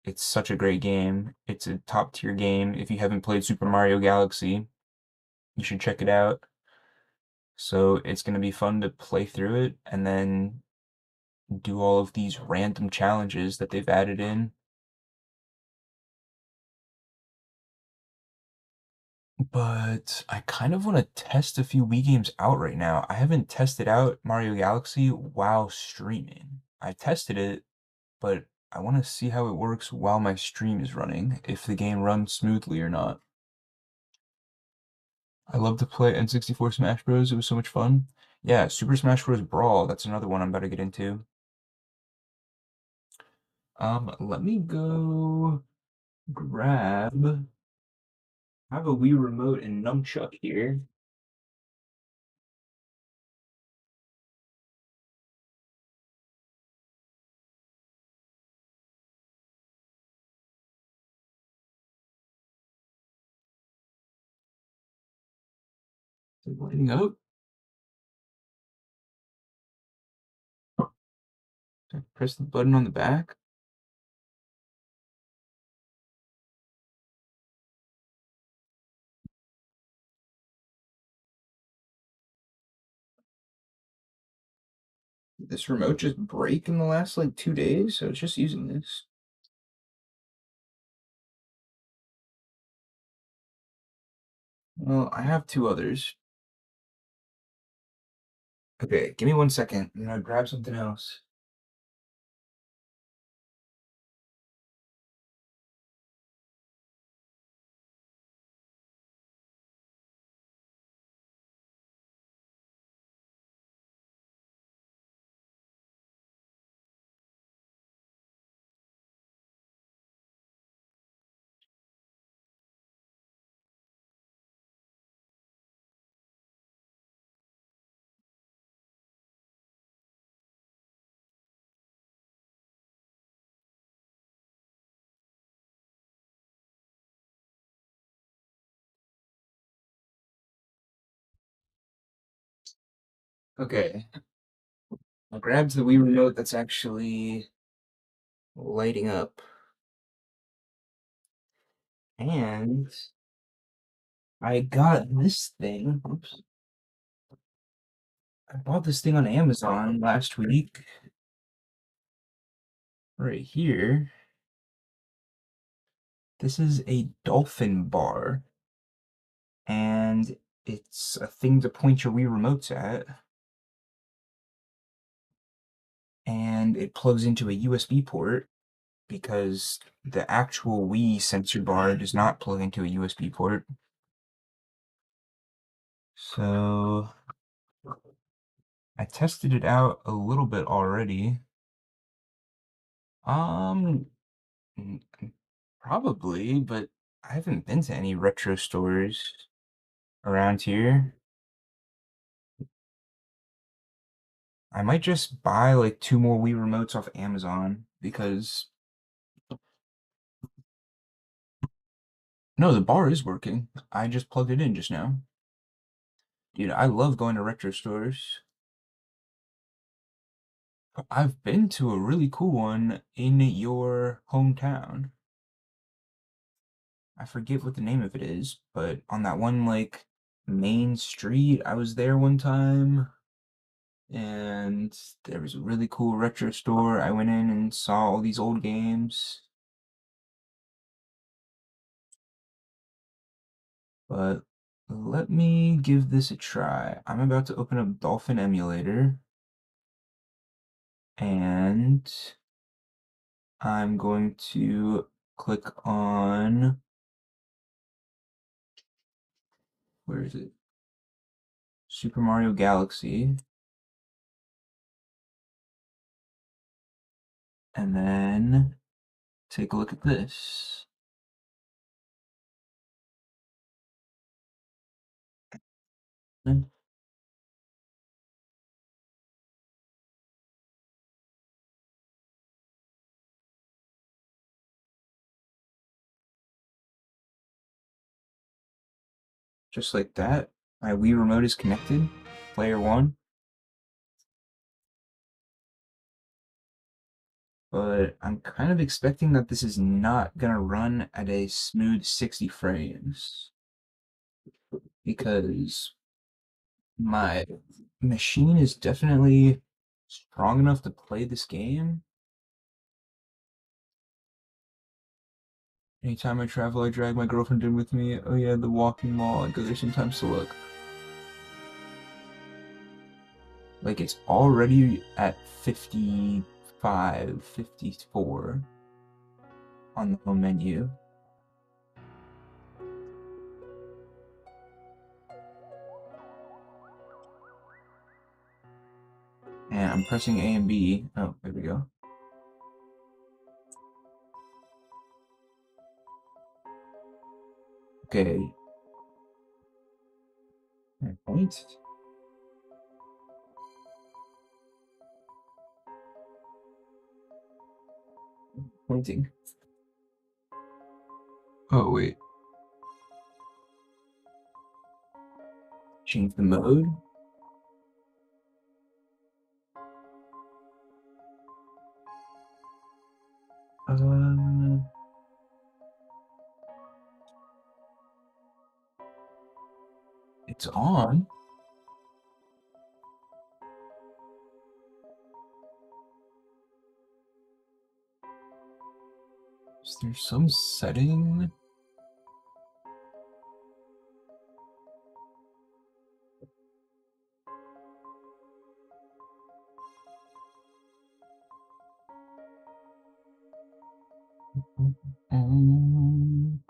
It's such a great game. It's a top tier game. If you haven't played Super Mario Galaxy, you should check it out. So it's gonna be fun to play through it and then do all of these random challenges that they've added in. But I kind of want to test a few Wii games out right now. I haven't tested out Mario Galaxy while streaming. I tested it, but I want to see how it works while my stream is running, if the game runs smoothly or not. I love to play N64 Smash Bros. It was so much fun. Yeah, Super Smash Bros. Brawl, that's another one I'm about to get into. Let me go grab. I have a Wii remote and nunchuck here. Is it lighting up? Press the button on the back. Did this remote just break in the last like 2 days? So it's just using this. Well, I have two others. Okay, give me 1 second. I'm gonna grab something else. Okay, I grabbed the Wii remote that's actually lighting up. And I got this thing. Oops. I bought this thing on Amazon last week. Right here. This is a dolphin bar. And it's a thing to point your Wii remotes at. And it plugs into a USB port because the actual Wii sensor bar does not plug into a USB port. So I tested it out a little bit already. Um, probably, but I haven't been to any retro stores around here. I might just buy like 2 more Wii remotes off Amazon because no, the bar is working. I just plugged it in just now. Dude, I love going to retro stores. I've been to a really cool one in your hometown. I forget what the name of it is, but on that one like main street, I was there one time and there was a really cool retro store. I went in and saw all these old games. but let me give this a try. I'm about to open up Dolphin Emulator, and I'm going to click on, where is it? Super Mario Galaxy. And then take a look at this. Just like that, my Wii Remote is connected. Player 1. But I'm kind of expecting that this is not gonna run at a smooth 60 frames. Because my machine is definitely strong enough to play this game. Anytime I travel, I drag my girlfriend in with me. Oh yeah, the walking mall. I go there sometimes to look. Like, it's already at 55, 54 on the home menu. And I'm pressing A and B. Oh, there we go. Okay. And point. Pointing. Oh, wait. Change the mode. Uh, it's on. Is there some setting? Um,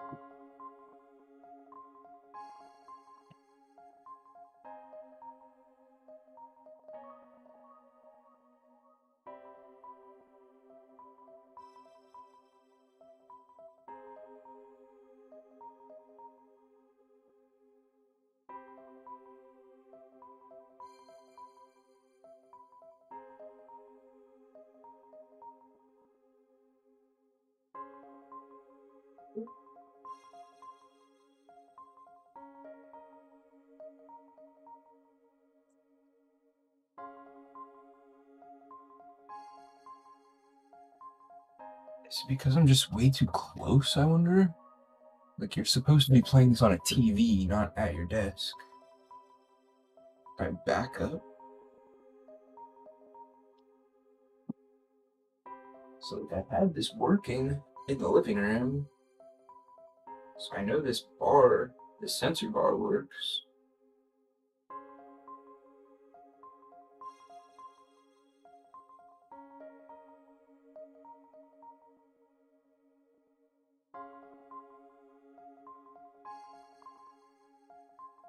is it because I'm just way too close, I wonder? Like, you're supposed to be playing this on a TV, not at your desk. If I back up. So I had this working in the living room. So I know this bar, this sensor bar works.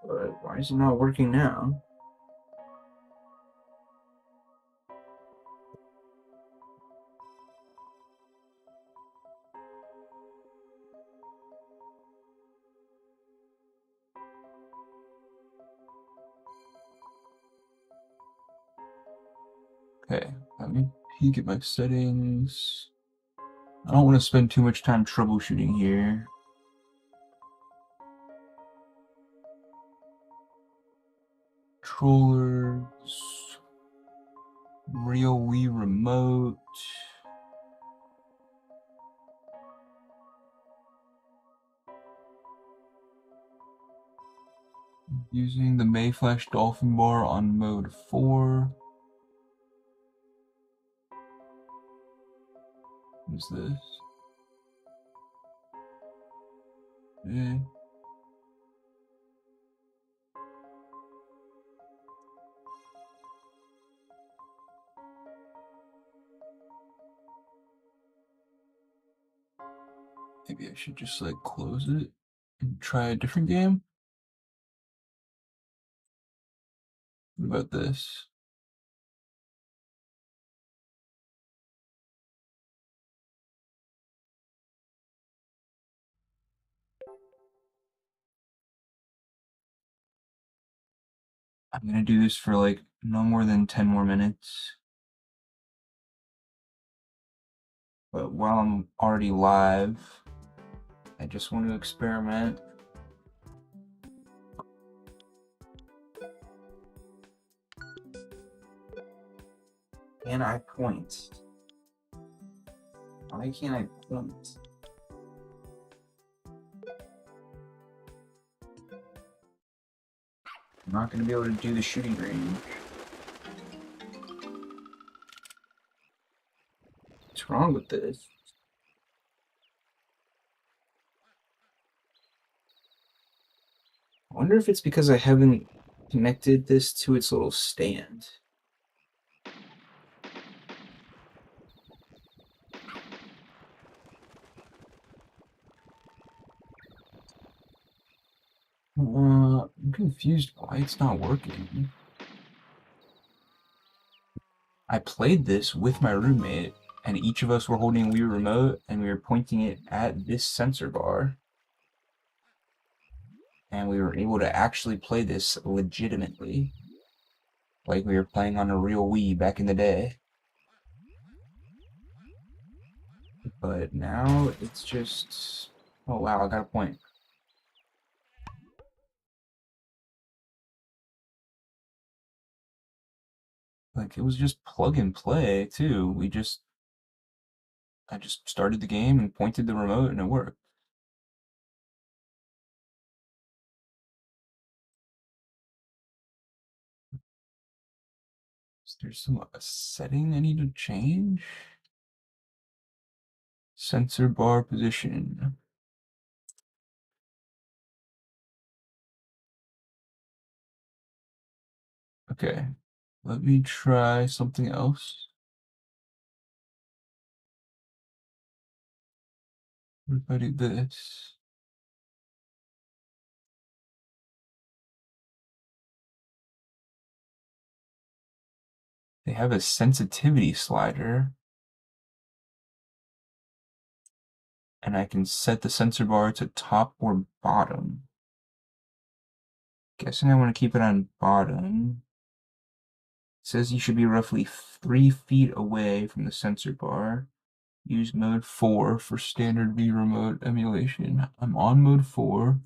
But why is it not working now? Okay, let me peek at my settings. I don't want to spend too much time troubleshooting here. Controllers, real Wii remote. Using the Mayflash Dolphin bar on mode 4. What is this? Maybe I should just like close it and try a different game. What about this? I'm gonna do this for like no more than 10 more minutes. But while I'm already live, I just want to experiment. Can I point? Why can't I point? I'm not going to be able to do the shooting range. What's wrong with this? I wonder if it's because I haven't connected this to its little stand. I'm confused why it's not working. I played this with my roommate, and each of us were holding a Wii remote, and we were pointing it at this sensor bar. And we were able to actually play this legitimately. Like we were playing on a real Wii back in the day. But now it's just... Oh wow, I got a point. Like, it was just plug and play, too. I just started the game and pointed the remote and it worked. Is there a setting I need to change? Sensor bar position. Okay, let me try something else. What if I do this? They have a sensitivity slider. And I can set the sensor bar to top or bottom. Guessing I want to keep it on bottom. It says you should be roughly 3 feet away from the sensor bar. Use mode 4 for standard Wii remote emulation. I'm on mode 4.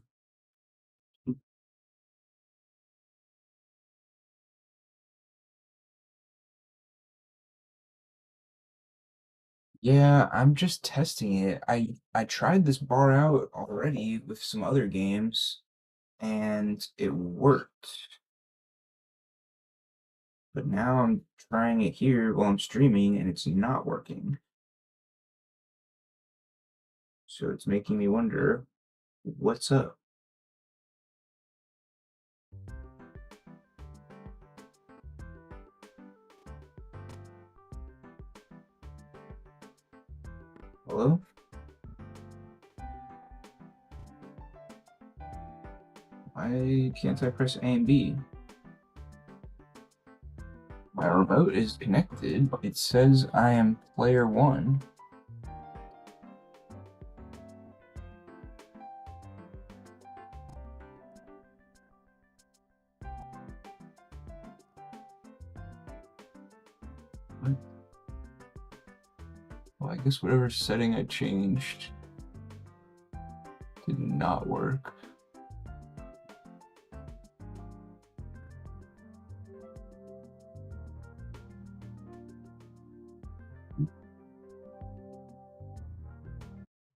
Yeah, I'm just testing it. I tried this bar out already with some other games, and it worked. But now I'm trying it here while I'm streaming, and it's not working. So it's making me wonder, what's up? Hello? Why can't I press A and B? My remote is connected. It says I am player 1. What? Well, I guess whatever setting I changed did not work.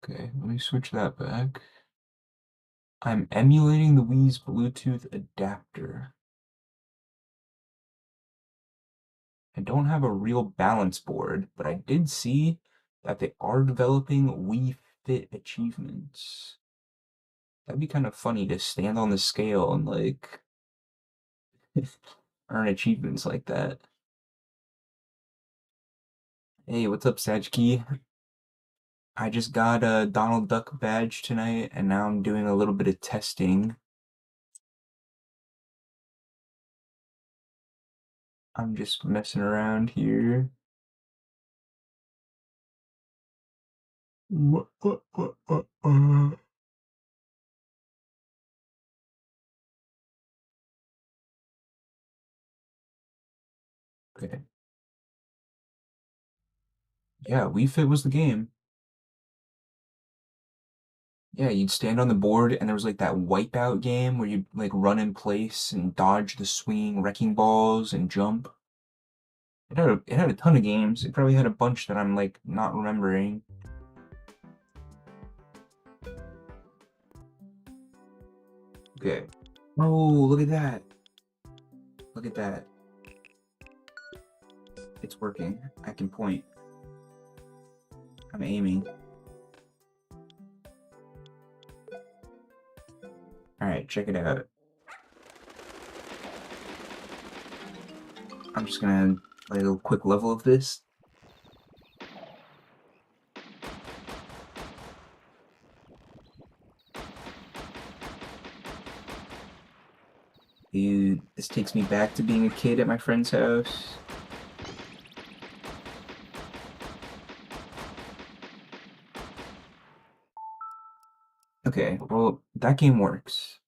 Okay, let me switch that back. I'm emulating the Wii's Bluetooth adapter. I don't have a real balance board, but I did see that they are developing Wii Fit achievements. That'd be kind of funny to stand on the scale and like earn achievements like that. Hey, what's up, Sajki? I just got a Donald Duck badge tonight, and now I'm doing a little bit of testing. I'm just messing around here. Okay. Yeah, Wii Fit was the game. Yeah, you'd stand on the board, and there was like that wipeout game where you'd like run in place and dodge the swinging wrecking balls and jump. It had a ton of games. It probably had a bunch that I'm like not remembering. Okay. Oh, look at that. Look at that. It's working. I can point. I'm aiming. Alright, check it out. I'm just gonna play a little quick level of this. Dude, this takes me back to being a kid at my friend's house. Okay, well, that game works.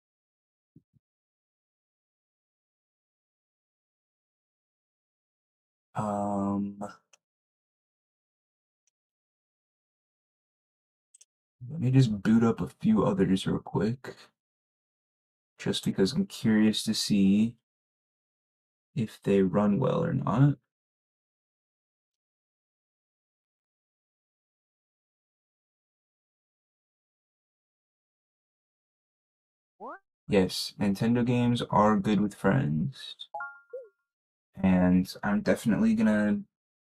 Let me just boot up a few others real quick. Just because I'm curious to see if they run well or not. Yes, Nintendo games are good with friends. And I'm definitely gonna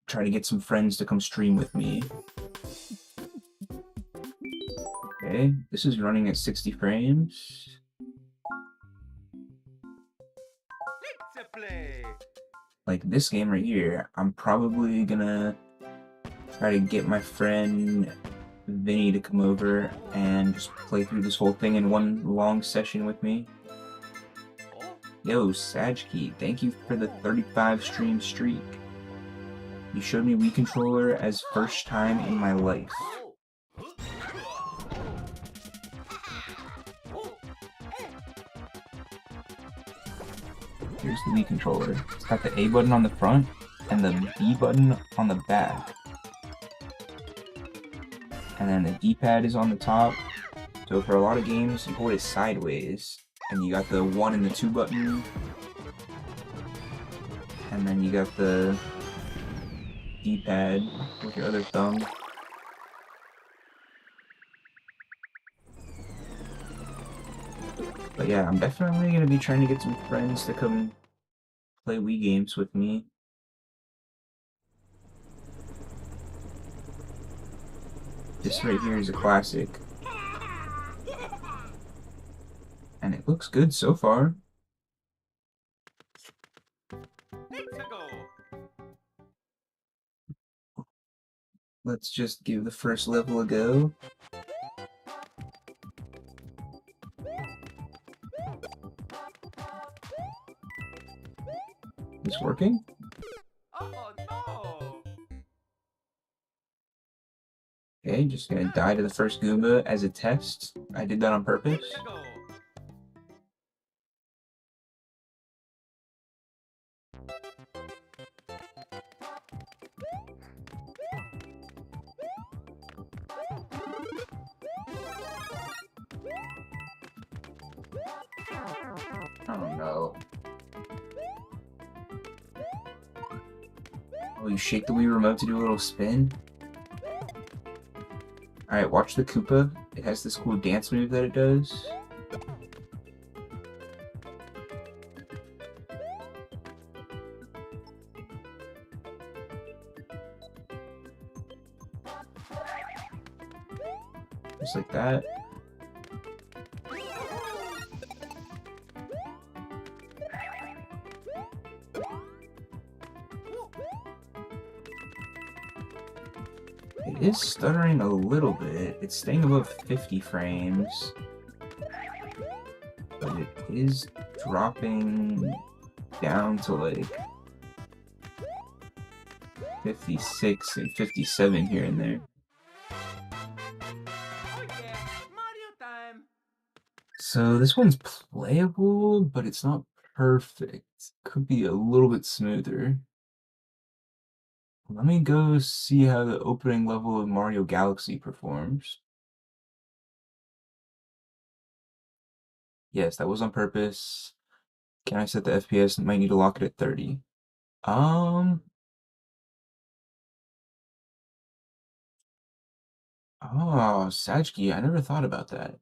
try to get some friends to come stream with me. Okay, this is running at 60 frames. Like this game right here, I'm probably gonna try to get my friend Vinny to come over and just play through this whole thing in one long session with me. Yo, Sajki, thank you for the 35 stream streak. You showed me Wii Controller as first time in my life. Here's the Wii Controller. It's got the A button on the front and the B button on the back. And then the D-pad is on the top. So for a lot of games, you hold it sideways. And you got the 1 and the 2 button. And then you got the D-pad with your other thumb. But yeah, I'm definitely going to be trying to get some friends to come play Wii games with me. This right here is a classic. And it looks good so far. Let's just give the first level a go. Is this working? Oh no! Okay, just gonna die to the first Goomba as a test. I did that on purpose. Oh no. Oh, you shake the Wii remote to do a little spin? Alright, watch the Koopa. It has this cool dance move that it does. Just like that. Okay, is stuttering a little bit. It's staying above 50 frames, but it is dropping down to like 56 and 57 here and there. Oh yeah, Mario time. So this one's playable, but it's not perfect. Could be a little bit smoother. Let me go see how the opening level of Mario Galaxy performs. Yes, that was on purpose. Can I set the FPS? Might need to lock it at 30. Um. Oh, Sajki, I never thought about that.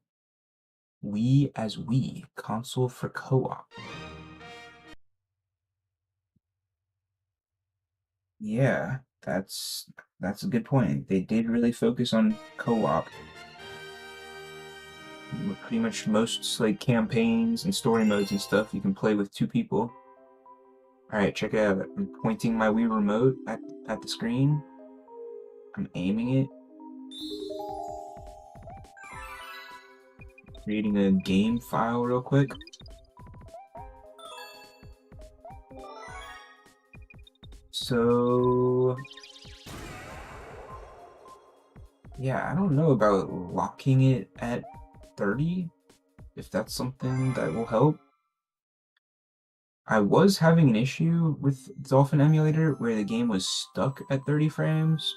We as we, console for co-op. Yeah, that's a good point. They did really focus on co-op. Pretty much most like campaigns and story modes and stuff you can play with 2 people. Alright, check it out. I'm pointing my Wii remote at the screen. I'm aiming it. Creating a game file real quick. So yeah, I don't know about locking it at 30, if that's something that will help. I was having an issue with Dolphin Emulator where the game was stuck at 30 frames,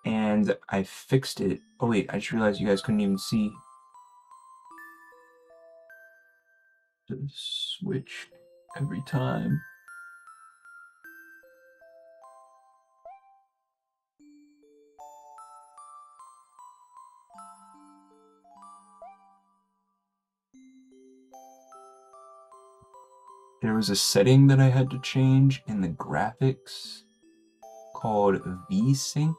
and I fixed it. Oh wait, I just realized you guys couldn't even see the switch every time. There was a setting that I had to change in the graphics called VSync.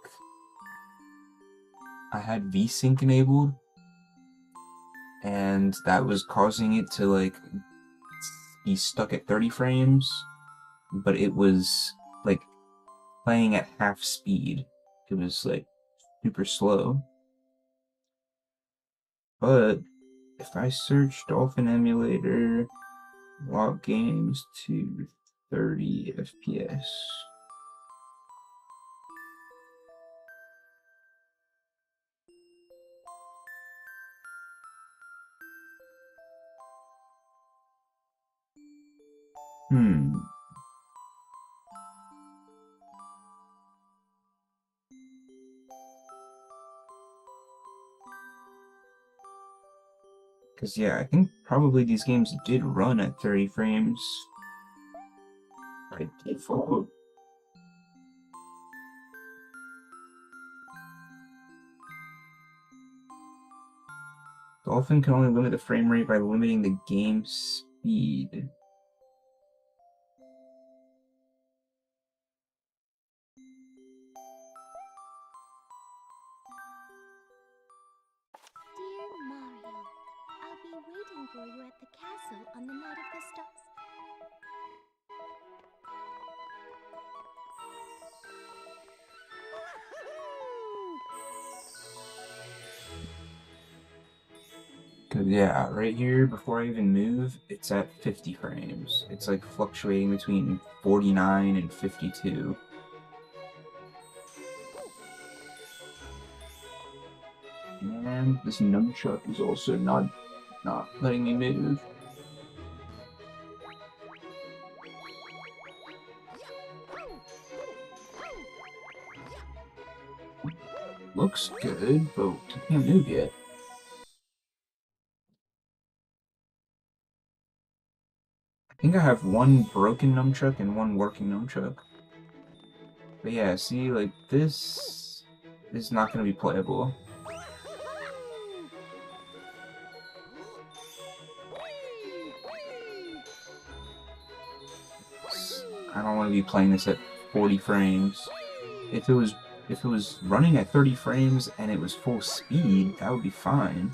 I had VSync enabled, and that was causing it to like be stuck at 30 frames, but it was like playing at half speed. It was like super slow. But if I search Dolphin Emulator, lock games to 30 FPS. Because, yeah, I think probably these games did run at 30 frames by default. Dolphin can only limit the frame rate by limiting the game speed. Dear Mario, I'll be waiting for you at the castle on the night of the stars. Cause yeah, right here, before I even move, it's at 50 frames. It's like fluctuating between 49 and 52. And this nunchuck is also not letting me move. Looks good, but I can't move yet. I think I have one broken nunchuck and one working nunchuck. But yeah, see, like, this is not going to be playable. I don't want to be playing this at 40 frames. If it was running at 30 frames and it was full speed, that would be fine.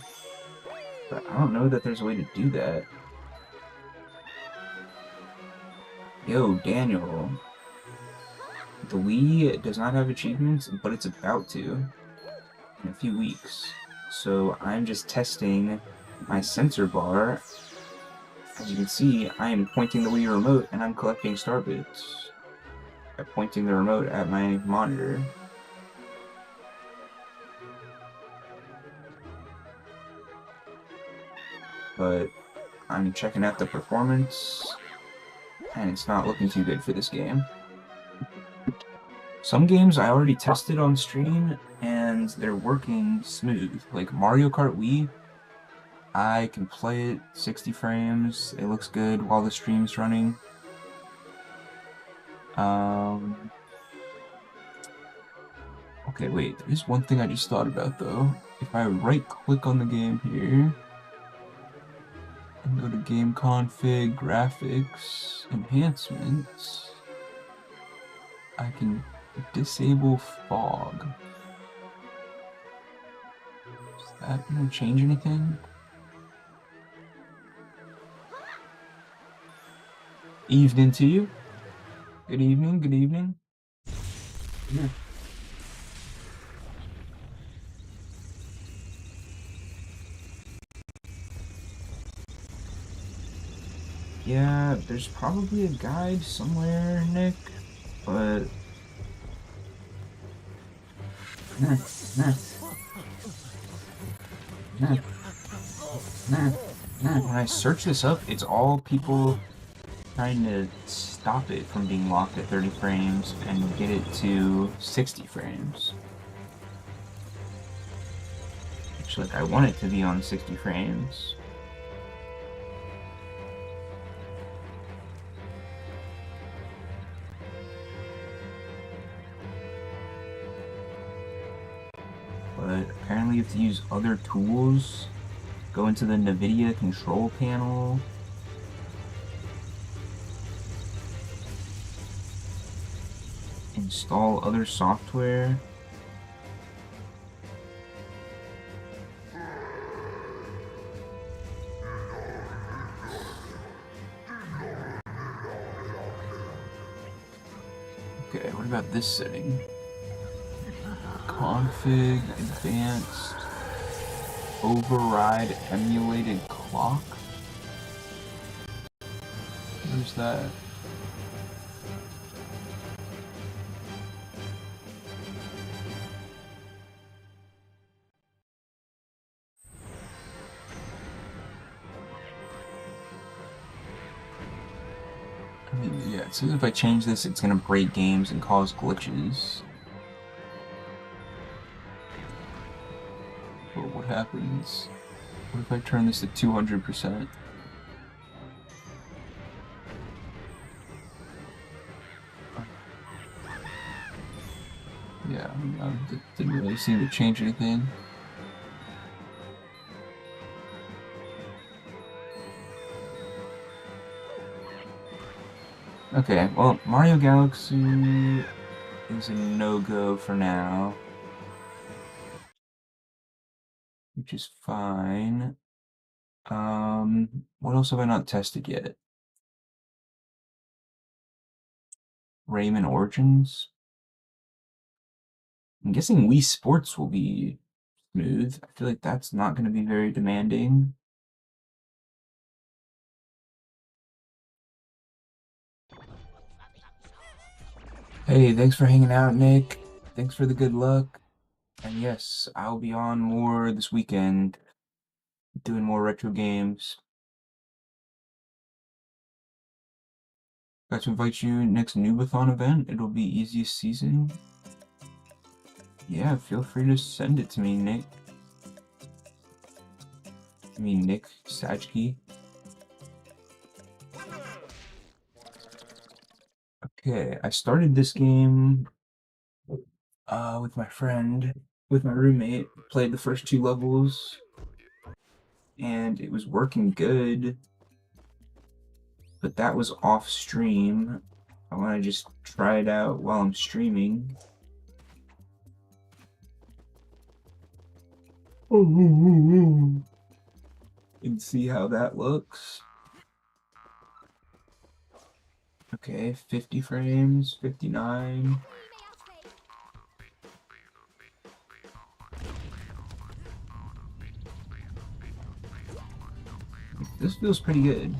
But I don't know that there's a way to do that. Yo, Daniel. The Wii does not have achievements, but it's about to in a few weeks. So I'm just testing my sensor bar. As you can see, I am pointing the Wii remote and I'm collecting star bits by pointing the remote at my monitor. But I'm checking out the performance, and it's not looking too good for this game. Some games I already tested on stream, and they're working smooth. Like Mario Kart Wii, I can play it 60 frames, it looks good while the stream's running. Okay, wait, there's one thing I just thought about though. If I right-click on the game here, and go to Game Config, Graphics, Enhancements, I can disable fog. Is that gonna change anything? Evening to you. Good evening, good evening. Yeah. Yeah, there's probably a guide somewhere, Nick, but when I search this up, it's all people trying to stop it from being locked at 30 frames and get it to 60 frames. Actually, I want it to be on 60 frames. But apparently you have to use other tools. Go into the NVIDIA control panel. Install other software. Okay, what about this setting? Config, advanced, override emulated clock? Where's that? I mean, yeah, it says if I change this, it's gonna break games and cause glitches. But what happens? What if I turn this to 200%? Yeah, it didn't really seem to change anything. Okay, well, Mario Galaxy is a no-go for now, which is fine. What else have I not tested yet? Rayman Origins? I'm guessing Wii Sports will be smooth. I feel like that's not going to be very demanding. Hey, thanks for hanging out, Nick. Thanks for the good luck. And yes, I'll be on more this weekend, doing more retro games. Got to invite you next Noobathon event. It'll be easiest season. Yeah, feel free to send it to me, Nick. I mean, Nick Sajki. Okay, I started this game with my friend, with my roommate. Played the first 2 levels, and it was working good. But that was off stream. I want to just try it out while I'm streaming. And see how that looks. Okay, 50 frames, 59. This feels pretty good.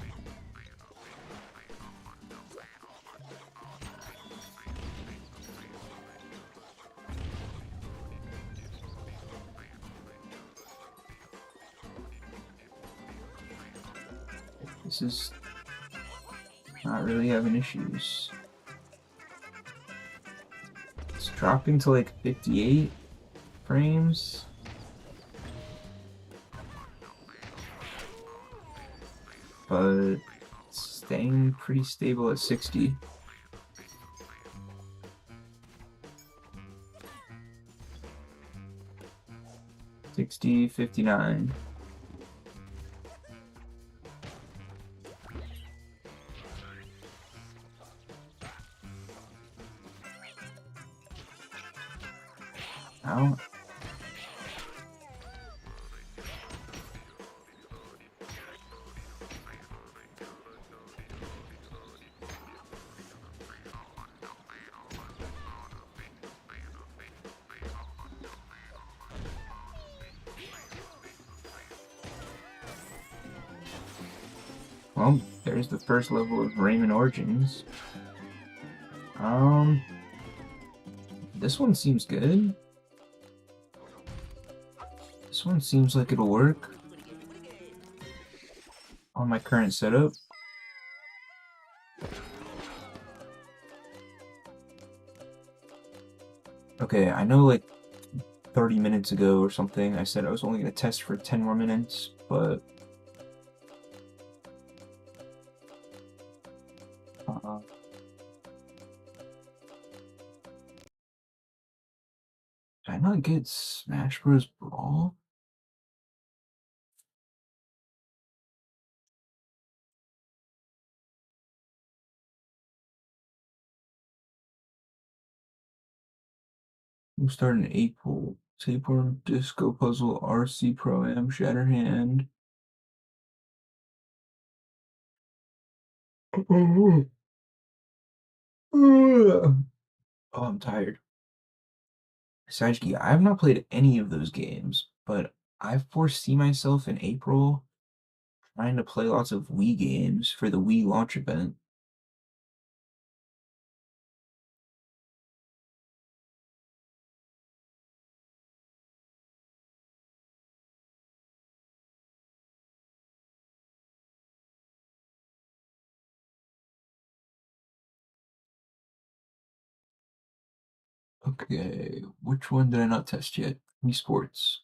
This is not really having issues. It's dropping to like 58 frames. But staying pretty stable at 60. $60, 59. Now, well, there's the first level of Rayman Origins. This one seems good. This one seems like it'll work on my current setup. Okay, I know like 30 minutes ago or something I said I was only going to test for 10 more minutes, but did I not get Smash Bros. Brawl? We'll start in April. Tapeworm, Disco Puzzle, RC Pro Am, Shatterhand. Oh, I'm tired. Sajiki, I have not played any of those games, but I foresee myself in April trying to play lots of Wii games for the Wii launch event. Okay, which one did I not test yet? Wii Sports.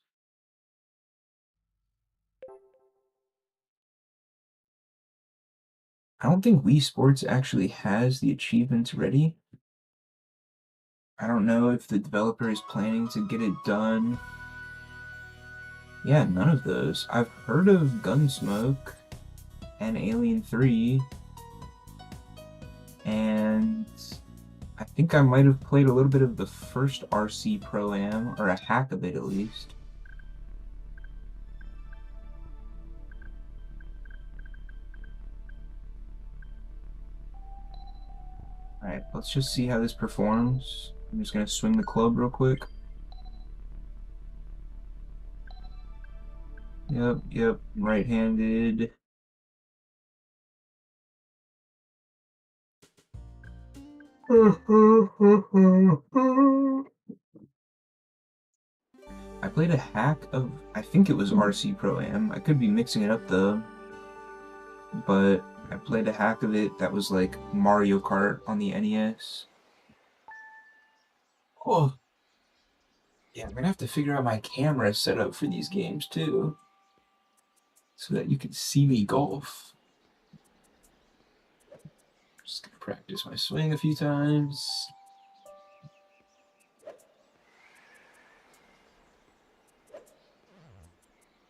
I don't think Wii Sports actually has the achievements ready. I don't know if the developer is planning to get it done. Yeah, none of those. I've heard of Gunsmoke and Alien 3, and I think I might have played a little bit of the first RC Pro-Am, or a hack of it at least. Alright, let's just see how this performs. I'm just gonna swing the club real quick. Yep, right-handed. I played a hack of, I think it was RC Pro-Am. I could be mixing it up though. But I played a hack of it that was like Mario Kart on the NES. Oh. Yeah, I'm gonna have to figure out my camera setup for these games too, so that you can see me golf. Just gonna practice my swing a few times.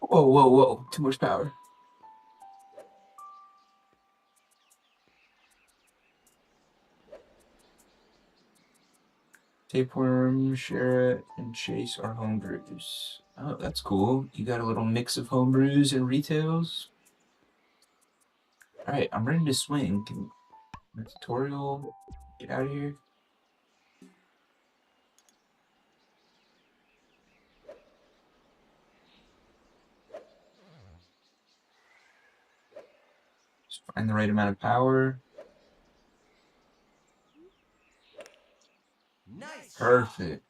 Whoa, too much power. Tapeworm, Share, and Chase are homebrews. Oh, that's cool. You got a little mix of homebrews and retails. Alright, I'm ready to swing. The tutorial. Get out of here. Just find the right amount of power. Nice. Perfect.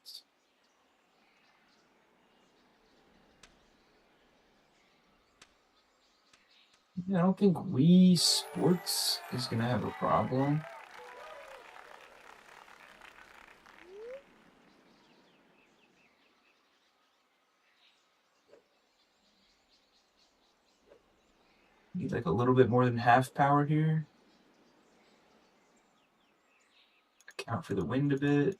Yeah, I don't think Wii Sports is gonna have a problem. Need like a little bit more than half power here. Account for the wind a bit.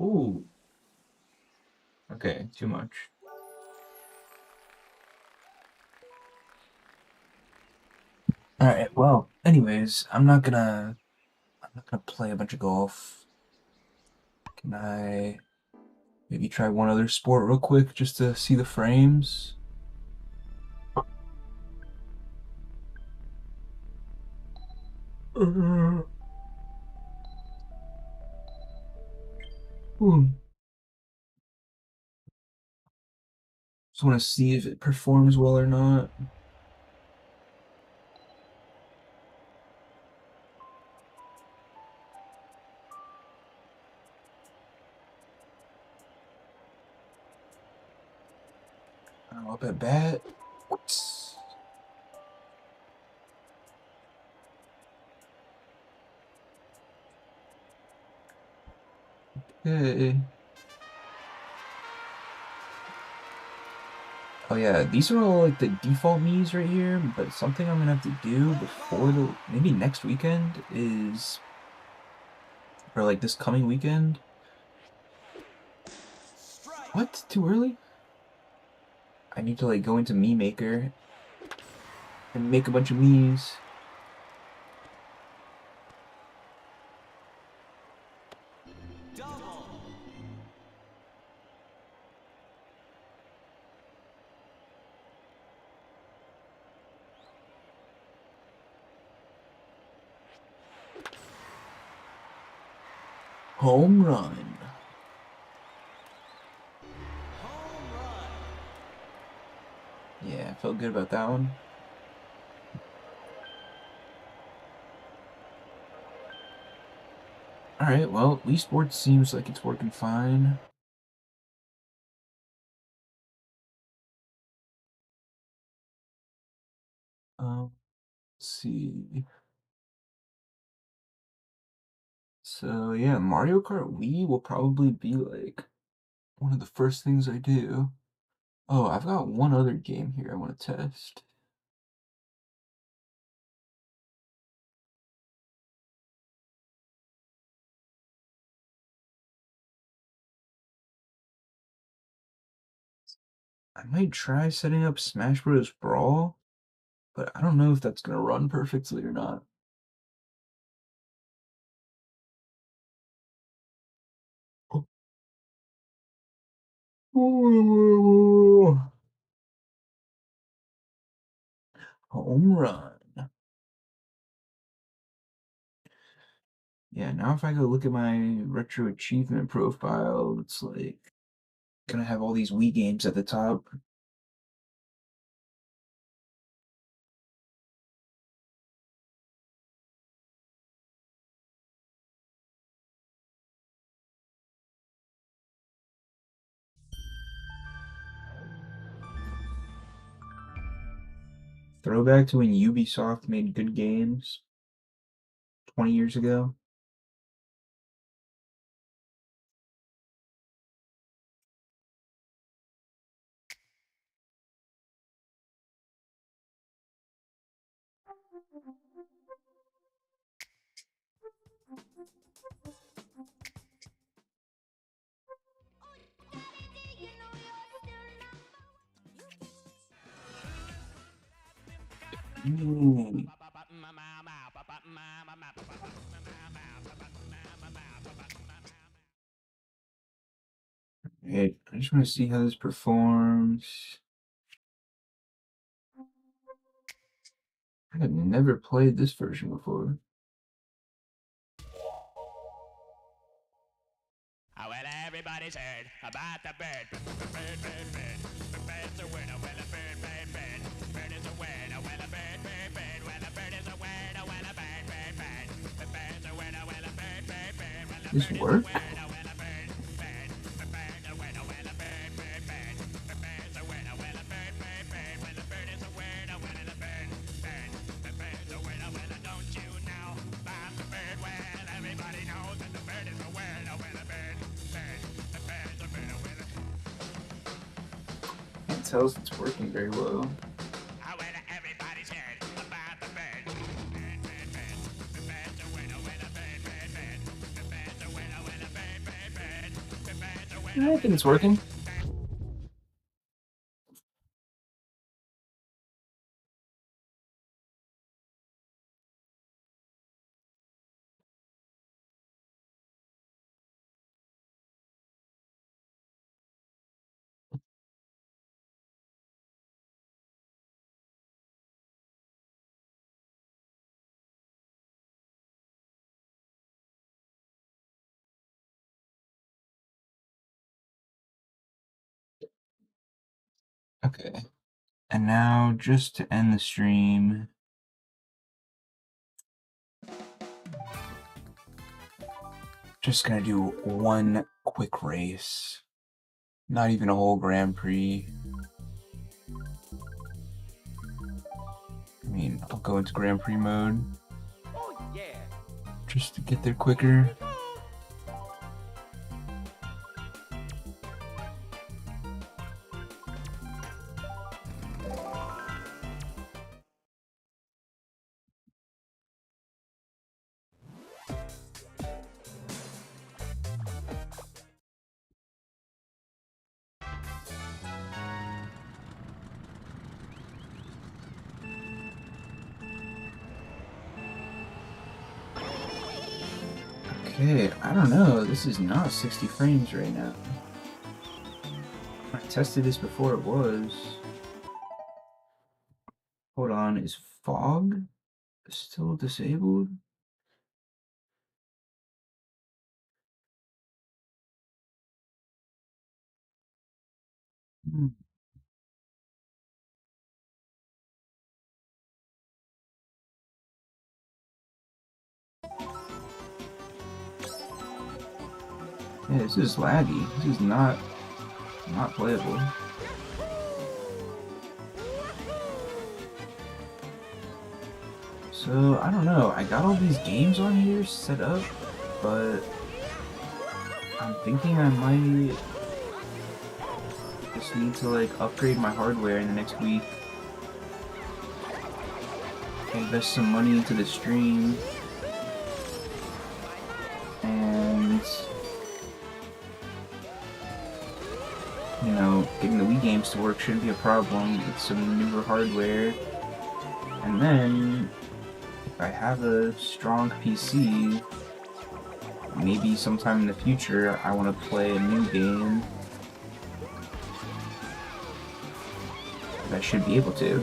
Ooh. Okay, too much. Alright, well, anyways, I'm not gonna play a bunch of golf. Can I maybe try one other sport real quick just to see the frames? Hmm. Just want to see if it performs well or not. Up at bat. Okay. Oh yeah, these are all like the default Mii's right here, but something I'm gonna have to do before maybe next weekend is, or like this coming weekend. What? Too early? I need to like go into Mii Maker and make a bunch of Mii's. Home run. Yeah, I felt good about that one. Alright, well, Wii Sports seems like it's working fine. Let's see. So yeah, Mario Kart Wii will probably be like one of the first things I do. Oh, I've got one other game here I want to test. I might try setting up Smash Bros. Brawl, but I don't know if that's gonna run perfectly or not. Home run. Yeah, now if I go look at my retro achievement profile, it's like gonna have all these Wii games at the top. Throwback to when Ubisoft made good games 20 years ago. Mm. Hey, I just want to see how this performs. I have never played this version before. Oh, well, everybody's heard about the bird. Bird, bird, bird. The bird's a winner. Well, a bird, bird, bird. Bird is a winner. Well, a bird, bird, bird. Well, a bird is a winner. Well, a bird, bird, bird. The bird's a winner. Well, a bird, bird, bird. Well, a This bird is a work? winner. Well, a bird, bird. The bird's a winner. Well, a bird, bird, bird. The bird's a winner. Well, a bird, bird, bird. Well, a bird is a winner. Well, a bird, bird. The bird's a winner. Well, don't you know about the bird? Well, everybody knows that the bird is a winner. Well, a bird. Can't tell if it's working very well. Everybody's heard about the bird. Bird, bird, bird. The bird's a winner, winner, bird, bird, bird. The bird's a winner, winner, bird, bird, bird. The bird's a winner. I think it's working. Okay. And now, just to end the stream, just gonna do one quick race. Not even a whole Grand Prix. I mean, I'll go into Grand Prix mode Oh yeah. just to get there quicker. Okay, I don't know. This is not 60 frames right now. I tested this before it was. Hold on, is fog still disabled? Hmm. Yeah, this is laggy. This is not playable. So, I don't know. I got all these games on here set up, but I'm thinking I might just need to like upgrade my hardware in the next week. Invest some money into the stream. And you know, getting the Wii games to work shouldn't be a problem with some newer hardware. And then, if I have a strong PC, maybe sometime in the future I want to play a new game. I should be able to.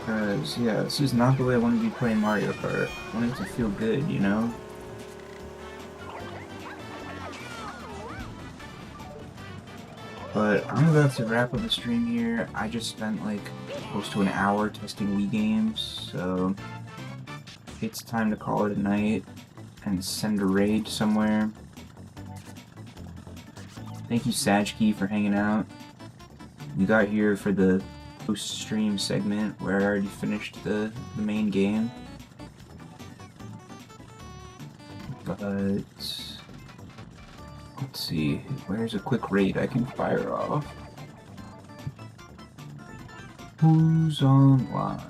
Because, yeah, this is not the way I want to be playing Mario Kart. I want it to feel good, you know? But I'm about to wrap up the stream here. I just spent like close to an hour testing Wii games, so it's time to call it a night and send a raid somewhere. Thank you, Sajki, for hanging out. We got here for the post-stream segment where I already finished the main game. But Let's see, where's a quick raid I can fire off? Who's online?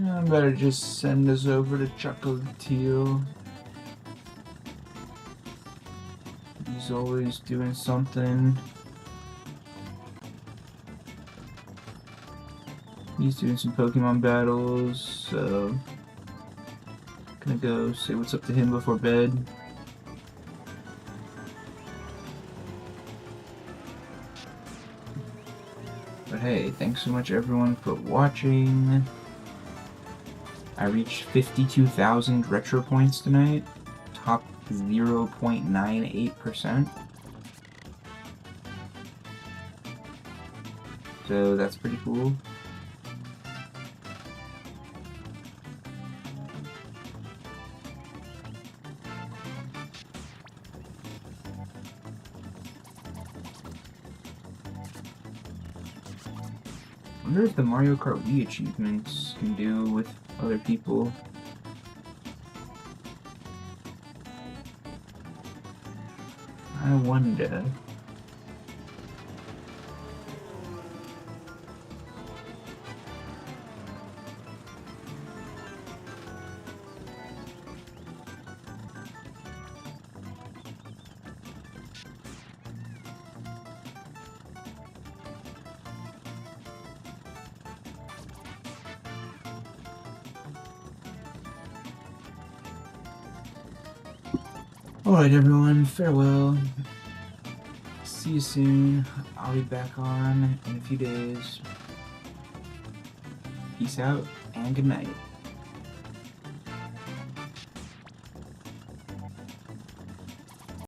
I better just send this over to Chocolateel. He's always doing something. He's doing some Pokemon battles, so gonna go say what's up to him before bed. But hey, thanks so much everyone for watching. I reached 52,000 retro points tonight, top 0.98%. So that's pretty cool. I wonder if the Mario Kart Wii achievements can do with other people. I wonder. Alright everyone, farewell. See you soon. I'll be back on in a few days. Peace out and good night.